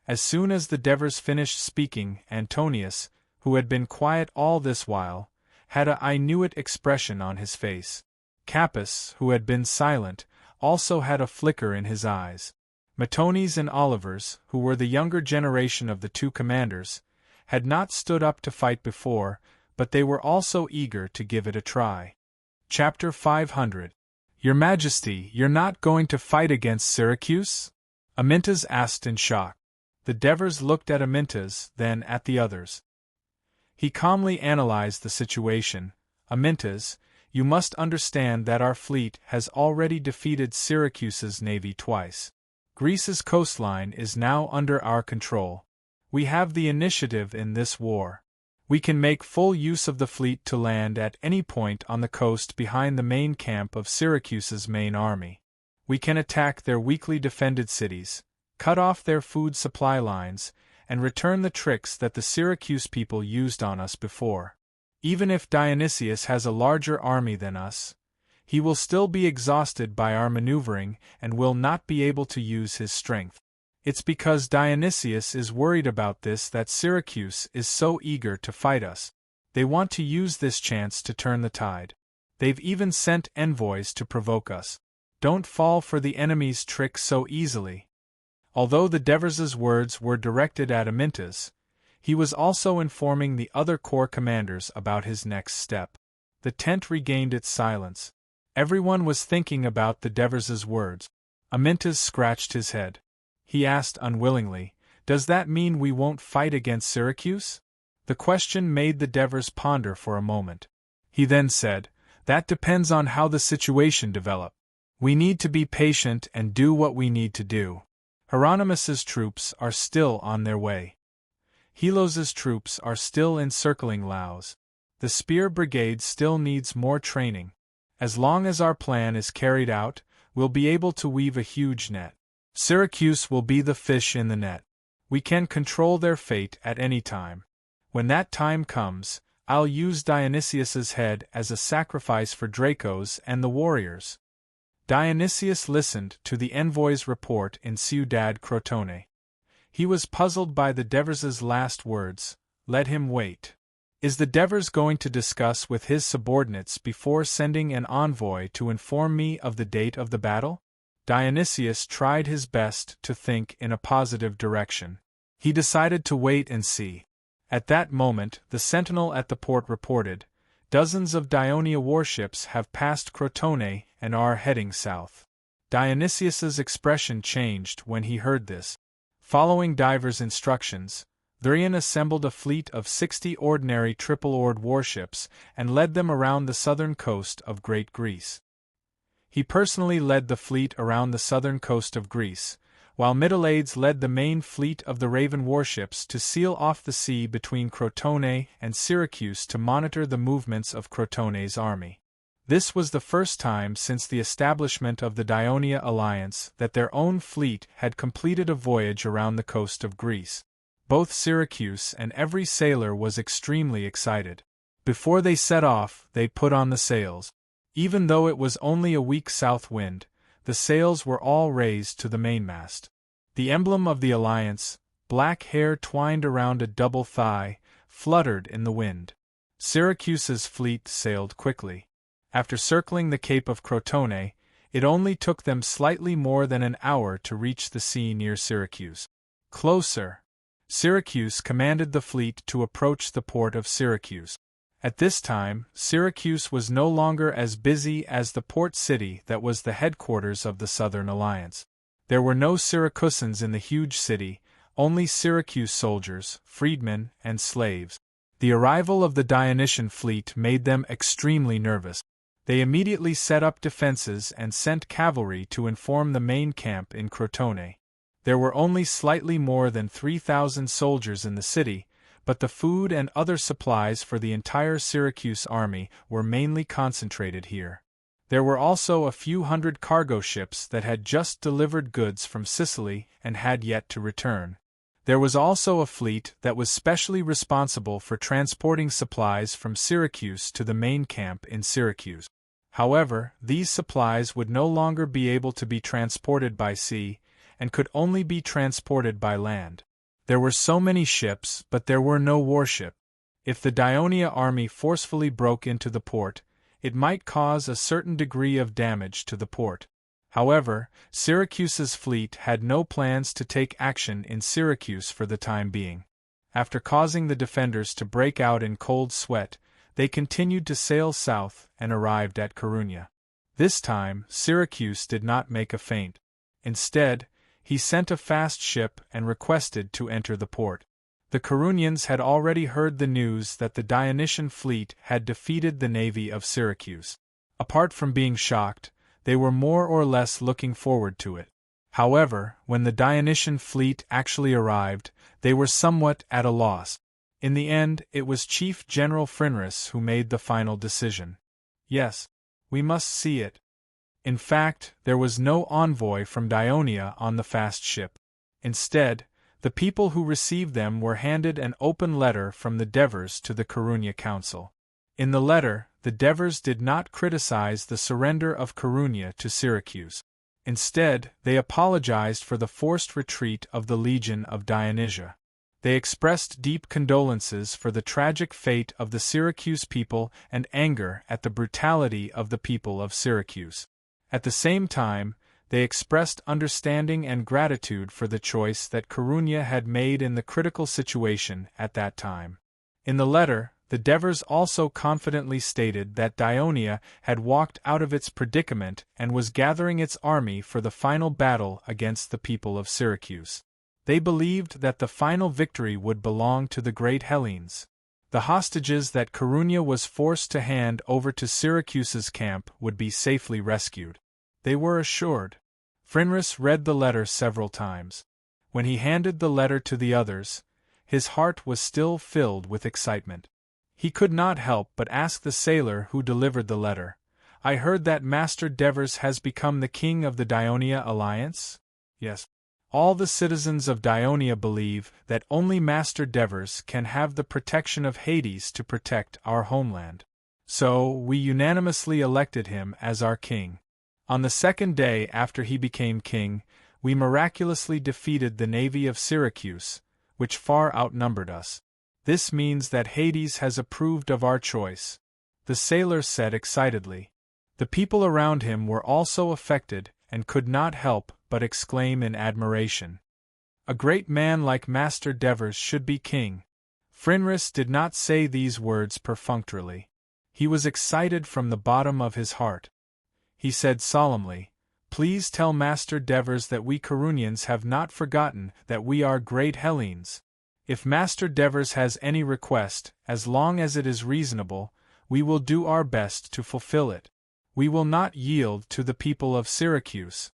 As soon as the Devers finished speaking, Antonius, who had been quiet all this while, had a I knew it expression on his face. Capus, who had been silent, also had a flicker in his eyes. Matones and Olivers, who were the younger generation of the two commanders, had not stood up to fight before, but they were also eager to give it a try. Chapter 500. Your Majesty, you're not going to fight against Syracuse? Amyntas asked in shock. The Devers looked at Amyntas, then at the others. He calmly analyzed the situation. Amyntas, you must understand that our fleet has already defeated Syracuse's navy twice. Greece's coastline is now under our control. We have the initiative in this war. We can make full use of the fleet to land at any point on the coast behind the main camp of Syracuse's main army. We can attack their weakly defended cities, cut off their food supply lines, and return the tricks that the Syracuse people used on us before. Even if Dionysius has a larger army than us, he will still be exhausted by our maneuvering and will not be able to use his strength. It's because Dionysius is worried about this that Syracuse is so eager to fight us. They want to use this chance to turn the tide. They've even sent envoys to provoke us. Don't fall for the enemy's trick so easily. Although the Devers' words were directed at Amyntas, he was also informing the other corps commanders about his next step. The tent regained its silence. Everyone was thinking about the Devers' words. Amyntas scratched his head. He asked unwillingly, does that mean we won't fight against Syracuse? The question made the Devers ponder for a moment. He then said, that depends on how the situation develops. We need to be patient and do what we need to do. Hieronymus's troops are still on their way. Helos's troops are still encircling Laos. The spear brigade still needs more training. As long as our plan is carried out, we'll be able to weave a huge net. Syracuse will be the fish in the net. We can control their fate at any time. When that time comes, I'll use Dionysius's head as a sacrifice for Dracos and the warriors. Dionysius listened to the envoy's report in Ciudad Crotone. He was puzzled by the Devers' last words, let him wait. Is the Devers going to discuss with his subordinates before sending an envoy to inform me of the date of the battle? Dionysius tried his best to think in a positive direction. He decided to wait and see. At that moment, the sentinel at the port reported, dozens of Dionia warships have passed Crotone and are heading south. Dionysius's expression changed when he heard this. Following Diver's instructions, Thurian assembled a fleet of 60 ordinary triple-oared warships and led them around the southern coast of Great Greece. He personally led the fleet around the southern coast of Greece, while Mytilades led the main fleet of the Raven warships to seal off the sea between Crotone and Syracuse to monitor the movements of Crotone's army. This was the first time since the establishment of the Dionia alliance that their own fleet had completed a voyage around the coast of Greece. Both Syracuse and every sailor was extremely excited. Before they set off, they put on the sails. Even though it was only a weak south wind, the sails were all raised to the mainmast. The emblem of the alliance, black hair twined around a double thigh, fluttered in the wind. Syracuse's fleet sailed quickly. After circling the Cape of Crotone, it only took them slightly more than an hour to reach the sea near Syracuse. Closer. Syracuse commanded the fleet to approach the port of Syracuse. At this time, Syracuse was no longer as busy as the port city that was the headquarters of the Southern Alliance. There were no Syracusans in the huge city, only Syracuse soldiers, freedmen, and slaves. The arrival of the Dionysian fleet made them extremely nervous. They immediately set up defenses and sent cavalry to inform the main camp in Crotone. There were only slightly more than 3,000 soldiers in the city, but the food and other supplies for the entire Syracuse army were mainly concentrated here. There were also a few hundred cargo ships that had just delivered goods from Sicily and had yet to return. There was also a fleet that was specially responsible for transporting supplies from Syracuse to the main camp in Syracuse. However, these supplies would no longer be able to be transported by sea, and could only be transported by land. There were so many ships, but there were no warships. If the Dionia army forcefully broke into the port, it might cause a certain degree of damage to the port. However, Syracuse's fleet had no plans to take action in Syracuse for the time being. After causing the defenders to break out in cold sweat, they continued to sail south and arrived at Corunna. This time, Syracuse did not make a feint. Instead, he sent a fast ship and requested to enter the port. The Coruñans had already heard the news that the Dionysian fleet had defeated the navy of Syracuse. Apart from being shocked, they were more or less looking forward to it. However, when the Dionysian fleet actually arrived, they were somewhat at a loss. In the end, it was Chief General Fenris who made the final decision. Yes, we must see it. In fact, there was no envoy from Dionia on the fast ship. Instead, the people who received them were handed an open letter from the Devers to the Corunna Council. In the letter, the Devers did not criticize the surrender of Corunna to Syracuse. Instead, they apologized for the forced retreat of the Legion of Dionysia. They expressed deep condolences for the tragic fate of the Syracuse people and anger at the brutality of the people of Syracuse. At the same time, they expressed understanding and gratitude for the choice that Corunna had made in the critical situation at that time. In the letter, the Devers also confidently stated that Dionia had walked out of its predicament and was gathering its army for the final battle against the people of Syracuse. They believed that the final victory would belong to the great Hellenes. The hostages that Corunna was forced to hand over to Syracuse's camp would be safely rescued. They were assured. Fenris read the letter several times. When he handed the letter to the others, his heart was still filled with excitement. He could not help but ask the sailor who delivered the letter, "I heard that Master Devers has become the king of the Dionia Alliance?" "Yes. All the citizens of Dionia believe that only Master Devers can have the protection of Hades to protect our homeland. So, we unanimously elected him as our king. On the second day after he became king, we miraculously defeated the navy of Syracuse, which far outnumbered us. This means that Hades has approved of our choice," the sailor said excitedly. The people around him were also affected and could not help but exclaim in admiration. "A great man like Master Devers should be king." Fenris did not say these words perfunctorily. He was excited from the bottom of his heart. He said solemnly, "Please tell Master Devers that we Coruñans have not forgotten that we are great Hellenes. If Master Devers has any request, as long as it is reasonable, we will do our best to fulfill it. We will not yield to the people of Syracuse."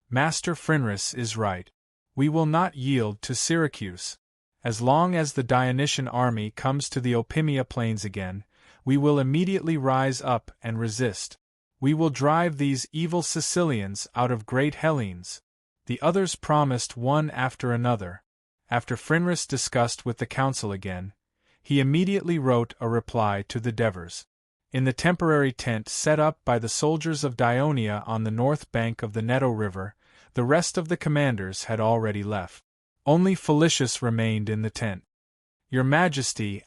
Master Fenris is right. We will not yield to Syracuse. As long as the Dionysian army comes to the Opimia plains again, we will immediately rise up and resist. We will drive these evil Sicilians out of great Hellenes. The others promised one after another. After Fenris discussed with the council again, he immediately wrote a reply to the Devers. In the temporary tent set up by the soldiers of Dionia on the north bank of the Neto River, the rest of the commanders had already left. Only Felicius remained in the tent. Your Majesty,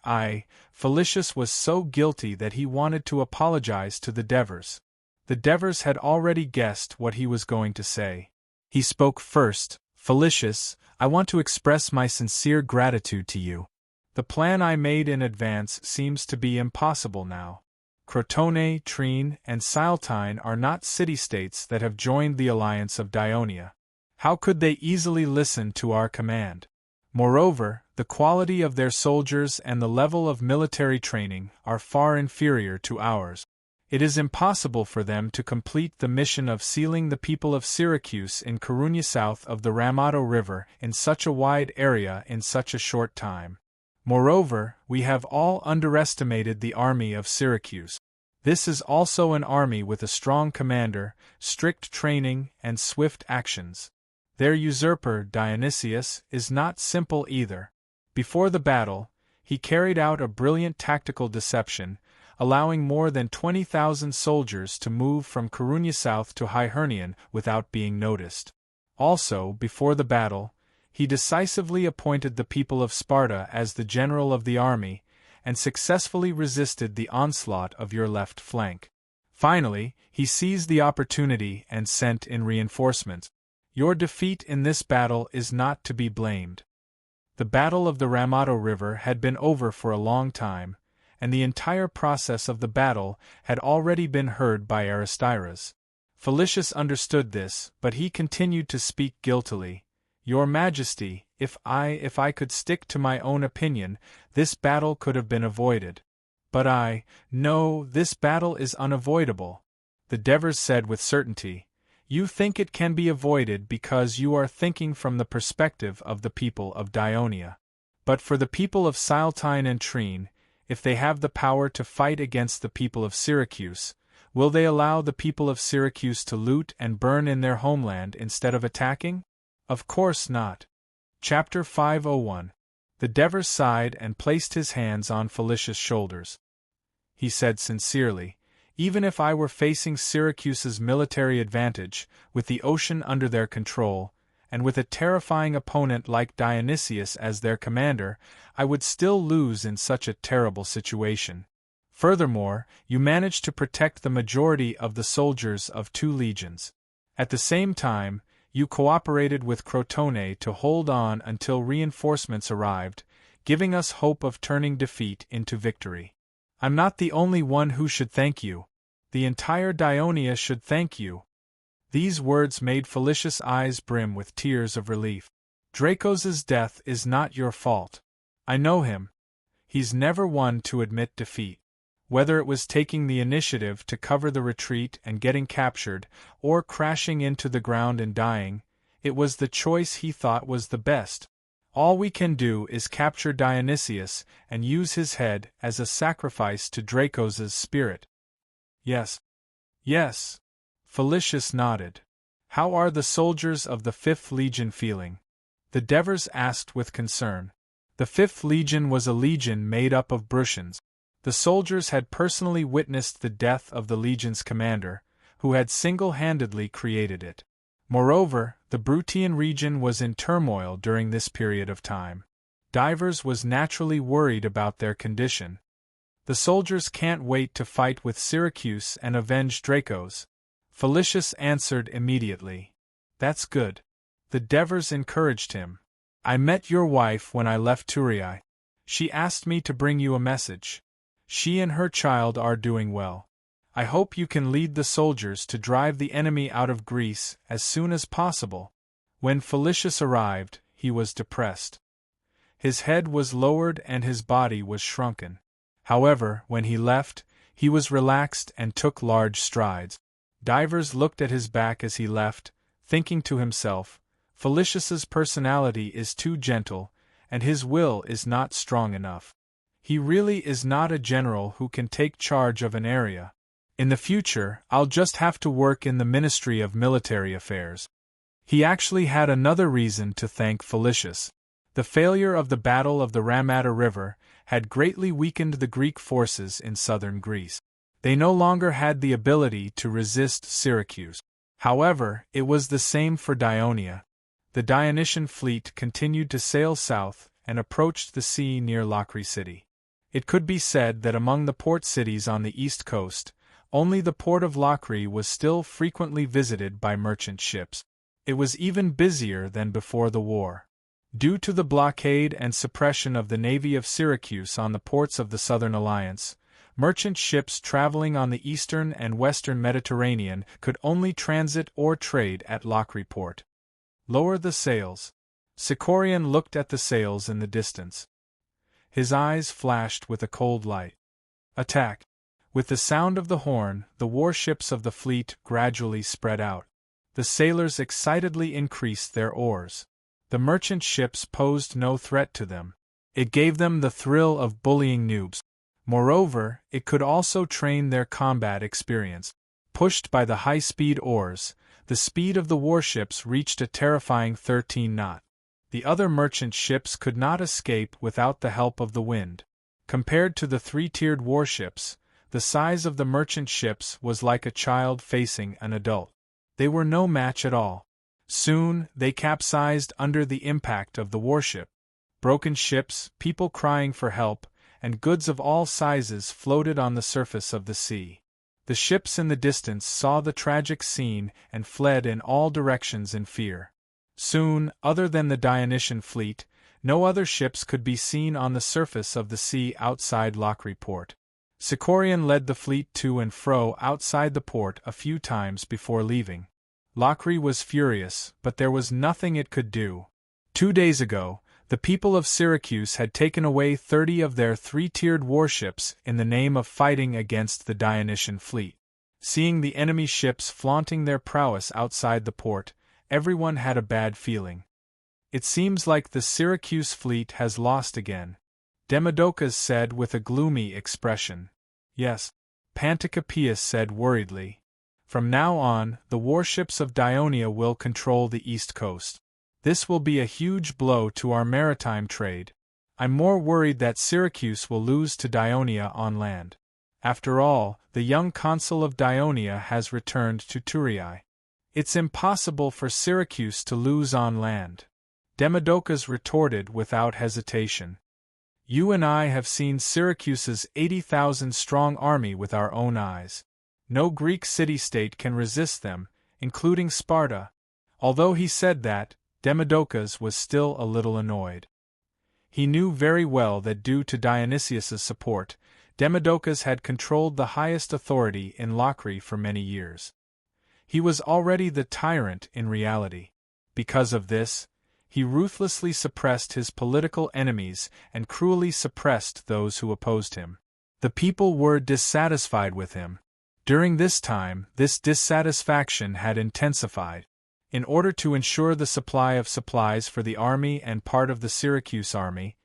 Felicius was so guilty that he wanted to apologize to the Devers. The Devers had already guessed what he was going to say. He spoke first. Felicius, I want to express my sincere gratitude to you. The plan I made in advance seems to be impossible now. Crotone, Trine, and Siltine are not city-states that have joined the alliance of Dionia. How could they easily listen to our command? Moreover, the quality of their soldiers and the level of military training are far inferior to ours. It is impossible for them to complete the mission of sealing the people of Syracuse in Carunia south of the Ramato River in such a wide area in such a short time. Moreover, we have all underestimated the army of Syracuse. This is also an army with a strong commander, strict training, and swift actions. Their usurper, Dionysius, is not simple either. Before the battle, he carried out a brilliant tactical deception, allowing more than 20,000 soldiers to move from Carunia south to Hyhernion without being noticed. Also, before the battle, he decisively appointed the people of Sparta as the general of the army, and successfully resisted the onslaught of your left flank. Finally, he seized the opportunity and sent in reinforcements. Your defeat in this battle is not to be blamed. The Battle of the Ramato River had been over for a long time, and the entire process of the battle had already been heard by Aristiras. Felicius understood this, but he continued to speak guiltily. Your Majesty, if I could stick to my own opinion, this battle could have been avoided. But no, this battle is unavoidable. The Devers said with certainty. You think it can be avoided because you are thinking from the perspective of the people of Dionia. But for the people of Siltine and Trine, if they have the power to fight against the people of Syracuse, will they allow the people of Syracuse to loot and burn in their homeland instead of attacking? Of course not. Chapter 501. The Devers sighed and placed his hands on Felicius' shoulders. He said sincerely, even if I were facing Syracuse's military advantage, with the ocean under their control, and with a terrifying opponent like Dionysius as their commander, I would still lose in such a terrible situation. Furthermore, you managed to protect the majority of the soldiers of 2 legions. At the same time, you cooperated with Crotone to hold on until reinforcements arrived, giving us hope of turning defeat into victory. I'm not the only one who should thank you. The entire Dionia should thank you. These words made Felicius' eyes brim with tears of relief. Dracos' death is not your fault. I know him. He's never one to admit defeat. Whether it was taking the initiative to cover the retreat and getting captured, or crashing into the ground and dying, it was the choice he thought was the best. All we can do is capture Dionysius and use his head as a sacrifice to Dracos' spirit. Yes. Yes. Felicius nodded. How are the soldiers of the 5th Legion feeling? The Devers asked with concern. The 5th Legion was a legion made up of Brutians. The soldiers had personally witnessed the death of the legion's commander, who had single-handedly created it. Moreover, the Brutian region was in turmoil during this period of time. Divers was naturally worried about their condition. The soldiers can't wait to fight with Syracuse and avenge Dracos. Felicius answered immediately. That's good. The Devers encouraged him. I met your wife when I left Thurii. She asked me to bring you a message. She and her child are doing well. I hope you can lead the soldiers to drive the enemy out of Greece as soon as possible. When Felicius arrived, he was depressed. His head was lowered and his body was shrunken. However, when he left, he was relaxed and took large strides. Divers looked at his back as he left, thinking to himself, Felicius's personality is too gentle, and his will is not strong enough. He really is not a general who can take charge of an area. In the future, I'll just have to work in the Ministry of Military Affairs. He actually had another reason to thank Felicius. The failure of the Battle of the Ramato River had greatly weakened the Greek forces in southern Greece. They no longer had the ability to resist Syracuse. However, it was the same for Dionia. The Dionysian fleet continued to sail south, and approached the sea near Lockery City. It could be said that among the port cities on the east coast, only the port of Lockery was still frequently visited by merchant ships. It was even busier than before the war. Due to the blockade and suppression of the Navy of Syracuse on the ports of the Southern Alliance, merchant ships traveling on the eastern and western Mediterranean could only transit or trade at Lockery port. Lower the sails. Sicorian looked at the sails in the distance. His eyes flashed with a cold light. Attack! With the sound of the horn, the warships of the fleet gradually spread out. The sailors excitedly increased their oars. The merchant ships posed no threat to them. It gave them the thrill of bullying noobs. Moreover, it could also train their combat experience. Pushed by the high-speed oars, the speed of the warships reached a terrifying 13 knots. The other merchant ships could not escape without the help of the wind. Compared to the three-tiered warships, the size of the merchant ships was like a child facing an adult. They were no match at all. Soon, they capsized under the impact of the warship. Broken ships, people crying for help, and goods of all sizes floated on the surface of the sea. The ships in the distance saw the tragic scene and fled in all directions in fear. Soon, other than the Dionysian fleet, no other ships could be seen on the surface of the sea outside Lockery port. Sicorian led the fleet to and fro outside the port a few times before leaving. Lockery was furious, but there was nothing it could do. 2 days ago, the people of Syracuse had taken away 30 of their three-tiered warships in the name of fighting against the Dionysian fleet. Seeing the enemy ships flaunting their prowess outside the port, everyone had a bad feeling. It seems like the Syracuse fleet has lost again, Demodocus said with a gloomy expression. Yes, Panticipaeus said worriedly. From now on, the warships of Dionia will control the east coast. This will be a huge blow to our maritime trade. I'm more worried that Syracuse will lose to Dionia on land. After all, the young consul of Dionia has returned to Thurii. It's impossible for Syracuse to lose on land. Demodocus retorted without hesitation. You and I have seen Syracuse's 80,000-strong army with our own eyes. No Greek city-state can resist them, including Sparta. Although he said that, Demodocus was still a little annoyed. He knew very well that due to Dionysius's support, Demodocus had controlled the highest authority in Lockery for many years. He was already the tyrant in reality. Because of this, he ruthlessly suppressed his political enemies and cruelly suppressed those who opposed him. The people were dissatisfied with him. During this time, this dissatisfaction had intensified. In order to ensure the supply of supplies for the army and part of the Syracuse army,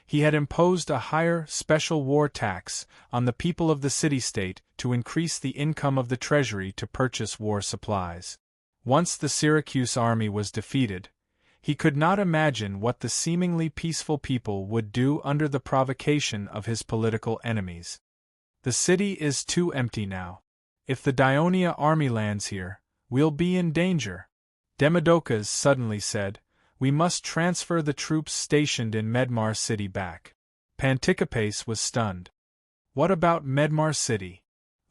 he had imposed a higher special war tax on the people of the city-state to increase the income of the treasury to purchase war supplies. Once the Syracuse army was defeated, he could not imagine what the seemingly peaceful people would do under the provocation of his political enemies. The city is too empty now. If the Dionia army lands here, we'll be in danger. Demodocus suddenly said, we must transfer the troops stationed in Medmar City back. Panticipaeus was stunned. What about Medmar City?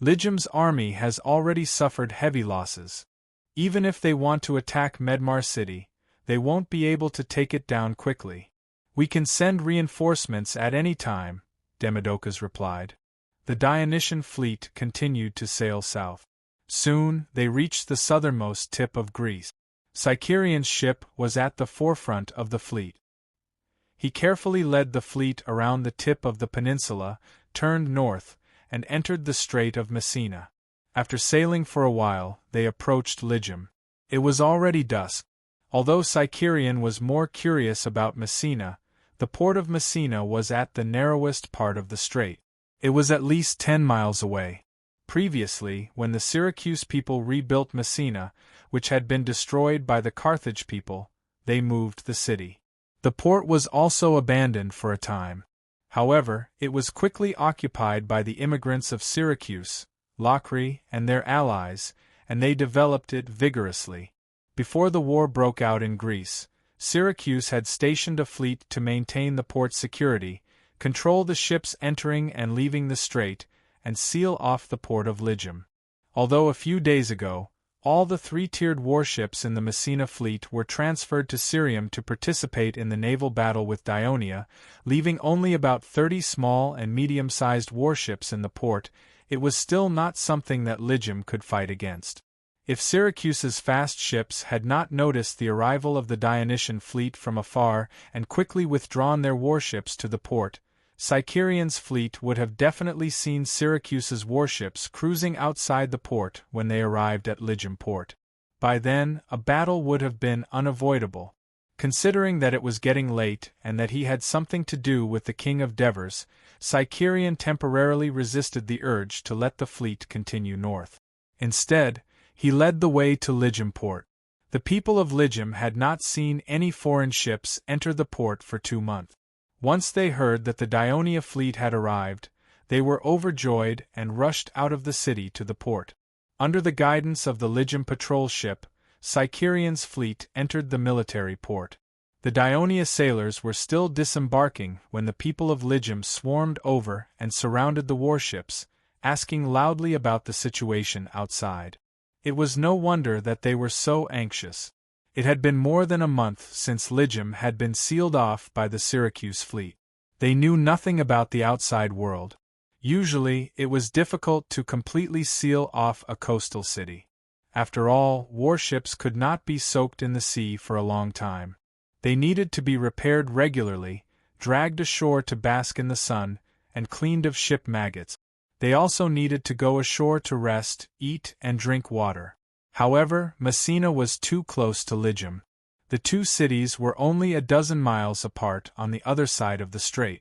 Lygium's army has already suffered heavy losses. Even if they want to attack Medmar City, they won't be able to take it down quickly. We can send reinforcements at any time, Demodocus replied. The Dionysian fleet continued to sail south. Soon, they reached the southernmost tip of Greece. Sicarian's ship was at the forefront of the fleet. He carefully led the fleet around the tip of the peninsula, turned north, and entered the Strait of Messina. After sailing for a while, they approached Lygium. It was already dusk. Although Sicarian was more curious about Messina, the port of Messina was at the narrowest part of the strait. It was at least 10 miles away. Previously, when the Syracuse people rebuilt Messina, which had been destroyed by the Carthage people, they moved the city. The port was also abandoned for a time. However, it was quickly occupied by the immigrants of Syracuse, Lockery, and their allies, and they developed it vigorously. Before the war broke out in Greece, Syracuse had stationed a fleet to maintain the port's security, control the ships entering and leaving the strait, and seal off the port of Lygum. Although a few days ago, all the three-tiered warships in the Messina fleet were transferred to Cirium to participate in the naval battle with Dionia, leaving only about 30 small and medium-sized warships in the port, it was still not something that Lygum could fight against. If Syracuse's fast ships had not noticed the arrival of the Dionysian fleet from afar and quickly withdrawn their warships to the port, Sicyrion's fleet would have definitely seen Syracuse's warships cruising outside the port when they arrived at Lygum port. By then, a battle would have been unavoidable. Considering that it was getting late and that he had something to do with the King of Devers, Sicerion temporarily resisted the urge to let the fleet continue north. Instead, he led the way to Lygum port. The people of Lygum had not seen any foreign ships enter the port for 2 months. Once they heard that the Dionia fleet had arrived, they were overjoyed and rushed out of the city to the port. Under the guidance of the Lygum patrol ship, Sicyrion's fleet entered the military port. The Dionia sailors were still disembarking when the people of Lygum swarmed over and surrounded the warships, asking loudly about the situation outside. It was no wonder that they were so anxious. It had been more than a month since Lygum had been sealed off by the Syracuse fleet. They knew nothing about the outside world. Usually, it was difficult to completely seal off a coastal city. After all, warships could not be soaked in the sea for a long time. They needed to be repaired regularly, dragged ashore to bask in the sun, and cleaned of ship maggots. They also needed to go ashore to rest, eat, and drink water. However, Messina was too close to Lygum. The two cities were only a dozen miles apart on the other side of the strait.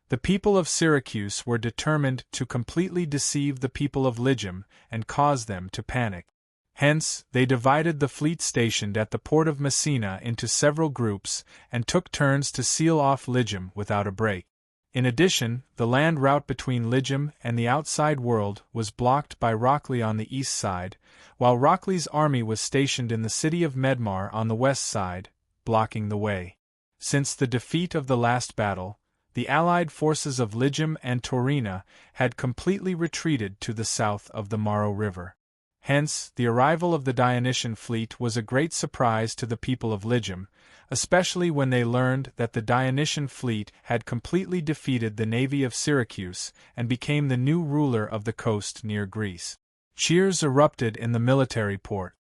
The people of Syracuse were determined to completely deceive the people of Lygum and cause them to panic. Hence, they divided the fleet stationed at the port of Messina into several groups and took turns to seal off Lygum without a break. In addition, the land route between Lygum and the outside world was blocked by Rockley on the east side, while Rockley's army was stationed in the city of Medmar on the west side, blocking the way. Since the defeat of the last battle, the allied forces of Lygum and Taurina had completely retreated to the south of the Maro River. Hence, the arrival of the Dionysian fleet was a great surprise to the people of Lygum, especially when they learned that the Dionysian fleet had completely defeated the navy of Syracuse and became the new ruler of the coast near Greece. Cheers erupted in the military port.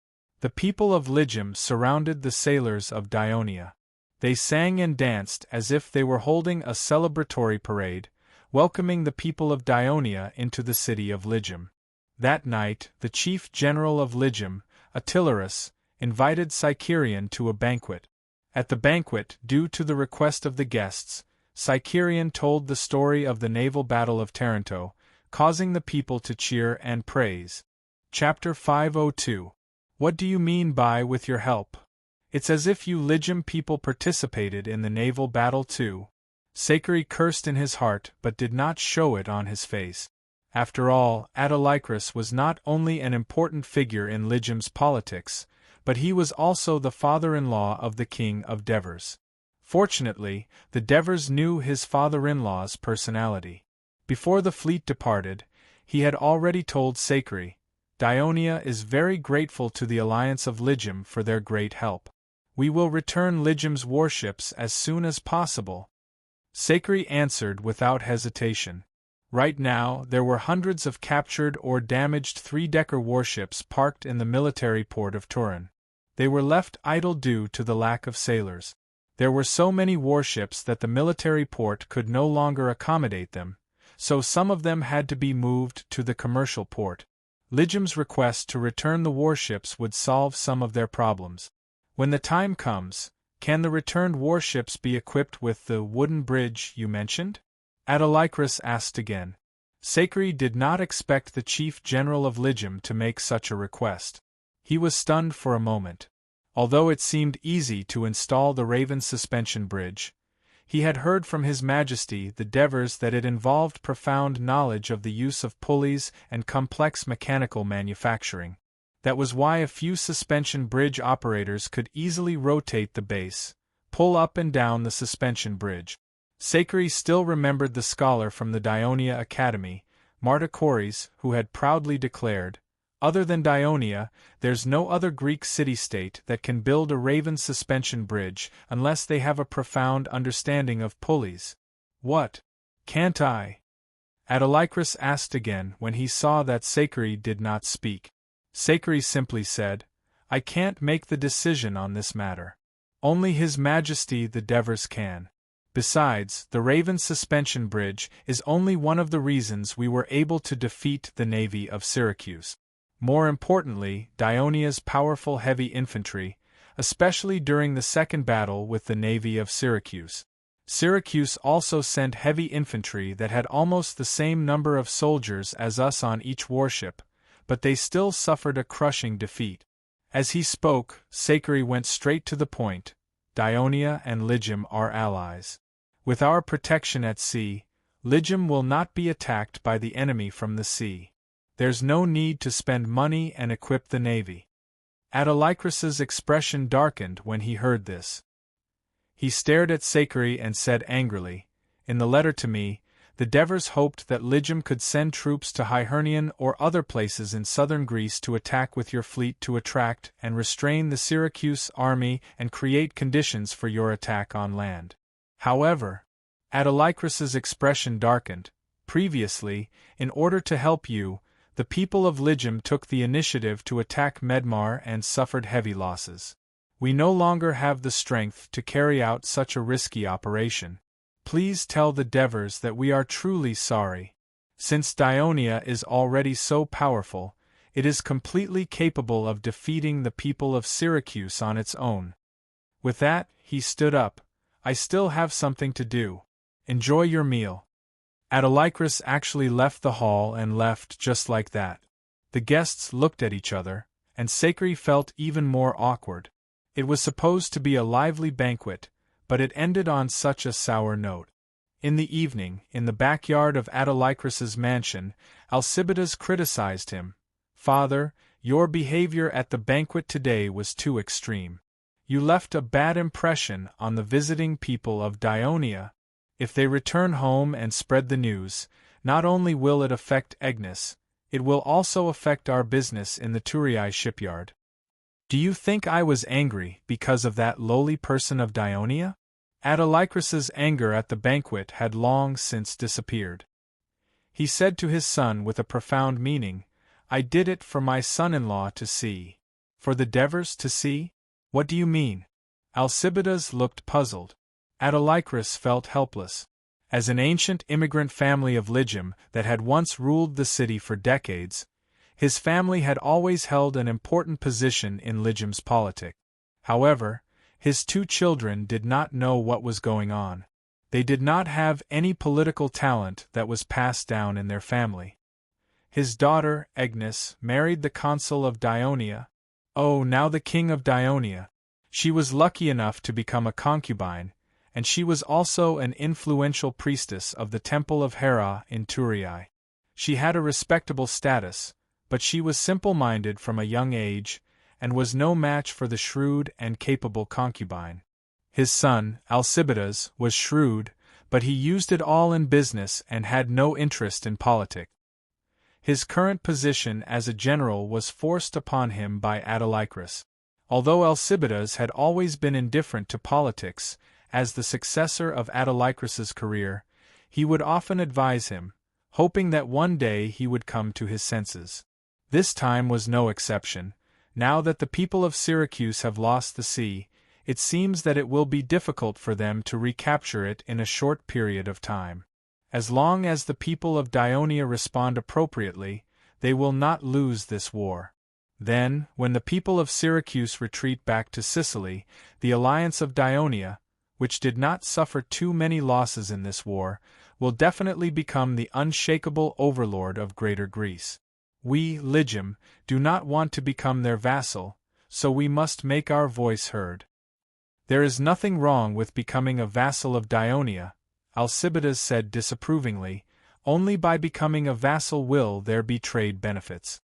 The people of Lygum surrounded the sailors of Dionia. They sang and danced as if they were holding a celebratory parade, welcoming the people of Dionia into the city of Lygum. That night, the chief general of Lygum, Attilarus, invited Sicerion to a banquet. At the banquet, due to the request of the guests, Sicerion told the story of the naval battle of Taranto, causing the people to cheer and praise. Chapter 502. What do you mean by with your help? It's as if you Lygum people participated in the naval battle too. Sacri cursed in his heart but did not show it on his face. After all, Autolycus was not only an important figure in Lygum's politics, but he was also the father-in-law of the King of Devers. Fortunately, the Devers knew his father-in-law's personality. Before the fleet departed, he had already told Sacri, "Dionia is very grateful to the alliance of Lygum for their great help. We will return Lygum's warships as soon as possible." Sacri answered without hesitation. Right now, there were hundreds of captured or damaged three-decker warships parked in the military port of Turin. They were left idle due to the lack of sailors. There were so many warships that the military port could no longer accommodate them, so some of them had to be moved to the commercial port. Lygum's request to return the warships would solve some of their problems. When the time comes, can the returned warships be equipped with the wooden bridge you mentioned? Autolycus asked again. Sacri did not expect the chief general of Lygum to make such a request. He was stunned for a moment. Although it seemed easy to install the Raven suspension bridge, he had heard from His Majesty the Devers that it involved profound knowledge of the use of pulleys and complex mechanical manufacturing. That was why a few suspension bridge operators could easily rotate the base, pull up and down the suspension bridge. Sakari still remembered the scholar from the Dionia Academy, Martachores, who had proudly declared, "Other than Dionia, there's no other Greek city-state that can build a raven suspension bridge unless they have a profound understanding of pulleys." "What? Can't I?" Autolycus asked again when he saw that Sakari did not speak. Sakari simply said, "I can't make the decision on this matter. Only His Majesty the Devers can. Besides, the Raven Suspension Bridge is only one of the reasons we were able to defeat the navy of Syracuse. More importantly, Dionia's powerful heavy infantry, especially during the second battle with the navy of Syracuse. Syracuse also sent heavy infantry that had almost the same number of soldiers as us on each warship, but they still suffered a crushing defeat." As he spoke, Sakari went straight to the point. "Dionia and Lygium are allies. With our protection at sea, Lygium will not be attacked by the enemy from the sea. There's no need to spend money and equip the navy." Autolycus's expression darkened when he heard this. He stared at Sakari and said angrily, "In the letter to me, the Devers hoped that Lygium could send troops to Hyhernion or other places in southern Greece to attack with your fleet to attract and restrain the Syracuse army and create conditions for your attack on land. However," Autolycus's expression darkened, "previously, in order to help you, the people of Lygium took the initiative to attack Medmar and suffered heavy losses. We no longer have the strength to carry out such a risky operation. Please tell the Devers that we are truly sorry. Since Dionia is already so powerful, it is completely capable of defeating the people of Syracuse on its own." With that, he stood up. "I still have something to do. Enjoy your meal." Autolycus actually left the hall and left just like that. The guests looked at each other, and Sakari felt even more awkward. It was supposed to be a lively banquet, but it ended on such a sour note. In the evening, in the backyard of Autolycus's mansion, Alcibiades criticized him. "Father, your behavior at the banquet today was too extreme. You left a bad impression on the visiting people of Dionia. If they return home and spread the news, not only will it affect Agnes, it will also affect our business in the Thurii shipyard. Do you think I was angry because of that lowly person of Dionia?" Autolycus's anger at the banquet had long since disappeared. He said to his son with a profound meaning, "I did it for my son-in-law to see." "For the Devers to see? What do you mean?" Alcibiades looked puzzled. Autolycus felt helpless. As an ancient immigrant family of Lygium that had once ruled the city for decades, his family had always held an important position in Lygium's politics. However, his two children did not know what was going on. They did not have any political talent that was passed down in their family. His daughter, Agnes, married the consul of Dionia. Oh, now the king of Dionia. She was lucky enough to become a concubine, and she was also an influential priestess of the temple of Hera in Thurii. She had a respectable status, but she was simple-minded from a young age, and was no match for the shrewd and capable concubine. His son, Alcibiades, was shrewd, but he used it all in business and had no interest in politics. His current position as a general was forced upon him by Autolycus. Although Alcibiades had always been indifferent to politics, as the successor of Autolycus's career, he would often advise him, hoping that one day he would come to his senses. This time was no exception. Now that the people of Syracuse have lost the sea, it seems that it will be difficult for them to recapture it in a short period of time. As long as the people of Dionia respond appropriately, they will not lose this war. Then, when the people of Syracuse retreat back to Sicily, the alliance of Dionia, which did not suffer too many losses in this war, will definitely become the unshakable overlord of Greater Greece. We, Lygium, do not want to become their vassal, so we must make our voice heard. There is nothing wrong with becoming a vassal of Dionia, Alcibiades said disapprovingly. Only by becoming a vassal will there be trade benefits.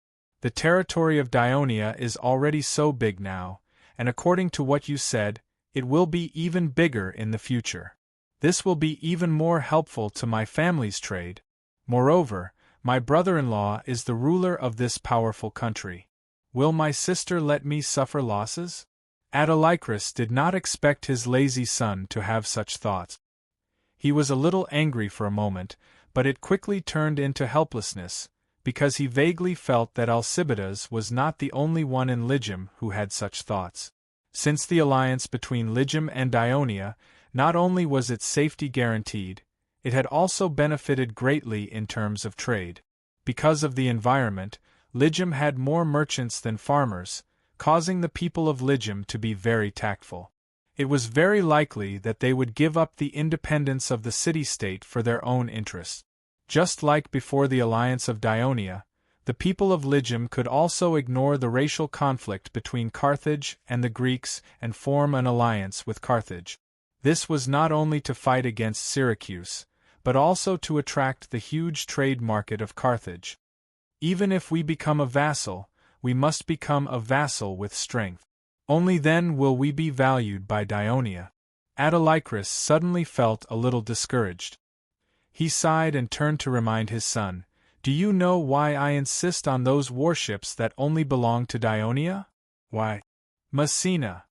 The territory of Dionia is already so big now, and according to what you said, It will be even bigger in the future. This will be even more helpful to my family's trade. Moreover, my brother-in-law is the ruler of this powerful country. Will my sister let me suffer losses? Autolycus did not expect his lazy son to have such thoughts. He was a little angry for a moment, but it quickly turned into helplessness, because he vaguely felt that Alcibiades was not the only one in Lygum who had such thoughts. Since the alliance between Lygum and Dionia, not only was its safety guaranteed, it had also benefited greatly in terms of trade. Because of the environment, Lygum had more merchants than farmers, causing the people of Lygum to be very tactful. It was very likely that they would give up the independence of the city-state for their own interests. Just like before the alliance of Dionia, the people of Lygum could also ignore the racial conflict between Carthage and the Greeks and form an alliance with Carthage. This was not only to fight against Syracuse, but also to attract the huge trade market of Carthage. Even if we become a vassal, we must become a vassal with strength. Only then will we be valued by Dionia. Autolycus suddenly felt a little discouraged. He sighed and turned to remind his son, "Do you know why I insist on those warships that only belong to Dionia?" "Why?" "Messina."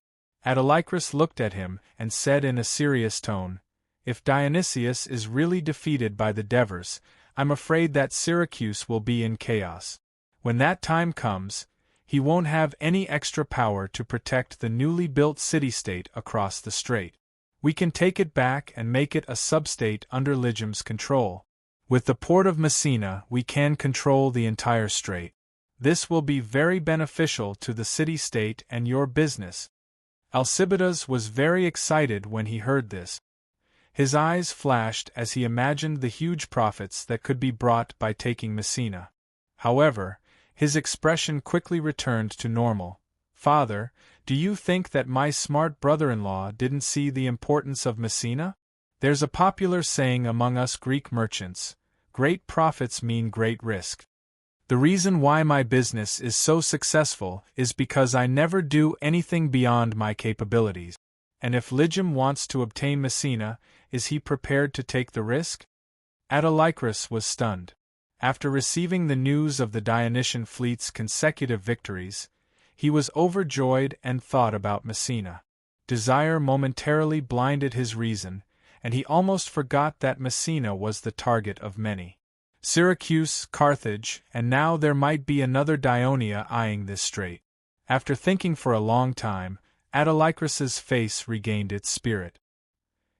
Autolycus looked at him and said in a serious tone, "If Dionysius is really defeated by the Devers, I'm afraid that Syracuse will be in chaos. When that time comes, he won't have any extra power to protect the newly built city-state across the strait. We can take it back and make it a sub-state under Lygum's control. With the port of Messina, we can control the entire strait. This will be very beneficial to the city-state and your business." Alcibiades was very excited when he heard this. His eyes flashed as he imagined the huge profits that could be brought by taking Messina. However, his expression quickly returned to normal. "Father, do you think that my smart brother-in-law didn't see the importance of Messina? There's a popular saying among us Greek merchants, 'Great profits mean great risk.' The reason why my business is so successful is because I never do anything beyond my capabilities. And if Lygum wants to obtain Messina, is he prepared to take the risk?" Autolycus was stunned. After receiving the news of the Dionysian fleet's consecutive victories, he was overjoyed and thought about Messina. Desire momentarily blinded his reason, and he almost forgot that Messina was the target of many. Syracuse, Carthage, and now there might be another Dionia eyeing this strait. After thinking for a long time, Autolycus's face regained its spirit.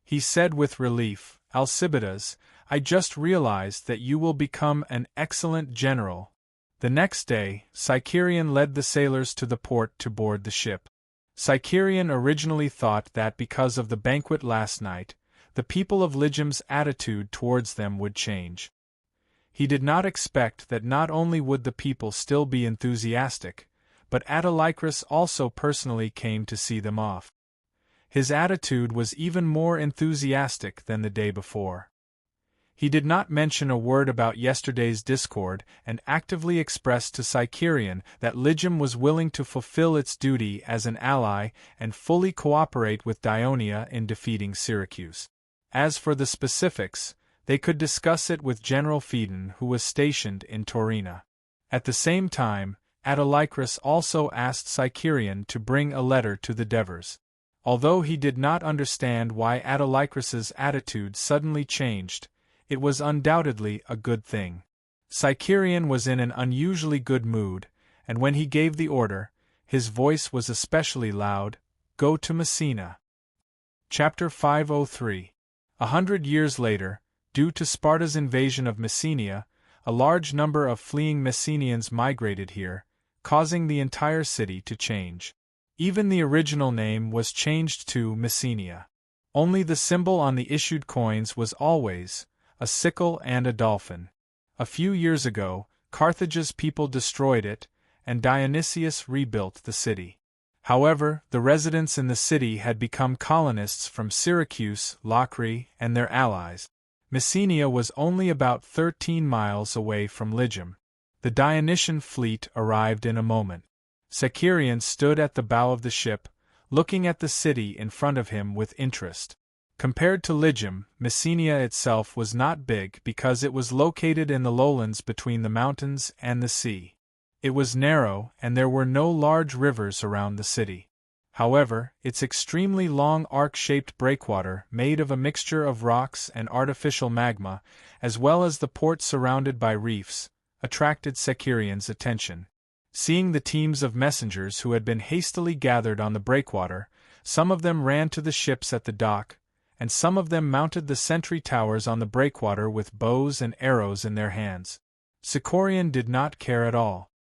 He said with relief, "Alcibiades, I just realized that you will become an excellent general." The next day, Cycerion led the sailors to the port to board the ship. Cycerion originally thought that because of the banquet last night, the people of Lygum's attitude towards them would change. He did not expect that not only would the people still be enthusiastic, but Autolycus also personally came to see them off. His attitude was even more enthusiastic than the day before. He did not mention a word about yesterday's discord and actively expressed to Cycerion that Lygum was willing to fulfill its duty as an ally and fully cooperate with Dionia in defeating Syracuse. As for the specifics, they could discuss it with General Phaedon, who was stationed in Taurina. At the same time, Autolycus also asked Cycerion to bring a letter to the Devers. Although he did not understand why Autolycus's attitude suddenly changed, it was undoubtedly a good thing. Cycerion was in an unusually good mood, and when he gave the order, his voice was especially loud, "Go to Messina." Chapter 503. 100 years later, due to Sparta's invasion of Messenia, a large number of fleeing Messenians migrated here, causing the entire city to change. Even the original name was changed to Messenia. Only the symbol on the issued coins was always a sickle and a dolphin. A few years ago, Carthage's people destroyed it, and Dionysius rebuilt the city. However, the residents in the city had become colonists from Syracuse, Locri, and their allies. Messenia was only about 13 miles away from Lygum. The Dionysian fleet arrived in a moment. Cycerion stood at the bow of the ship, looking at the city in front of him with interest. Compared to Lygum, Messenia itself was not big because it was located in the lowlands between the mountains and the sea. It was narrow and there were no large rivers around the city. However, its extremely long arc-shaped breakwater, made of a mixture of rocks and artificial magma, as well as the port surrounded by reefs, attracted Sakirian's attention. Seeing the teams of messengers who had been hastily gathered on the breakwater, some of them ran to the ships at the dock, and some of them mounted the sentry towers on the breakwater with bows and arrows in their hands. Sakirian did not care at all.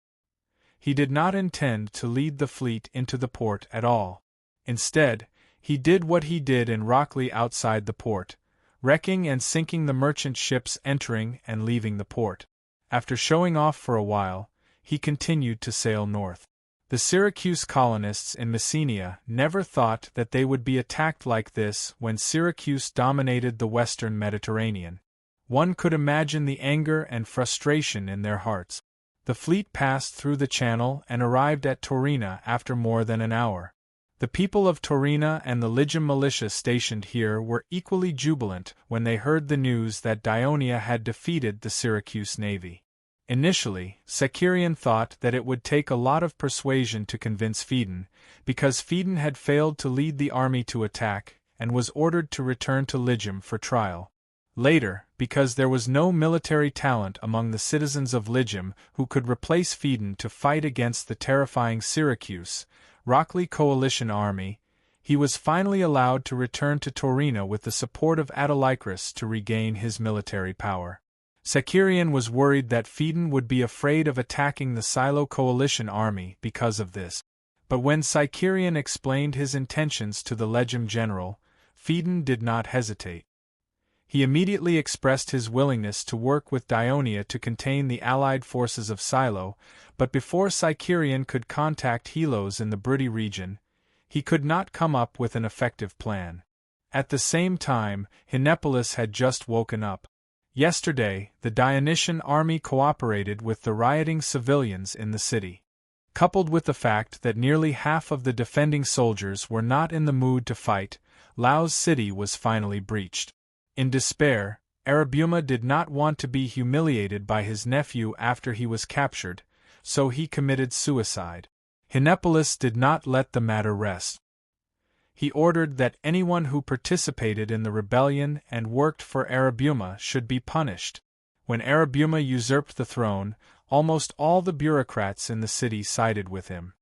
He did not intend to lead the fleet into the port at all. Instead, he did what he did in Rockley outside the port, wrecking and sinking the merchant ships entering and leaving the port. After showing off for a while, he continued to sail north. The Syracuse colonists in Messenia never thought that they would be attacked like this when Syracuse dominated the western Mediterranean. One could imagine the anger and frustration in their hearts. The fleet passed through the channel and arrived at Torina after more than an hour. The people of Torina and the Lygum militia stationed here were equally jubilant when they heard the news that Dionia had defeated the Syracuse navy. Initially, Sakirian thought that it would take a lot of persuasion to convince Phaedon, because Phaedon had failed to lead the army to attack and was ordered to return to Lygum for trial. Later, because there was no military talent among the citizens of Lygum who could replace Phaedon to fight against the terrifying Syracuse, Rockley coalition army, he was finally allowed to return to Torina with the support of Autolycus to regain his military power. Sakirian was worried that Phaedon would be afraid of attacking the Silo coalition army because of this. But when Sakirian explained his intentions to the Lygum general, Phaedon did not hesitate. He immediately expressed his willingness to work with Dionia to contain the allied forces of Silo, but before Sakirian could contact Helos in the Bruttii region, he could not come up with an effective plan. At the same time, Hinepolis had just woken up. Yesterday, the Dionysian army cooperated with the rioting civilians in the city. Coupled with the fact that nearly half of the defending soldiers were not in the mood to fight, Lao's city was finally breached. In despair, Arabuma did not want to be humiliated by his nephew after he was captured, so he committed suicide. Hinepolis did not let the matter rest. He ordered that anyone who participated in the rebellion and worked for Arabuma should be punished. When Arabuma usurped the throne, almost all the bureaucrats in the city sided with him.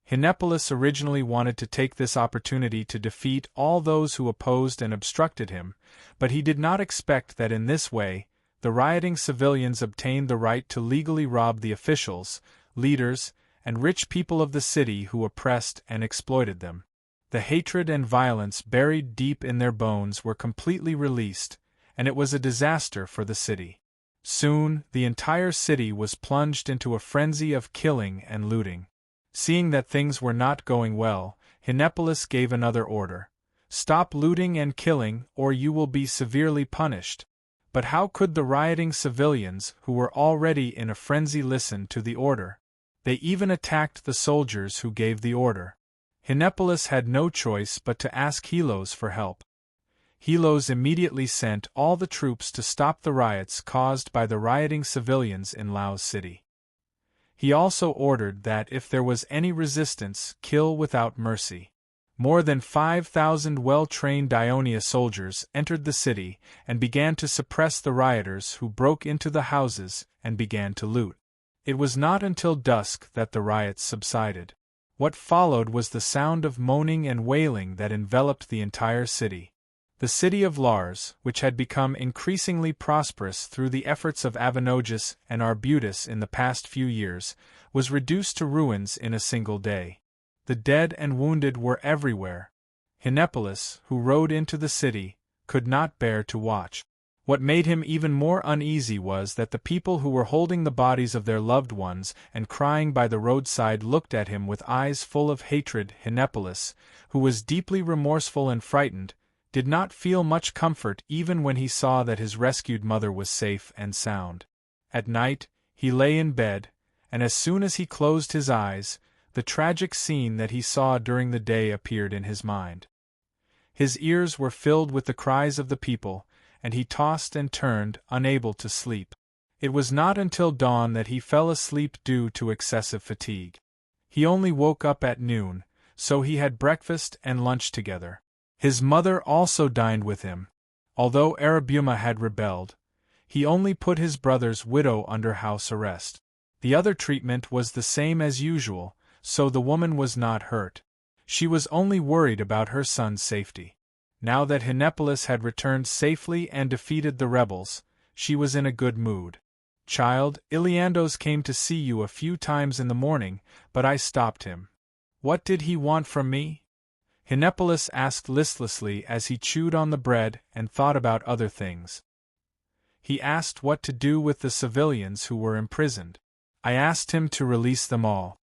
Hinepolis originally wanted to take this opportunity to defeat all those who opposed and obstructed him, but he did not expect that in this way, the rioting civilians obtained the right to legally rob the officials, leaders, and rich people of the city who oppressed and exploited them. The hatred and violence buried deep in their bones were completely released, and it was a disaster for the city. Soon, the entire city was plunged into a frenzy of killing and looting. Seeing that things were not going well, Hinepolis gave another order. Stop looting and killing, or you will be severely punished. But how could the rioting civilians, who were already in a frenzy, listen to the order? They even attacked the soldiers who gave the order. Hinepolis had no choice but to ask Helos for help. Helos immediately sent all the troops to stop the riots caused by the rioting civilians in Lao's city. He also ordered that if there was any resistance, kill without mercy. More than 5,000 well-trained Dionia soldiers entered the city and began to suppress the rioters who broke into the houses and began to loot. It was not until dusk that the riots subsided. What followed was the sound of moaning and wailing that enveloped the entire city. The city of Lars, which had become increasingly prosperous through the efforts of Avenogis and Arbutus in the past few years, was reduced to ruins in a single day. The dead and wounded were everywhere. Hinepolis, who rode into the city, could not bear to watch. What made him even more uneasy was that the people who were holding the bodies of their loved ones and crying by the roadside looked at him with eyes full of hatred. Hinepolis, who was deeply remorseful and frightened, did not feel much comfort even when he saw that his rescued mother was safe and sound. At night, he lay in bed, and as soon as he closed his eyes, The tragic scene that he saw during the day appeared in his mind. His ears were filled with the cries of the people, and he tossed and turned, unable to sleep. It was not until dawn that he fell asleep due to excessive fatigue. He only woke up at noon, so he had breakfast and lunch together. His mother also dined with him. Although Arabuma had rebelled, he only put his brother's widow under house arrest. The other treatment was the same as usual, so the woman was not hurt. She was only worried about her son's safety. Now that Hinepolis had returned safely and defeated the rebels, she was in a good mood. "Child, Iliandos came to see you a few times in the morning, but I stopped him." "What did he want from me?" Hinepolis asked listlessly as he chewed on the bread and thought about other things. "He asked what to do with the civilians who were imprisoned. I asked him to release them all."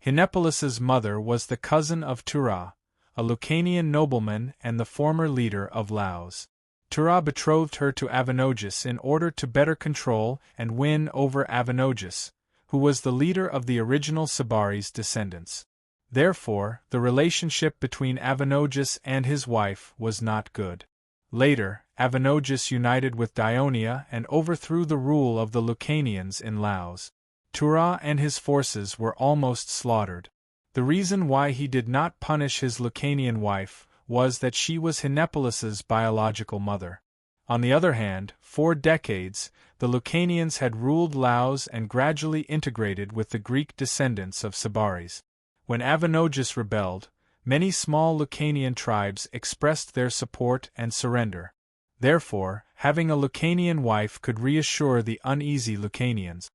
Hinepolis's mother was the cousin of Tura, a Lucanian nobleman and the former leader of Laos. Tura betrothed her to Avenogis in order to better control and win over Avenogis, who was the leader of the original Sabaris' descendants. Therefore, the relationship between Avenogis and his wife was not good. Later, Avenogis united with Dionia and overthrew the rule of the Lucanians in Laos. Tura and his forces were almost slaughtered. The reason why he did not punish his Lucanian wife was that she was Hinepolis's biological mother. On the other hand, for decades, the Lucanians had ruled Laos and gradually integrated with the Greek descendants of Sabaris. When Avenogis rebelled, many small Lucanian tribes expressed their support and surrender. Therefore, having a Lucanian wife could reassure the uneasy Lucanians.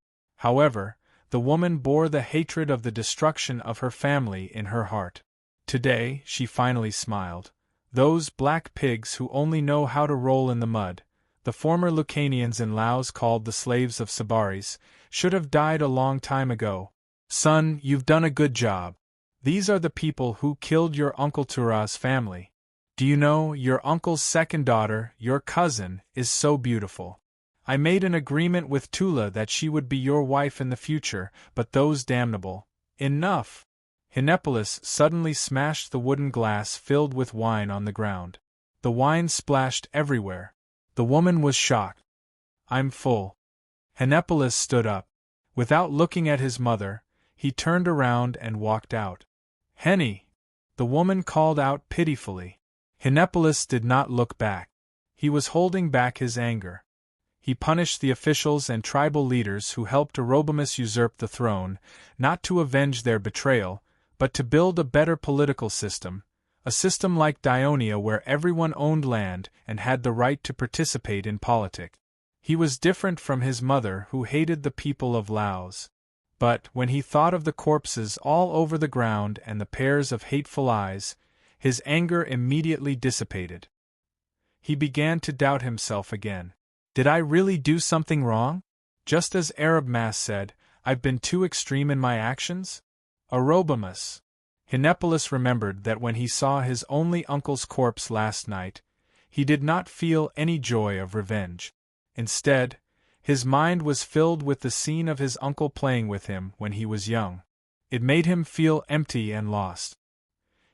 However, the woman bore the hatred of the destruction of her family in her heart. Today, she finally smiled. Those black pigs who only know how to roll in the mud, the former Lucanians in Laos called the slaves of Sabaris, should have died a long time ago. "Son, you've done a good job. These are the people who killed your uncle Tura's family. Do you know, your uncle's second daughter, your cousin, is so beautiful. I made an agreement with Tula that she would be your wife in the future, but those damnable—" "Enough!" Hinepolis suddenly smashed the wooden glass filled with wine on the ground. The wine splashed everywhere. The woman was shocked. "I'm full." Hinepolis stood up. Without looking at his mother, he turned around and walked out. "Henny!" the woman called out pitifully. Hinepolis did not look back. He was holding back his anger. He punished the officials and tribal leaders who helped Orobomus usurp the throne, not to avenge their betrayal, but to build a better political system, a system like Dionia where everyone owned land and had the right to participate in politics. He was different from his mother who hated the people of Laos. But when he thought of the corpses all over the ground and the pairs of hateful eyes, his anger immediately dissipated. He began to doubt himself again. Did I really do something wrong? Just as Arabmas said, I've been too extreme in my actions? Orobomus. Hinepolis remembered that when he saw his only uncle's corpse last night, he did not feel any joy of revenge. Instead, his mind was filled with the scene of his uncle playing with him when he was young. It made him feel empty and lost.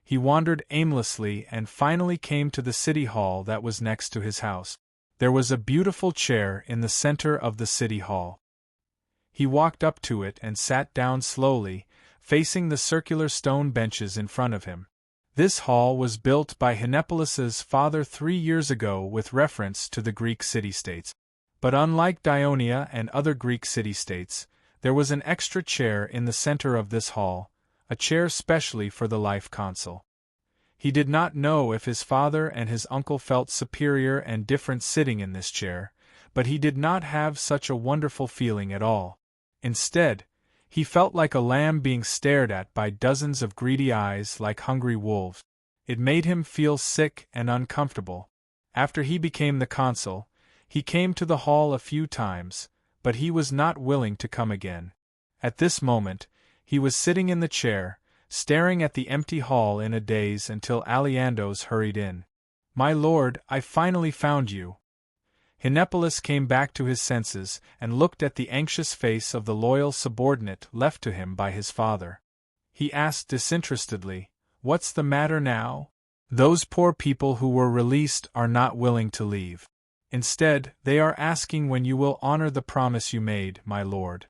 He wandered aimlessly and finally came to the city hall that was next to his house. There was a beautiful chair in the center of the city hall. He walked up to it and sat down slowly, facing the circular stone benches in front of him. This hall was built by Hinepolis's father 3 years ago with reference to the Greek city-states. But unlike Dionia and other Greek city-states, there was an extra chair in the center of this hall, a chair specially for the life consul. He did not know if his father and his uncle felt superior and different sitting in this chair, but he did not have such a wonderful feeling at all. Instead, he felt like a lamb being stared at by dozens of greedy eyes like hungry wolves. It made him feel sick and uncomfortable. After he became the consul, he came to the hall a few times, but he was not willing to come again. At this moment, he was sitting in the chair, staring at the empty hall in a daze until Iliandos hurried in. "My lord, I finally found you." Hinepolis came back to his senses and looked at the anxious face of the loyal subordinate left to him by his father. he asked disinterestedly. What's the matter now? Those poor people who were released are not willing to leave. Instead, they are asking when you will honor the promise you made, my lord.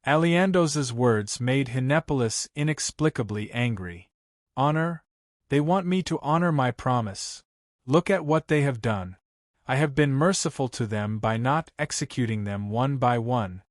Aliandos's words made Hinepolis inexplicably angry. Honor? They want me to honor my promise. Look at what they have done. I have been merciful to them by not executing them one by one,